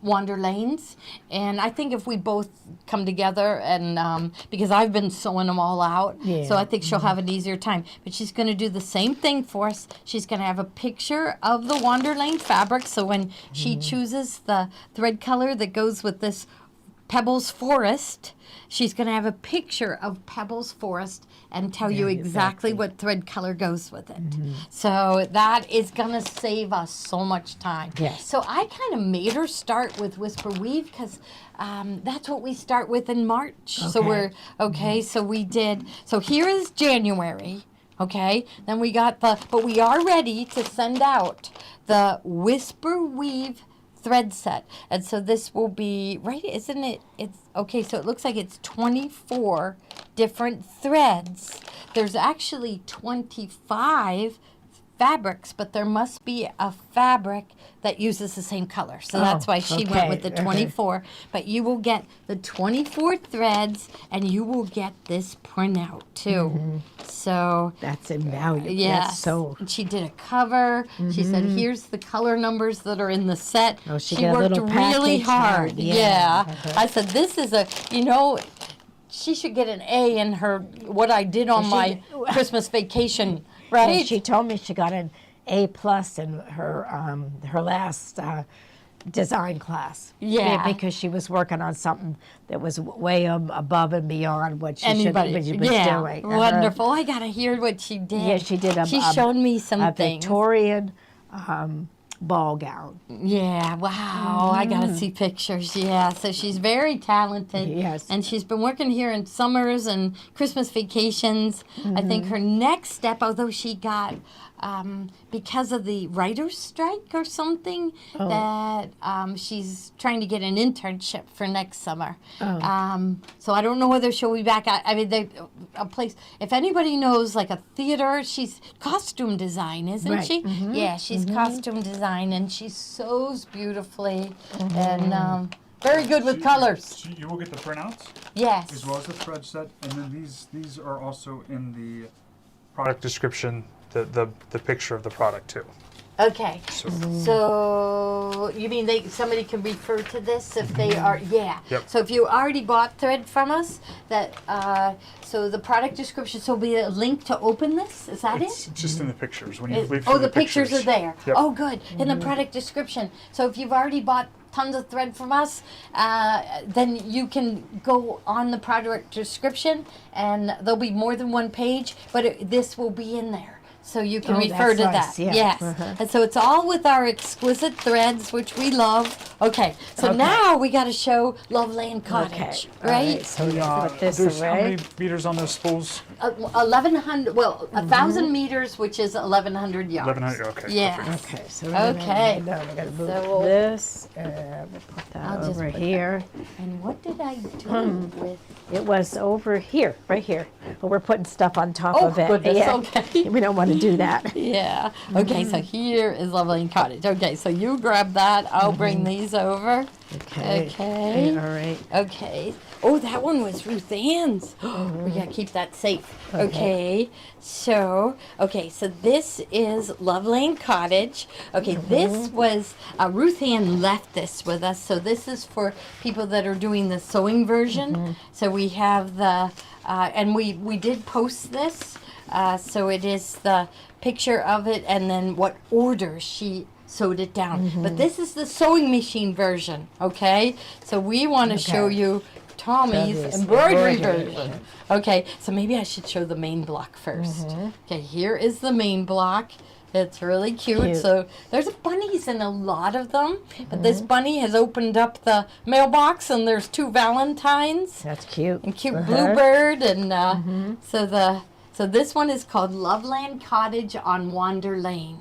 Wander Lanes. And I think if we both come together and because I've been sewing them all out, so I think she'll have an easier time. But she's going to do the same thing for us. She's going to have a picture of the Wander Lane fabric. So when she chooses the thread color that goes with this Pebbles Forest, she's going to have a picture of Pebbles Forest and tell you exactly what thread color goes with it. So that is going to save us so much time. Yes. So I kind of made her start with Whisper Weave because that's what we start with in March. So we're, so we did, so here is January. Okay, then we got but we are ready to send out the Whisper Weave thread set. And so this will be, right, isn't it? It's, okay, so it looks like it's 24 different threads. There's actually 25 fabrics, but there must be a fabric that uses the same color. So that's why she went with the 24. But you will get the 24 threads, and you will get this printout too. So That's invaluable. yes, That's so. and she did a cover. She said, "Here's the color numbers that are in the set." Oh, she she got a worked little really package hard. card. Yeah. I said, "This is a, she should get an A in her what I did on my Christmas vacation." Right. Right? She told me she got an A+ in her last design class. Yeah. Because she was working on something that was way above and beyond what she Anybody? what she was Yeah, doing. wonderful. I gotta hear what she did. Yeah, she did She showed me some a things. Victorian ball gown. Yeah, wow. I got to see pictures. Yeah, so she's very talented. Yes. And she's been working here in summers and Christmas vacations. I think her next step, although she got, because of the writer's strike or something, that she's trying to get an internship for next summer. So I don't know whether she'll be back. I mean, a place, if anybody knows like a theater, she's costume design, isn't Right. she? Yeah, she's costume design, and she sews beautifully and very good with colors. So you will get the printouts Yes. as well as the thread set, and then these are also in the product description, the picture of the product too. Okay. So you mean somebody can refer to this if they are Yep. So if you already bought thread from us, that so the product description, so will be a link to open this. Is that It's it? just in the pictures when you leave. Oh, the pictures are there. Yep. Oh, good. In the product description. So if you've already bought tons of thread from us, then you can go on the product description, and there'll be more than one page, but this will be in there. So you can Oh, refer that's to nice, that. yeah. Yes. Uh-huh. And so it's all with our exquisite threads, which we love. Okay. So now we got to show Loveland Cottage, All right? So you put this There's how away. many meters on those spools? 1,100. Well, 1,000 meters, which is 1,100 yards. 1,100. Okay. Yes. perfect. Okay, so we're Okay. We're gonna move So we'll- this. We'll put that I'll just over put that- here. And what did I do with? It was over here, right here. But we're putting stuff on top Oh, of it. goodness, okay. We don't want to do that. Yeah. Okay, so here is Loveland Cottage. Okay, so you grab that. I'll bring these over. Okay. Okay. All right. Okay. Oh, that one was Ruth Ann's. We gotta keep that safe. Okay. So this is Loveland Cottage. Okay, this was Ruth Ann left this with us. So this is for people that are doing the sewing version. So we have the and we did post this. So it is the picture of it and then what order she sewed it down. But this is the sewing machine version, okay? So we want to show you Tommy's Tommy's embroidery embroidery version. Okay, so maybe I should show the main block first. Okay, here is the main block. It's really cute. So there's bunnies in a lot of them, but this bunny has opened up the mailbox and there's 2 Valentines That's cute. and cute bluebird and so this one is called Loveland Cottage on Wander Lane.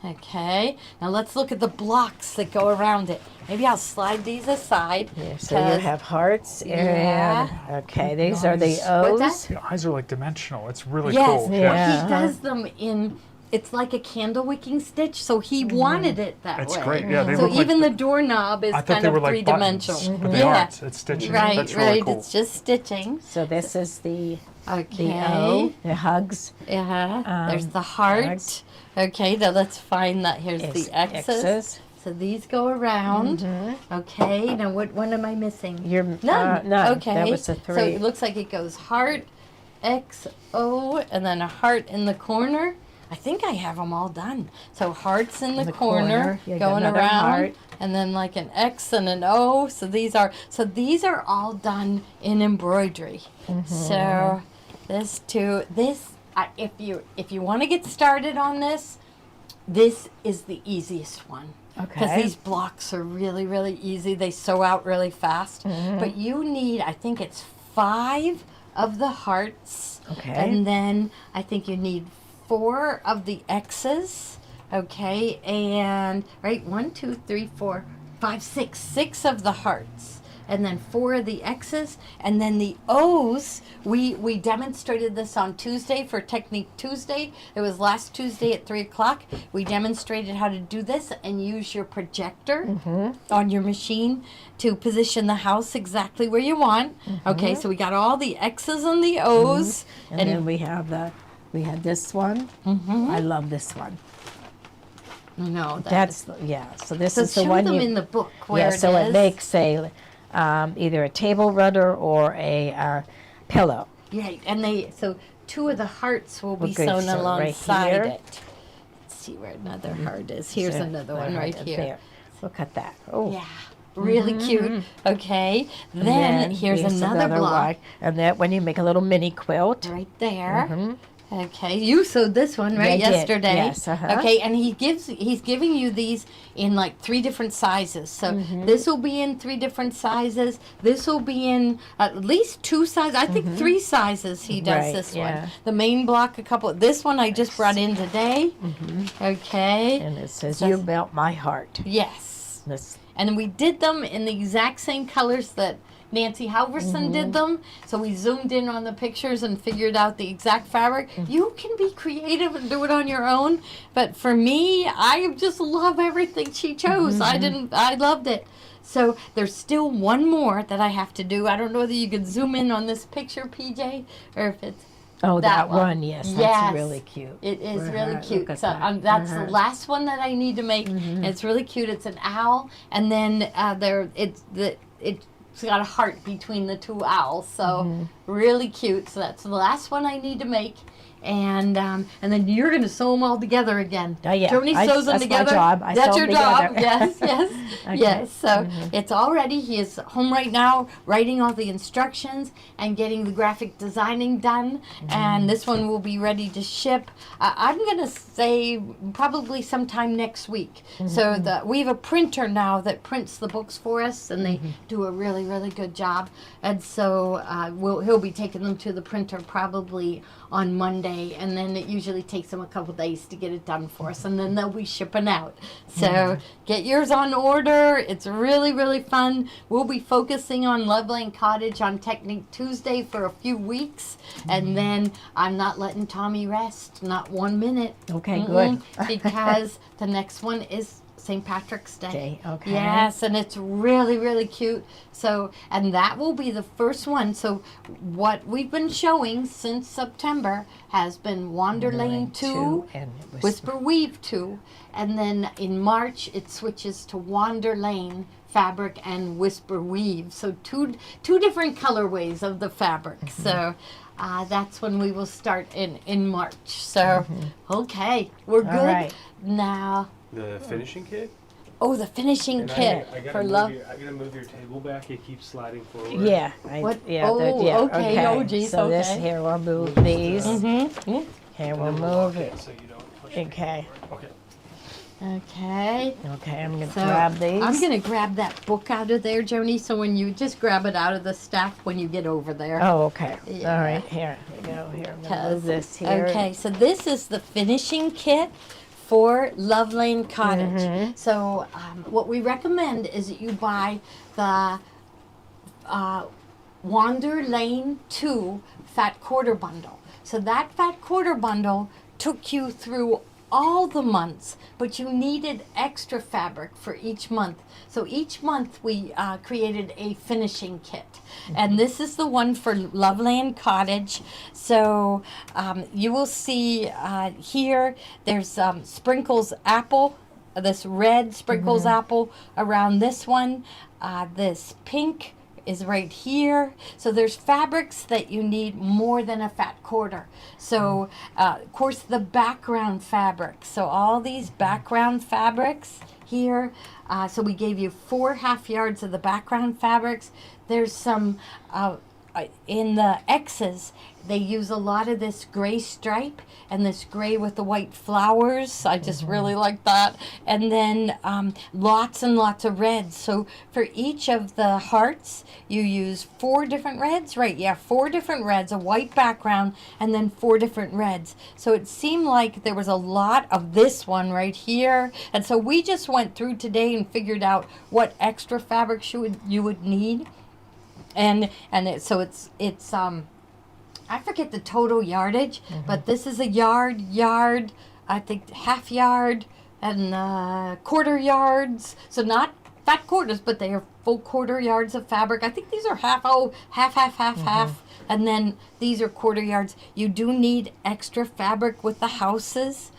Okay, now let's look at the blocks that go around it. Maybe I'll slide these aside. Yeah, so you 'cause- have hearts and Yeah. okay, these are the Nice. O's. What's The eyes are like dimensional. It's really Yes, cool. well, Yeah. he does them in. It's like a candle wicking stitch, so he wanted it that It's way. great. Yeah, they So look like even the doorknob is I thought kind they of were like three-dimensional. buttons, but they Yeah. aren't. It's stitching. Right, That's really right. cool. It's just stitching. So this is the Okay. O, the hugs. Yeah. There's the heart. hugs. Okay. Now let's find that. Here's the X's. So these go around. Okay. Now what one am I missing? You're None. none. Okay. That was a 3. So it looks like it goes heart, X, O, and then a heart in the corner. I think I have them all done. So hearts in the corner, You got going another around, heart. and then like an X and an O. So these are all done in embroidery. So this too. If you want to get started on this, this is the easiest one. Because Okay. these blocks are really, really easy. They sew out really fast. But you need, I think it's 5 of the hearts. Okay. And then I think you need 4 of the X's. Okay. And, right, 1, 2, 3, 4, 5, 6. 6 of the hearts. and then 4 of the X's, and then the O's. We demonstrated this on Tuesday for Technique Tuesday. It was last Tuesday at 3 o'clock. We demonstrated how to do this and use your projector on your machine to position the house exactly where you want. Okay, so we got all the X's and the O's. And then we have this one. I love this one. No, That's so this so is the show one them you in the book where so it is. it makes a either a table runner or a pillow. Right, and so 2 of the hearts will be Okay, sewn so right alongside here. it. Let's see where another heart is. Here's So, another one right here. There. Look at that. Oh. Yeah, really cute. Okay, then here's another block one. And that when you make a little mini quilt. right there. Okay, you sewed this one Yeah, I right did. yesterday. Yes, Okay, and he's giving you these in like 3 different sizes. So this will be in 3 different sizes. This will be in at least 2 sizes. I think 3 sizes he does Right, this yeah. one. The main block, a couple. This one I just brought in today. Okay. And it says, Says- "You melt my heart." Yes. This, And we did them in the exact same colors that Nancy Halverson did them. So we zoomed in on the pictures and figured out the exact fabric. You can be creative and do it on your own. But for me, I just love everything she chose. I loved it. So there's still one more that I have to do. I don't know whether you can zoom in on this picture, PJ, or if it's oh, that that one. Yes, that's Yes. really cute. it is Uh-huh, really look cute. at So that. that's the last one that I need to make. And it's really cute. It's an owl, and then it's got a heart between the 2 owls. So really cute. So that's the last one I need to make. And then you're going to sew them all together again. Oh, yeah. Tony sews them That's my together. job. I That's sew your them job. together. Yes, yes, Okay. yes. So it's all ready. He is home right now, writing all the instructions and getting the graphic designing done. And this one will be ready to ship. I'm going to say probably sometime next week. So we have a printer now that prints the books for us, and they do a really, really good job. And so he'll be taking them to the printer probably on Monday, and then it usually takes them a couple days to get it done for us, and then they'll be shipping out. So get yours on order. It's really, really fun. We'll be focusing on Loveland Cottage on Technique Tuesday for a few weeks, and then I'm not letting Tommy rest, not 1 minute. Okay, good. Because the next one is St. Patrick's Day. Okay, okay. Yes, and it's really, really cute. So, and that will be the first one. So, what we've been showing since September has been Wander Lane 2, and Whisper Weave 2, and then in March it switches to Wander Lane fabric and Whisper Weave. So, two different colorways of the fabric. So, that's when we will start in March. So, okay, we're good. All right. Now, The finishing kit? oh, the finishing And kit I gotta for move love. I gotta move your table back. It keeps sliding forward. Yeah. What? Yeah. Oh, okay. Oh, geez, So this okay. here, we'll move these. Mm-hmm. Here, we'll Lock move it. so you don't push it Okay. forward. Okay. Okay. Okay, I'm gonna So grab these. I'm gonna grab that book out of there, Joni. So when you just grab it out of the stack when you get over there. Oh, okay. Yeah. All right, here we go. Here, I'm gonna move this here. Okay, so this is the finishing kit for Love Lane Cottage. Mm-hmm. So what we recommend is that you buy the Wander Lane 2 Fat Quarter Bundle. So that Fat Quarter Bundle took you through all the months, but you needed extra fabric for each month. So each month we created a finishing kit. And this is the one for Loveland Cottage. So you will see here, there's Sprinkles apple, this red Sprinkles apple around this one. This pink is right here. So there's fabrics that you need more than a fat quarter. So of course the background fabric. So all these background fabrics here. So we gave you 4 half yards of the background fabrics. There's some in the X's, they use a lot of this gray stripe and this gray with the white flowers. I just really like that. And then lots and lots of reds. So for each of the hearts, you use 4 different reds, right? Yeah, 4 different reds, a white background, and then 4 different reds. So it seemed like there was a lot of this one right here. And so we just went through today and figured out what extra fabrics you would need. So it's I forget the total yardage, but this is a yard, I think half yard and quarter yards. So not fat quarters, but they are full quarter yards of fabric. I think these are half, half. And then these are quarter yards. You do need extra fabric with the houses.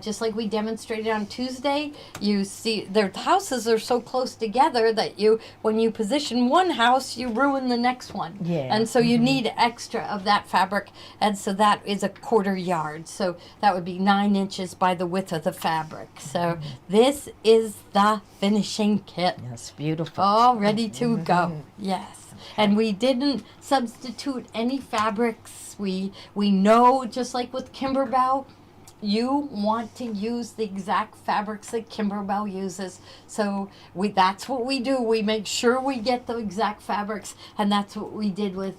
Just like we demonstrated on Tuesday, you see their houses are so close together that when you position one house, you ruin the next one. Yeah. And so you need extra of that fabric. And so that is a quarter yard. So that would be 9 inches by the width of the fabric. So this is the finishing kit. Yes, beautiful. All ready to go. Yes. And we didn't substitute any fabrics. We know, just like with Kimberbell, you want to use the exact fabrics that Kimberbell uses. So that's what we do. We make sure we get the exact fabrics, and that's what we did with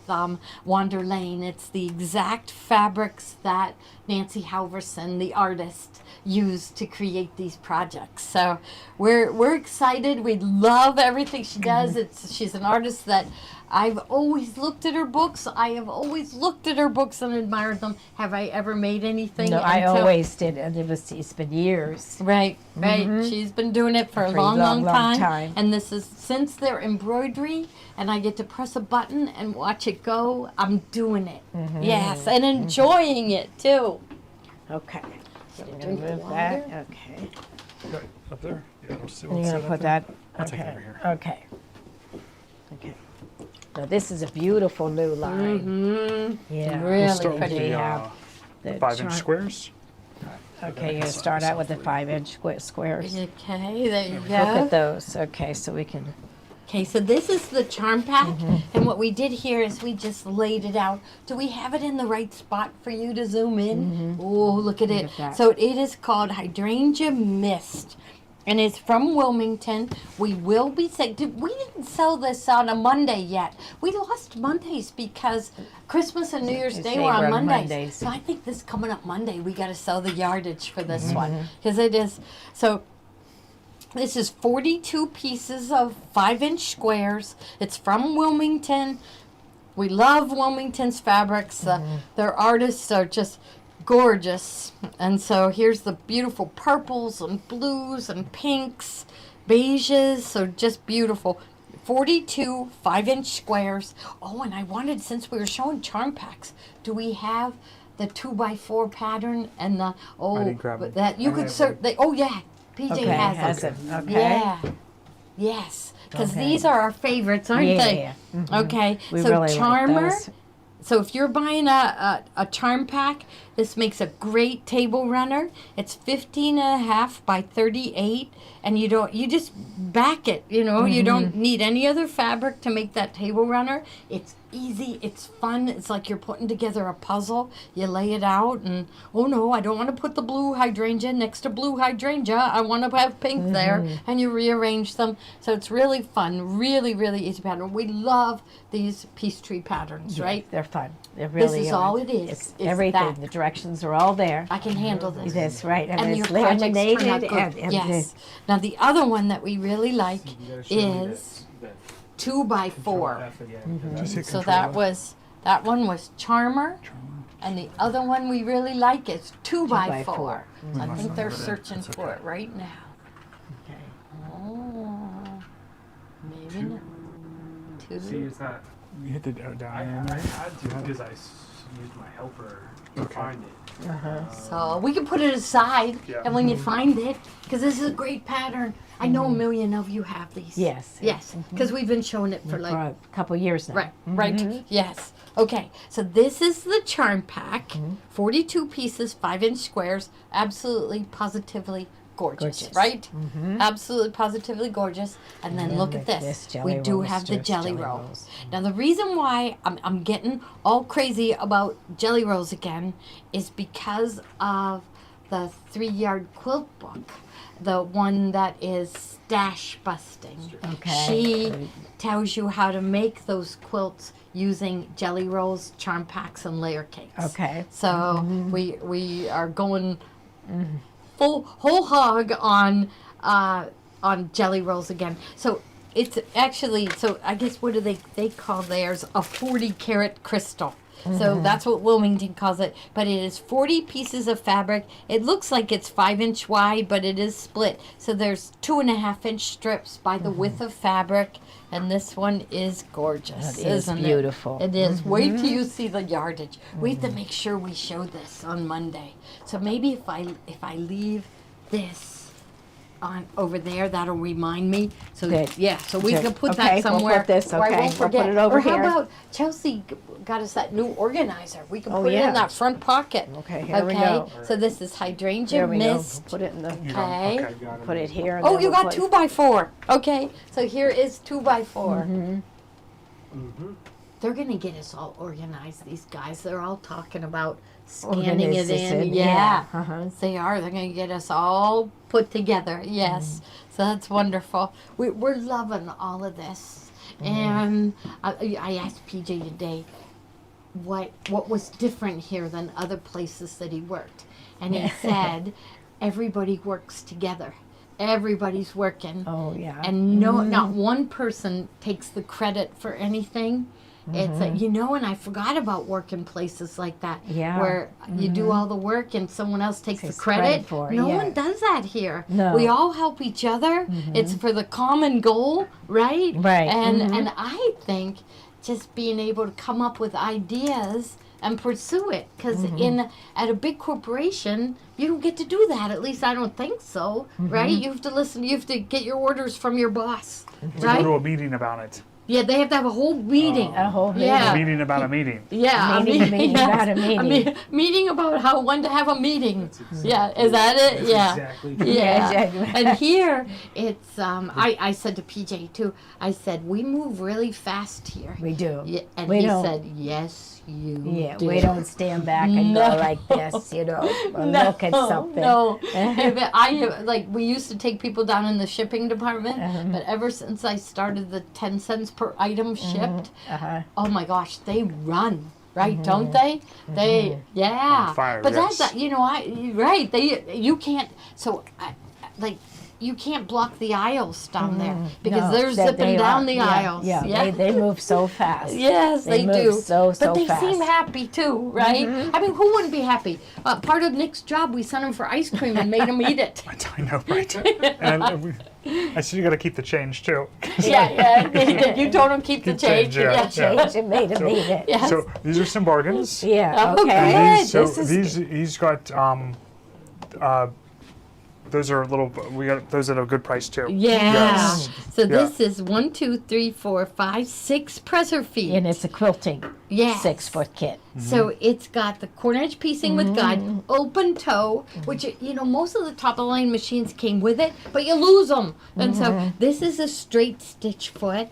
Wander Lane. It's the exact fabrics that Nancy Halverson, the artist, used to create these projects. So we're excited. We love everything she does. She's an artist that I've always looked at her books. I have always looked at her books and admired them. Have I ever made anything? No, I always did, and it's been years. Right. She's been doing it for a long time. And this is, since their embroidery, and I get to press a button and watch it go, I'm doing it. Yes, and enjoying it too. Okay. So Drink we're gonna the move that. water. Okay. Right up there. Yeah, I'll see And what's you're set gonna up put there. that. I'll take it Okay. over here. Okay. Okay. Now this is a beautiful new line. Yeah. Really We'll start with pretty. the, The 5-inch chart- squares. Okay, you're gonna start out with the 5-inch squares. Okay, there you Look go. at those. Okay, so we can. Okay, so this is the charm pack, and what we did here is we just laid it out. Do we have it in the right spot for you to zoom in? Oh, look at it. at that. So it is called Hydrangea Mist, and it's from Wilmington. We will be we didn't sell this on a Monday yet. We lost Mondays because Christmas and New Year's Day were on Mondays. So I think this coming up Monday, we got to sell the yardage for this one, because it is so. This is 42 pieces of 5-inch squares. It's from Wilmington. We love Wilmington's fabrics. Their artists are just gorgeous. And so here's the beautiful purples and blues and pinks, beiges. So just beautiful. 42 5-inch squares. Oh, and I wanted, since we were showing charm packs, do we have the 2x4 pattern and the didn't grab them. that you I could have certainly. Oh yeah. PJ Okay, has it. them. Okay. Yeah. Yes. Because Okay. these are our favorites, aren't they? Okay. We so really like Charmer. those. So if you're buying a charm pack, this makes a great table runner. It's 15.5 by 38, and you just back it. You don't need any other fabric to make that table runner. It's easy. It's fun. It's like you're putting together a puzzle. You lay it out, and oh no, I don't want to put the blue hydrangea next to blue hydrangea. I want to have pink there, and you rearrange them. So it's really fun. Really, really easy pattern. We love these peace tree patterns, right? They're fun. They really is are. all it is. It's It's everything. that. The directions are all there. I can handle this. That's right. And, And your it's projects turn out laminated. good. And Yes. Now the other one that we really like You gotta show me is that 2x4. F again, Mm-hmm. because Just hit So control. that one was Charmer, and the other one we really like is 2x4. 2x4. I think they're Over there. searching That's for okay. it right now. Okay. Oh, maybe not. See, it's not. You hit the down I arrow there. had to because I used my helper to Okay. find it. So we can put it aside, Yeah. and when you find it, because this is a great pattern. I know a million of you have these. Yes. Yes, because we've been showing it for For like a couple years now. Right. Yes. Okay. So this is the charm pack. 42 pieces, 5-inch squares. Absolutely, positively gorgeous. Gorgeous. Right? Absolutely, positively gorgeous. And then then look at with this. this jelly We do rolls, have the just jelly jelly roll. rolls. Now the reason why I'm getting all crazy about jelly rolls again is because of the 3-yard quilt book. The one that is stash busting. Okay. She tells you how to make those quilts using jelly rolls, charm packs, and layer cakes. Okay. So we are going whole hog on jelly rolls again. So it's actually, so I guess what do they call theirs? A 40 karat crystal. So that's what Wilmington calls it. But it is 40 pieces of fabric. It looks like it's 5-inch wide, but it is split. So there's 2.5-inch strips by the width of fabric. And this one is gorgeous, It is isn't beautiful. it? It is. Wait till you see the yardage. We have to make sure we show this on Monday. So maybe if I leave this on over there, that'll remind me. So Good. yeah, so we Good. can put Okay, that we'll somewhere. put this, where I okay, won't we'll put forget. it over or how here. about Chelsea got us that new organizer? We can Oh, put it yeah. in that front pocket. Okay, here we go. So this is hydrangea There we go. mist. Put it in the. You don't- Okay. okay, got it. Put it here. And Oh, then you we'll got put- 2x4. Okay, so here is 2x4. Mm-hmm. They're gonna get us all organized. These guys, they're all talking about scanning it in. Organization, Yeah, uh-huh. they are. They're gonna get us all put together. Yes, so that's wonderful. We're loving all of this. And I asked PJ today what was different here than other places that he worked, and he said everybody works together. Everybody's working. Oh yeah. And not one person takes the credit for anything. It's like, and I forgot about working places like that. Yeah. Where you do all the work and someone else takes the Takes credit. credit for it, No yeah. one does that here. No. We all help each other. It's for the common goal, right? Right. And I think just being able to come up with ideas and pursue it, because at a big corporation you don't get to do that. At least I don't think so, right? You have to listen. You have to get your orders from your boss, We right? go to a meeting about it. Yeah, they have to have a whole meeting. A whole Yeah. A meeting about a meeting. Yeah, Meeting about a yes. meeting. Meeting about when to have a meeting. That's Yeah, is that it? That's Yeah. exactly true. Yeah. exactly. And here it's I said to PJ too, I said, we move really fast here. We do. Yeah, and We he don't. said, yes, you Yeah, do. we don't stand back and No. go like this, or look at something. No, we used to take people down in the shipping department, but ever since I started the 10 cents per item shipped, Uh-huh. oh my gosh, they run. Right, don't they? They, yeah. On fire, but yes. that's, right. You can't. So, you can't block the aisles down there because No, they're that zipping they down are. the Yeah, aisles. Yeah, they move so fast. Yes, they move do. so but they fast. seem happy too, right? I mean, who wouldn't be happy? Part of Nick's job, we sent him for ice cream and made him eat it. I know, right? And I said you got to keep the change too. Yeah. You told him keep the Keep change. change, yeah. Change and made him eat it. Yes. So these are some bargains. Yeah, Oh, okay. good. These, so This is he's got those are we got those at a good price too. Yeah. Yes. So Yeah. this is 1, 2, 3, 4, 5, 6 presser feet. and it's a quilting Yes. 6-foot kit. So it's got the corner edge piecing with guide, open toe, which most of the top of the line machines came with it, but you lose them. And so this is a straight stitch foot.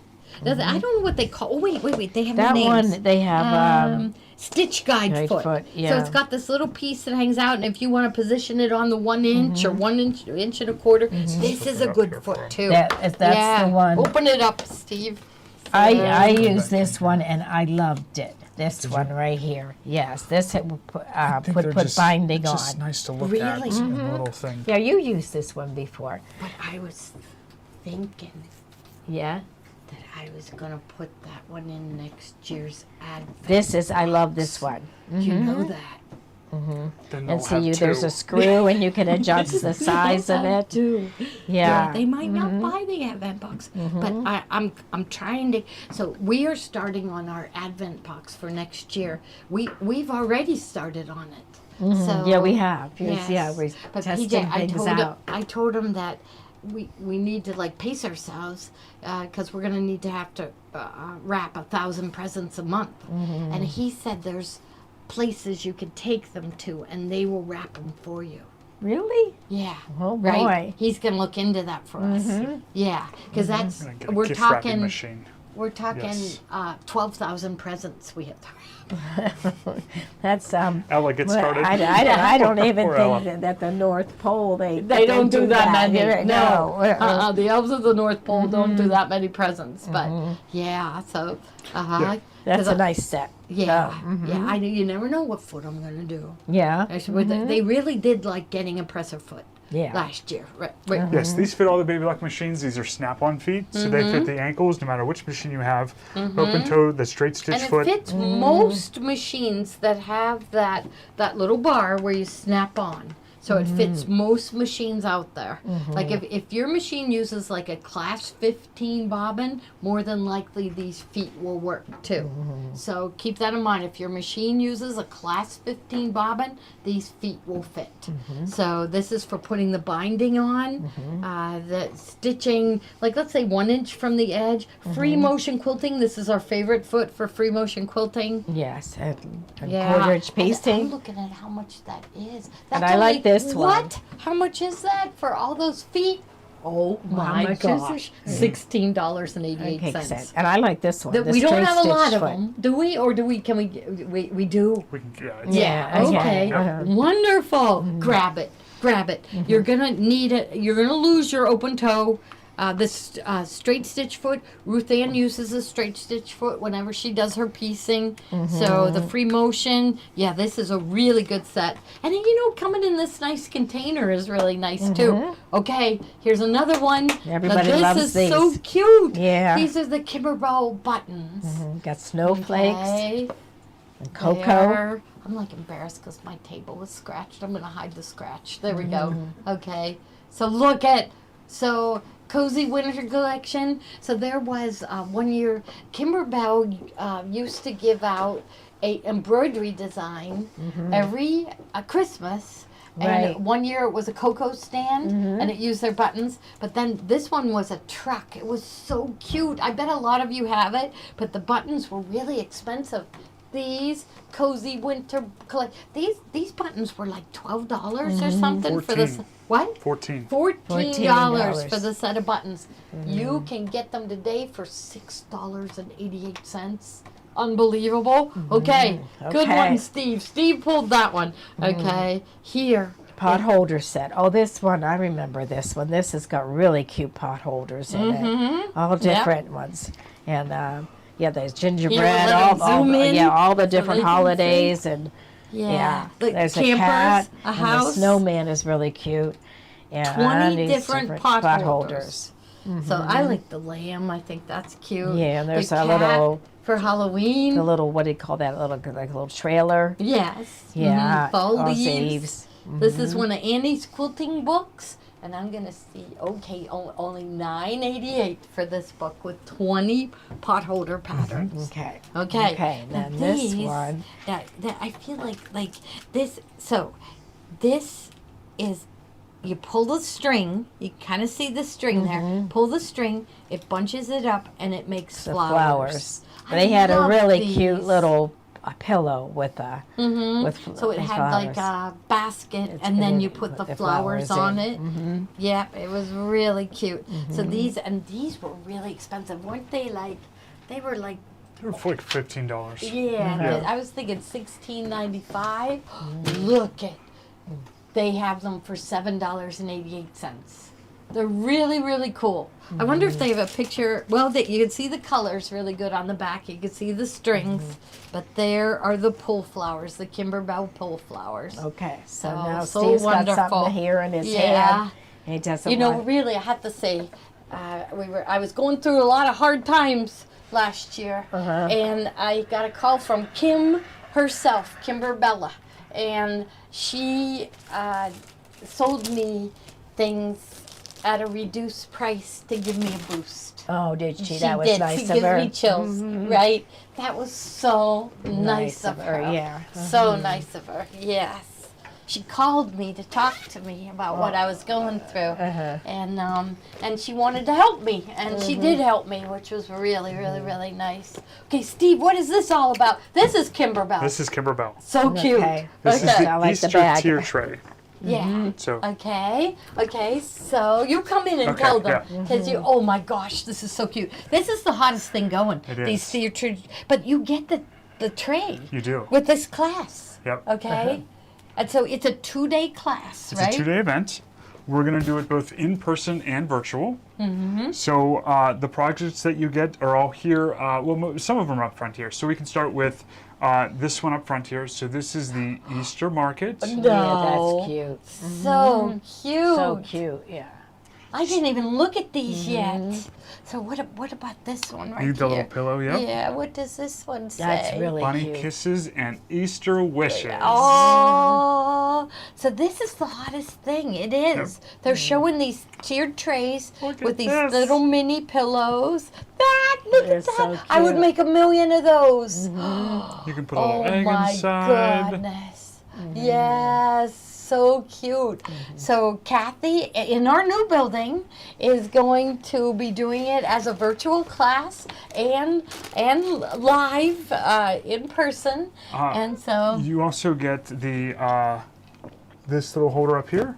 I don't know what they call. Oh wait, they have That names. one they have. Stitch guide Guide foot. foot, So yeah. it's got this little piece that hangs out, and if you want to position it on the 1 inch or 1 inch, inch and a quarter, this is a good foot too. That's yeah. the one. Open it up, Steve. I used this one and I loved it. This one right here. Yes, this it would put binding it's on. just nice to look Really? at. It's a little thing. Yeah, you used this one before. But I was thinking Yeah. that I was gonna put that one in next year's advent. This is I love this one. You know that. Then And they'll see have you there's two. a screw and you can adjust the size of it. Too. Yeah. They might not buy the advent box, but I'm trying to. So we are starting on our advent box for next year. We've already started on it. So Yeah, we have. yes. Yeah, we're But testing PJ, things out. I told him that we need to pace ourselves because we're gonna need to have to wrap 1,000 presents a month. And he said there's places you can take them to and they will wrap them for you. Really? Yeah. Oh Right. boy. He's gonna look into that for us. Yeah, because that's Gonna get a we're gift wrapping talking machine. 12,000 presents we have to wrap. That's Ella gets well, started. I don't even Poor think Ella. that the North Pole they don't do that many. Yeah, no. The elves of the North Pole don't do that many presents. But yeah, so That's a nice set. yeah, yeah. I know you never know what foot I'm gonna do. Yeah. Actually, they really did like getting a presser foot. Yeah. last year. Right. Yes, these fit all the Baby Lock machines. These are snap-on feet, so they fit the ankles no matter which machine you have. Open toe, the straight stitch And it foot. fits most machines that have that little bar where you snap on. So it fits most machines out there. Like if your machine uses like a class 15 bobbin, more than likely these feet will work too. So keep that in mind. If your machine uses a class 15 bobbin, these feet will fit. So this is for putting the binding on, the stitching, like let's say 1 inch from the edge. Free motion quilting, this is our favorite foot for free motion quilting. Yes, and Yeah. quarter inch I'm pasting. looking at how much that is. And That's I like only- this one. What? How much is that for all those feet? Oh my much is gosh. $16.88. Okay, and I like this one. the We don't straight have a lot stitch of foot. them, do we? Or do we? Can we? We do. We can, Yeah, Okay. okay. Wonderful. Grab it. Grab it. You're gonna need it. You're gonna lose your open toe. This straight stitch foot. Ruth Ann uses a straight stitch foot whenever she does her piecing. So the free motion. Yeah, this is a really good set. And coming in this nice container is really nice too. Okay, here's another one. Everybody now, this loves is these. so cute. Yeah. These are the Kimberbell buttons. Got snowflakes Okay. and cocoa. There. I'm like embarrassed because my table was scratched. I'm gonna hide the scratch. There we go. Okay. So look at Cozy Winter Collection. So there was 1 year Kimberbell used to give out a embroidery design every Christmas. Right. And 1 year it was a cocoa stand and it used their buttons. But then this one was a truck. It was so cute. I bet a lot of you have it, but the buttons were really expensive. These Cozy Winter Collect. These buttons were like $12 or something for this. 14. What? 14. $14 for the set of buttons. You can get them today for $6.88. Unbelievable. Okay. Good Okay. one, Steve. Steve pulled that one. Okay. Here. Pot holder set. Oh, this one, I remember this one. This has got really cute pot holders in it. All different ones. And there's gingerbread, let all, them zoom in all the so they different can holidays. And Yeah. The there's campers, a cat. a and house. the snowman is really cute. And 20 these different pot holders. So I like the lamb. I think that's cute. Yeah, and there's the a cat little, for Halloween. the little, what do you call that? Like a little trailer. Yes. Yeah. Faux all leaves. leaves. This is one of Annie's quilting books, and I'm gonna see. Okay, only $9.88 for this book with 20 pot holder patterns. Okay. Okay. Okay, and Now then this these- one. That I feel like this. So, this is. You pull the string. You kind of see the string there. Pull the string. It bunches it up, and it makes The flowers. flowers. I They had a love really these. cute little pillow with So it had like a basket, It's and then good you to put the put the flowers flowers on in. it. Yep, it was really cute. So these were really expensive, weren't they? They were like, They're for like $15. yeah. I was thinking $16.95. Look at, they have them for $7.88. They're really, really cool. I wonder if they have a picture. Well, you can see the colors really good on the back. You can see the strings. But there are the pull flowers, the Kimberbell pull flowers. Okay, so Oh, now so Steve's got wonderful. something here in his Yeah. hand. And he doesn't You know, want- really, I have to say, I was going through a lot of hard times last year, and I got a call from Kim herself, Kimberbella, and she sold me things at a reduced price to give me a boost. Oh, did she? She That was did. nice She of gives her. me chills, right? That was so nice of her. Yeah. So nice of her. Yes. She called me to talk to me about what I was going through, and she wanted to help me, and she did help me, which was really, really, really nice. Okay, Steve, what is this all about? This is Kimberbell. This is Kimberbell. So cute. Okay. This Okay. is I the like the Easter bag. tier tray. Yeah. So Okay. So you come in and Okay, tell them yeah. because you. Oh my gosh, this is so cute. This is the hottest thing going. It These is. theater, but you get the tray you do. with this class. Yep. Okay. And so it's a 2-day class, It's right? a 2-day event. we're going to do it both in person and virtual. So the projects that you get are all here. Some of them are up front here. So we can start with this one up front here. So this is the Easter market. Yeah, No. that's cute. So cute. So cute, yeah. I didn't even look at these yet. So what about this one right Need the little here? pillow, yep. Yeah, what does this one say? That's really Bunny cute. kisses and Easter wishes. Oh, so this is the hottest thing. It is. They're showing these tiered trays Look with at these this. little mini pillows. Look They're at that. so I would cute. make 1,000,000 of those. You can put a Oh little egg my inside. goodness. Yes, so cute. So Kathy, in our new building, is going to be doing it as a virtual class and live in person. And so You also get the this little holder up here,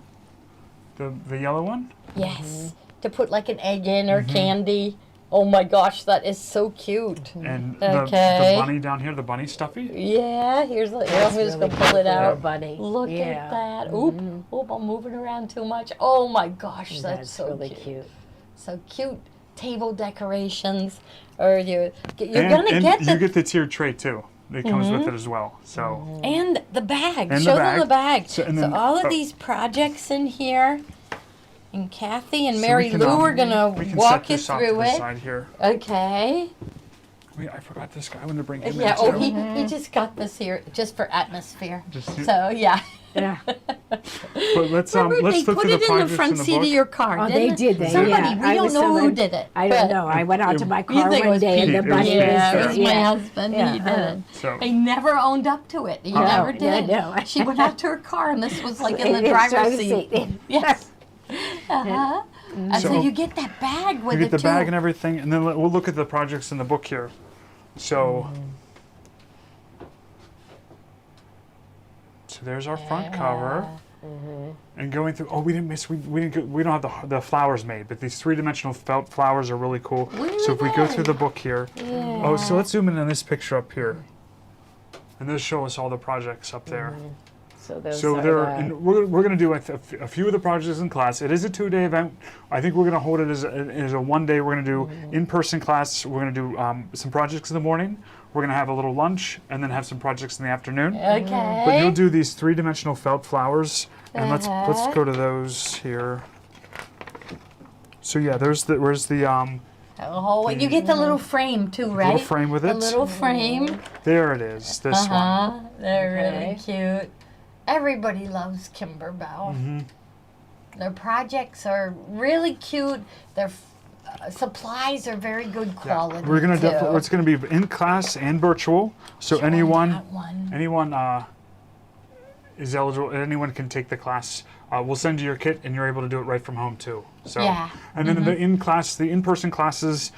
the yellow one. yes, to put like an egg in or candy. Oh my gosh, that is so cute. And Okay. the bunny down here, the bunny stuffy. Yeah, here's the. I'm That's just really gonna pull it cute, little out. bunny. Look Yeah. at that. Oop, I'm moving around too much. Oh my gosh, that's That's so really cute. cute. So cute. Table decorations, or you're And gonna get you the get the tiered tray too. It comes with it as well. So and the bag. And Show the them the bag. bag. So- So, and then- all of oh. these projects in here, and Kathy and so Mary we can, Lou are gonna we can walk set you this off to through the it. side here. Okay. Wait, I forgot this guy. I wanted to bring him Yeah. in Oh, too. he just got this here just for atmosphere. Just- So yeah. Yeah. But let's Remember, let's they look put through it the in the projects front in the seat book. of your car. Oh, didn't they did that, Somebody. yeah. We I don't was know who somebody- did it. I don't but- know. I went out to my You car think it one was day and Pete. the It was bunny Pete, was Yeah, there. it was my Yeah. husband. Yeah, He did it. So He never owned up to it. He Uh-oh. never No, did. no. She went out to her car, and this was like in the In the driver's driver's seat. seat. Yes. Uh-huh. And so So- you get that bag with you get it the too. bag and everything, and then we'll look at the projects in the book here. So. So there's our front cover. And going through, we didn't miss, we don't have the flowers made, but these three-dimensional felt flowers are really cool. Where So are if we go they? through the book here, oh, so let's zoom in on this picture up here. And this show us all the projects up there. So those So are there, the- and we're going to do a few of the projects in class. It is a 2-day event. I think we're going to hold it as a 1-day. We're going to do in-person class. We're going to do some projects in the morning. We're going to have a little lunch and then have some projects in the afternoon. Okay. But you'll do these three-dimensional felt flowers, and let's Uh-huh. go to those here. So yeah, where's the Oh, and you get the little frame too, right? little frame with The it? little frame. There it is. This one. They're really Okay. cute. Everybody loves Kimberbell. Mm-hmm. Their projects are really cute. Their supplies are very good Yeah. quality. We're gonna too. definitely. It's gonna be in class and virtual. So Join anyone that one. is eligible. Anyone can take the class. We'll send you your kit, and you're able to do it right from home too. So, Yeah. and then the in-person classes.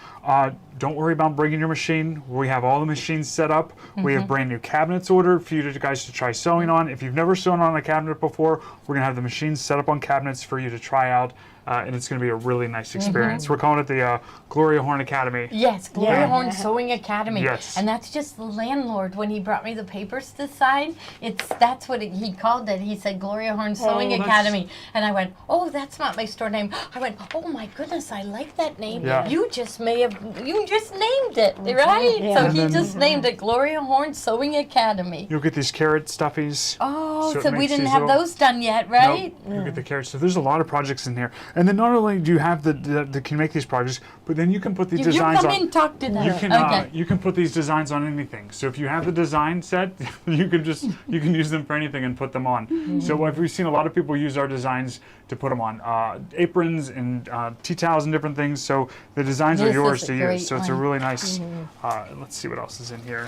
Don't worry about bringing your machine. We have all the machines set up. We have brand new cabinets ordered for you guys to try sewing on. If you've never sewn on a cabinet before, we're gonna have the machines set up on cabinets for you to try out, and it's gonna be a really nice experience. We're calling it the Gloria Horn Academy. Yes, Gloria Yeah. Horn Sewing Academy. Yes. And that's just the landlord when he brought me the papers to sign. That's what he called it. He said Gloria Horn Sewing that's- Academy. And I went, oh, that's not my store name. I went, oh my goodness, I like that name. Yeah. You just named it, right? Yeah. So And he then- just named it Gloria Horn Sewing Academy. You'll get these carrot stuffies. Oh, So it so we makes didn't these have little- those done yet, right? Nope. You get the carrots. So there's a lot of projects in here, and then not only do you have the can make these projects, but then you can put the You designs come on. in, talk to them. You can okay. you can put these designs on anything. So if you have the design set, you can use them for anything and put them on. Mm-hmm. So we've seen a lot of people use our designs to put them on aprons and tea towels and different things. So the designs are This yours is to a use. great So it's a one. Mm-hmm. really nice. Let's see what else is in here.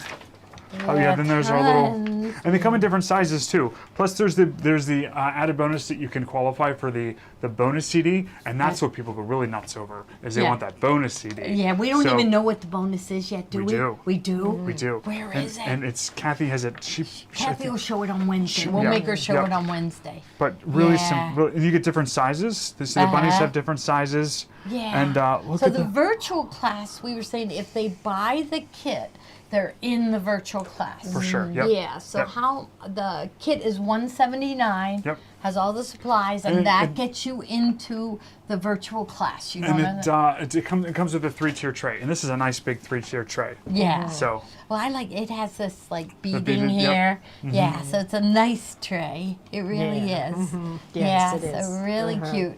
Oh yeah, then there's our little, tons. and they come in different sizes too. Plus there's the added bonus that you can qualify for the bonus CD, and that's what people go really nuts over, is they Yeah. want that bonus CD. Yeah, we don't So- even know what the bonus is yet, do we? We do. We do? We do. Where and, is it? And it's Kathy has it. I Kathy think- will show it on Wednesday. She- We'll yeah. make her show Yeah. it on Wednesday. But really Yeah. and you get different sizes. The bunnies Uh-huh. have different sizes. Yeah. And look so at the virtual class, we were saying if they buy the kit, they're in the virtual class. For sure, yep. Yeah. So Yep. how the kit is $179. Yep. Has all the supplies, and And that it- gets you into the virtual class. You And know. it comes with a 3-tier tray, and this is a nice big 3-tier tray. Yeah. So Well, I like it has this like beading beaded, yep. here. Yeah, so it's a nice tray. It really Yeah. is. Yes, it so is. really cute.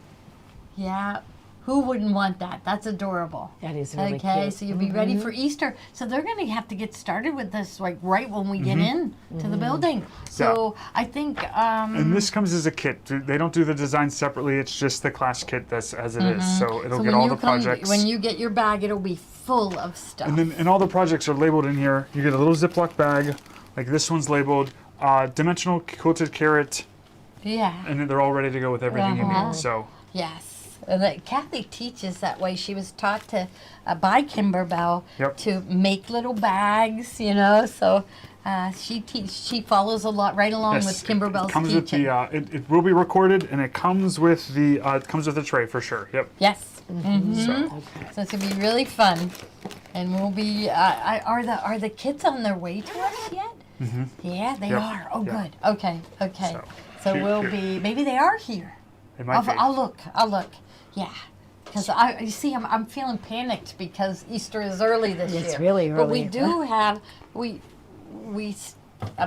Yeah. Who wouldn't want that? That's adorable. That is really Okay, cute. so you'll be ready for Easter. So they're going to have to get started with this like right when we get in to the building. So I think and this comes as a kit. They don't do the design separately. It's just the class kit that's as it is. So it'll get when all you the projects. when you get your bag, it'll be full of stuff. And all the projects are labeled in here. You get a little Ziploc bag, like this one's labeled dimensional quilted carrot, yeah. and then they're all ready to go with everything you need. So Yes. And that Kathy teaches that way. She was taught to by Kimberbell Yep. to make little bags, you know. So she follows a lot right along with Kimberbell's it comes teaching. with the it will be recorded, and it comes with the tray for sure. Yep. Yes. So So it's gonna be really fun, and we'll be. Are the kids on their way to us yet? Yeah, they Yep. are. Oh, Yep. good. Okay. Okay. So Here- we'll here. be. Maybe they are here. it might be. I'll look. Yeah. Because you see, I'm feeling panicked because Easter is early this year. It's really But we early. do have I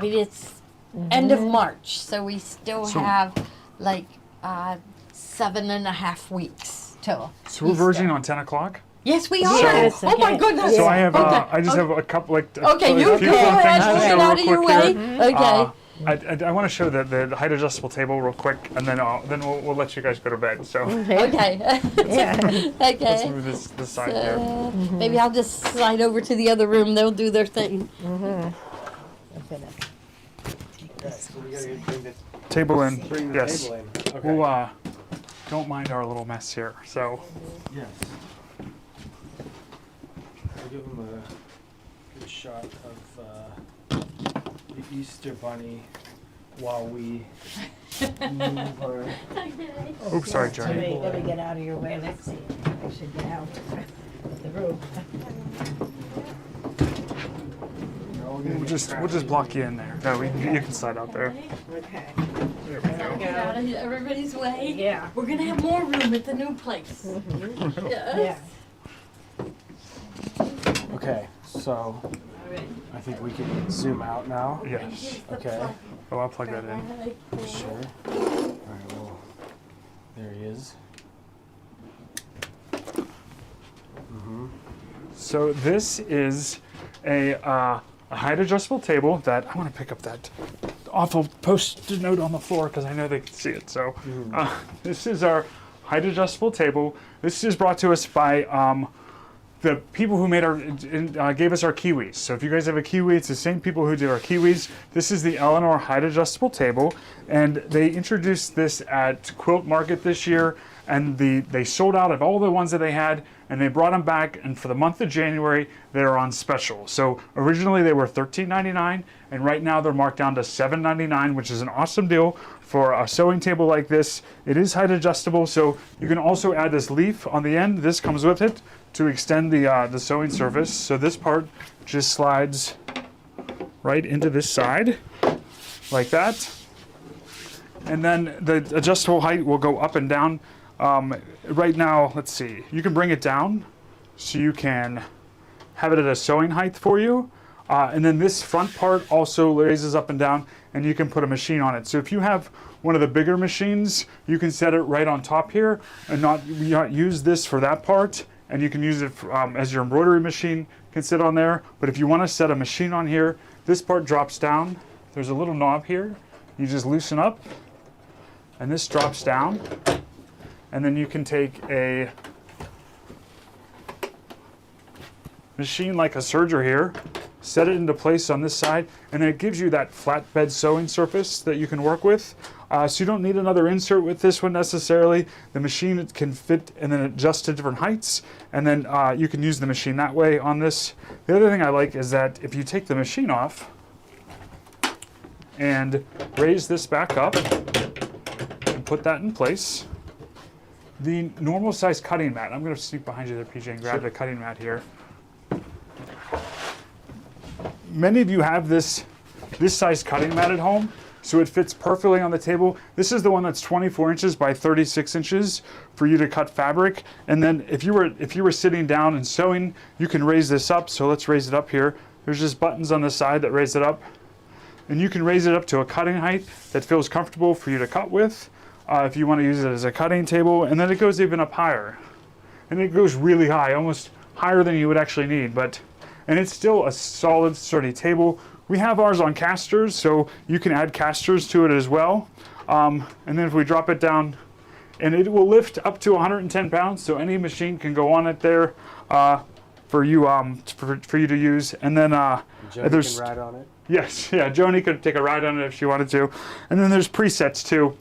mean it's end of March, so we still So- have like 7.5 weeks till. So we're Easter. verging on 10 o'clock. Yes, we are. Yes, Oh my okay. goodness. So I have Okay. I just have a couple like Okay, a you few go fun ahead. things to Get show out real of your quick way. here. Okay. I want to show the height adjustable table real quick, and then we'll let you guys go to bed. So Okay. Yeah. let's Okay. move this side here. Maybe I'll just slide over to the other room. They'll do their thing. Okay, so we gotta bring the, Table in. bring the Yes. table in. Okay. We'll don't mind our little mess here. So Yes. I'll give them a good shot of the Easter Bunny while we move our. oops, sorry, Johnny. Let me get out of your way. Let's see. I should get out of the room. We'll just block you in there. No, you can slide out there. Okay. There we go. Get out of everybody's way. Yeah. We're gonna have more room at the new place. Yeah. Okay, so I think we can zoom out now. Yes. Okay, Oh, I'll plug that in. sure. Alright, well, there he is. So this is a height adjustable table that I want to pick up that awful post-it note on the floor because I know they can see it. So this is our height adjustable table. This is brought to us by the people who made gave us our kiwis. So if you guys have a kiwi, it's the same people who did our kiwis. This is the Eleanor height adjustable table, and they introduced this at Quilt Market this year, and they sold out of all the ones that they had, and they brought them back, and for the month of January, they're on special. So originally they were $13.99, and right now they're marked down to $7.99, which is an awesome deal for a sewing table like this. It is height adjustable, so you can also add this leaf on the end. This comes with it to extend the sewing surface. So this part just slides right into this side, like that. And then the adjustable height will go up and down. Right now, let's see, you can bring it down so you can have it at a sewing height for you. And then this front part also raises up and down, and you can put a machine on it. So if you have one of the bigger machines, you can set it right on top here and not use this for that part. And you can use it for, as your embroidery machine can sit on there. But if you want to set a machine on here, this part drops down. There's a little knob here. You just loosen up, and this drops down. And then you can take a machine like a serger here, set it into place on this side, and it gives you that flatbed sewing surface that you can work with. So you don't need another insert with this one necessarily. The machine can fit and then adjust to different heights, and then you can use the machine that way on this. The other thing I like is that if you take the machine off and raise this back up and put that in place, the normal size cutting mat. I'm going to sneak behind you there, PJ, and grab the cutting mat here. Many of you have this size cutting mat at home, so it fits perfectly on the table. This is the one that's 24 inches by 36 inches for you to cut fabric. And then if you were sitting down and sewing, you can raise this up. So let's raise it up here. There's just buttons on the side that raise it up. And you can raise it up to a cutting height that feels comfortable for you to cut with if you want to use it as a cutting table. And then it goes even up higher. And it goes really high, almost higher than you would actually need. And it's still a solid, sturdy table. We have ours on casters, so you can add casters to it as well. And then if we drop it down, and it will lift up to 110 pounds, so any machine can go on it there for you to use. And then Joni can ride on it. Yes, yeah, Joni could take a ride on it if she wanted to. And then there's presets too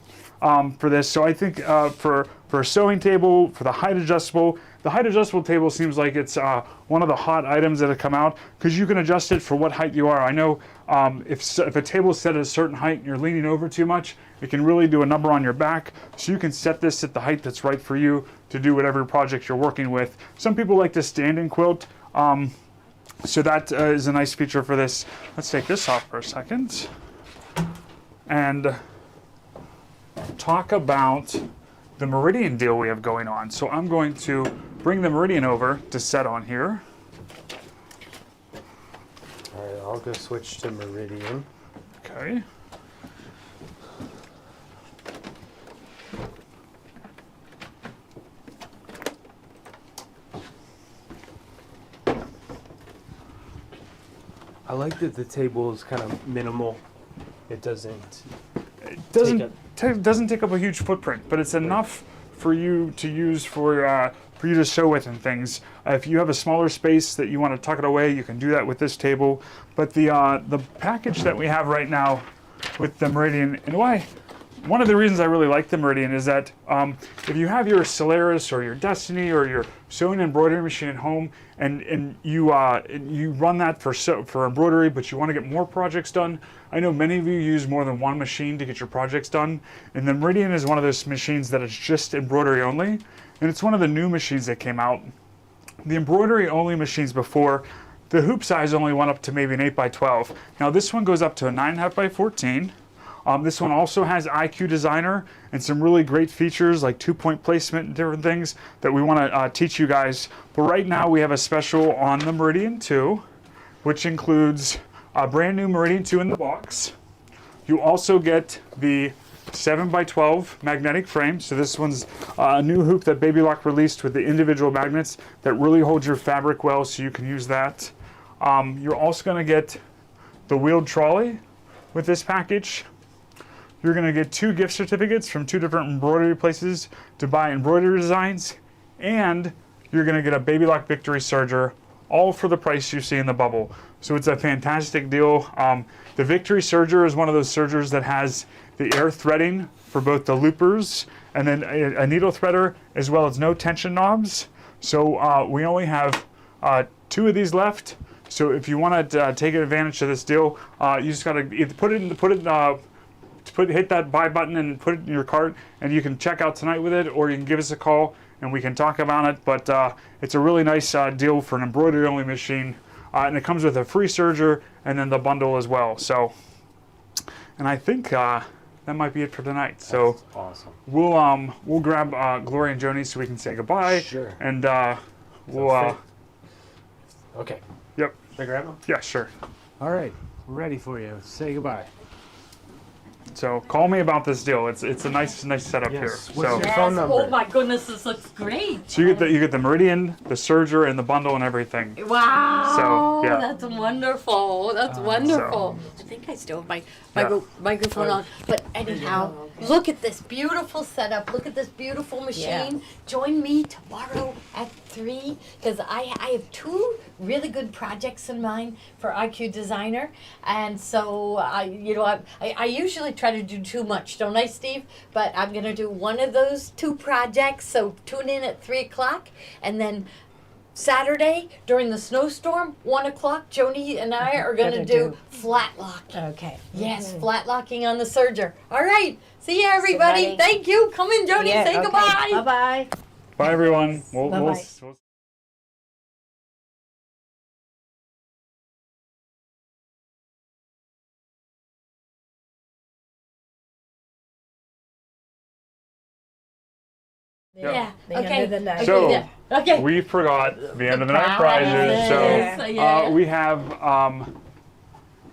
for this. So I think for a sewing table, for the height adjustable table seems like it's one of the hot items that have come out because you can adjust it for what height you are. I know if a table is set at a certain height and you're leaning over too much, it can really do a number on your back. So you can set this at the height that's right for you to do whatever project you're working with. Some people like to stand and quilt. So that is a nice feature for this. Let's take this off for a second and talk about the Meridian deal we have going on. So I'm going to bring the Meridian over to set on here. All right, I'll go switch to Meridian. Okay. I like that the table is kind of minimal. It doesn't doesn't take up a huge footprint, but it's enough for you to use for you to sew with and things. If you have a smaller space that you want to tuck it away, you can do that with this table. But the package that we have right now with the Meridian, and one of the reasons I really like the Meridian is that if you have your Solaris or your Destiny or your sewing embroidery machine at home, and you run that for embroidery, but you want to get more projects done. I know many of you use more than one machine to get your projects done, and the Meridian is one of those machines that is just embroidery only, and it's one of the new machines that came out. The embroidery only machines before, the hoop size only went up to maybe an 8x12. Now this one goes up to a 9.5x14. This one also has IQ Designer and some really great features like 2-point placement and different things that we want to teach you guys. But right now we have a special on the Meridian 2, which includes a brand new Meridian 2 in the box. You also get the 7x12 magnetic frame. So this one's a new hoop that Baby Lock released with the individual magnets that really hold your fabric well, so you can use that. You're also going to get the wheeled trolley with this package. You're going to get 2 gift certificates from 2 different embroidery places to buy embroidery designs, and you're going to get a Baby Lock Victory Serger, all for the price you see in the bubble. So it's a fantastic deal. The Victory Serger is one of those sergers that has the air threading for both the loopers and then a needle threader, as well as no tension knobs. So we only have 2 of these left. So if you want to take advantage of this deal, you just got to either hit that buy button and put it in your cart, and you can check out tonight with it, or you can give us a call and we can talk about it. But it's a really nice deal for an embroidery only machine, and it comes with a free serger and then the bundle as well. So, and I think that might be it for tonight. So that's awesome. We'll grab Gloria and Joni so we can say goodbye. Sure. And we'll okay. Yep. Should I grab them? Yeah, sure. All right, we're ready for you. Say goodbye. So call me about this deal. It's a nice setup here. What's So your phone number? Oh my goodness, this looks great. you get the Meridian, the serger, and the bundle and everything. Wow. So, yeah. That's wonderful. That's wonderful. I think I still have my microphone on. But anyhow, look at this beautiful setup. Look at this beautiful machine. Join me tomorrow at 3 because I have 2 really good projects in mind for IQ Designer. And so I usually try to do too much, don't I, Steve? But I'm going to do one of those 2 projects. So tune in at 3 o'clock and then Saturday during the snowstorm, 1 o'clock, Joni and I are going to Gonna do do- flat lock. Okay. Yes, flat locking on the serger. All right. See you, everybody. Somebody- Thank you. Come in, Joni. Yeah, Say okay. goodbye. Bye-bye. Bye, everyone. Bye-bye. We'll Yeah. The end Okay. of the night. So- Yeah. Okay. We forgot the end of the night prizes. So Yeah. we have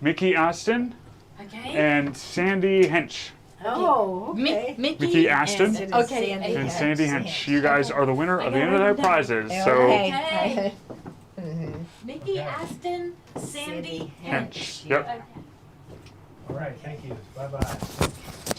Mickey Aston Okay. and Sandy Hench. Oh, okay. Mickey Aston And Okay, Sandy and Hench. Sandy Hench. You guys are the winner of the end of the night prizes. So Okay. Mickey Aston, Sandy Sandy Hench. Hench. Yep. Okay. All right, thank you. Bye-bye.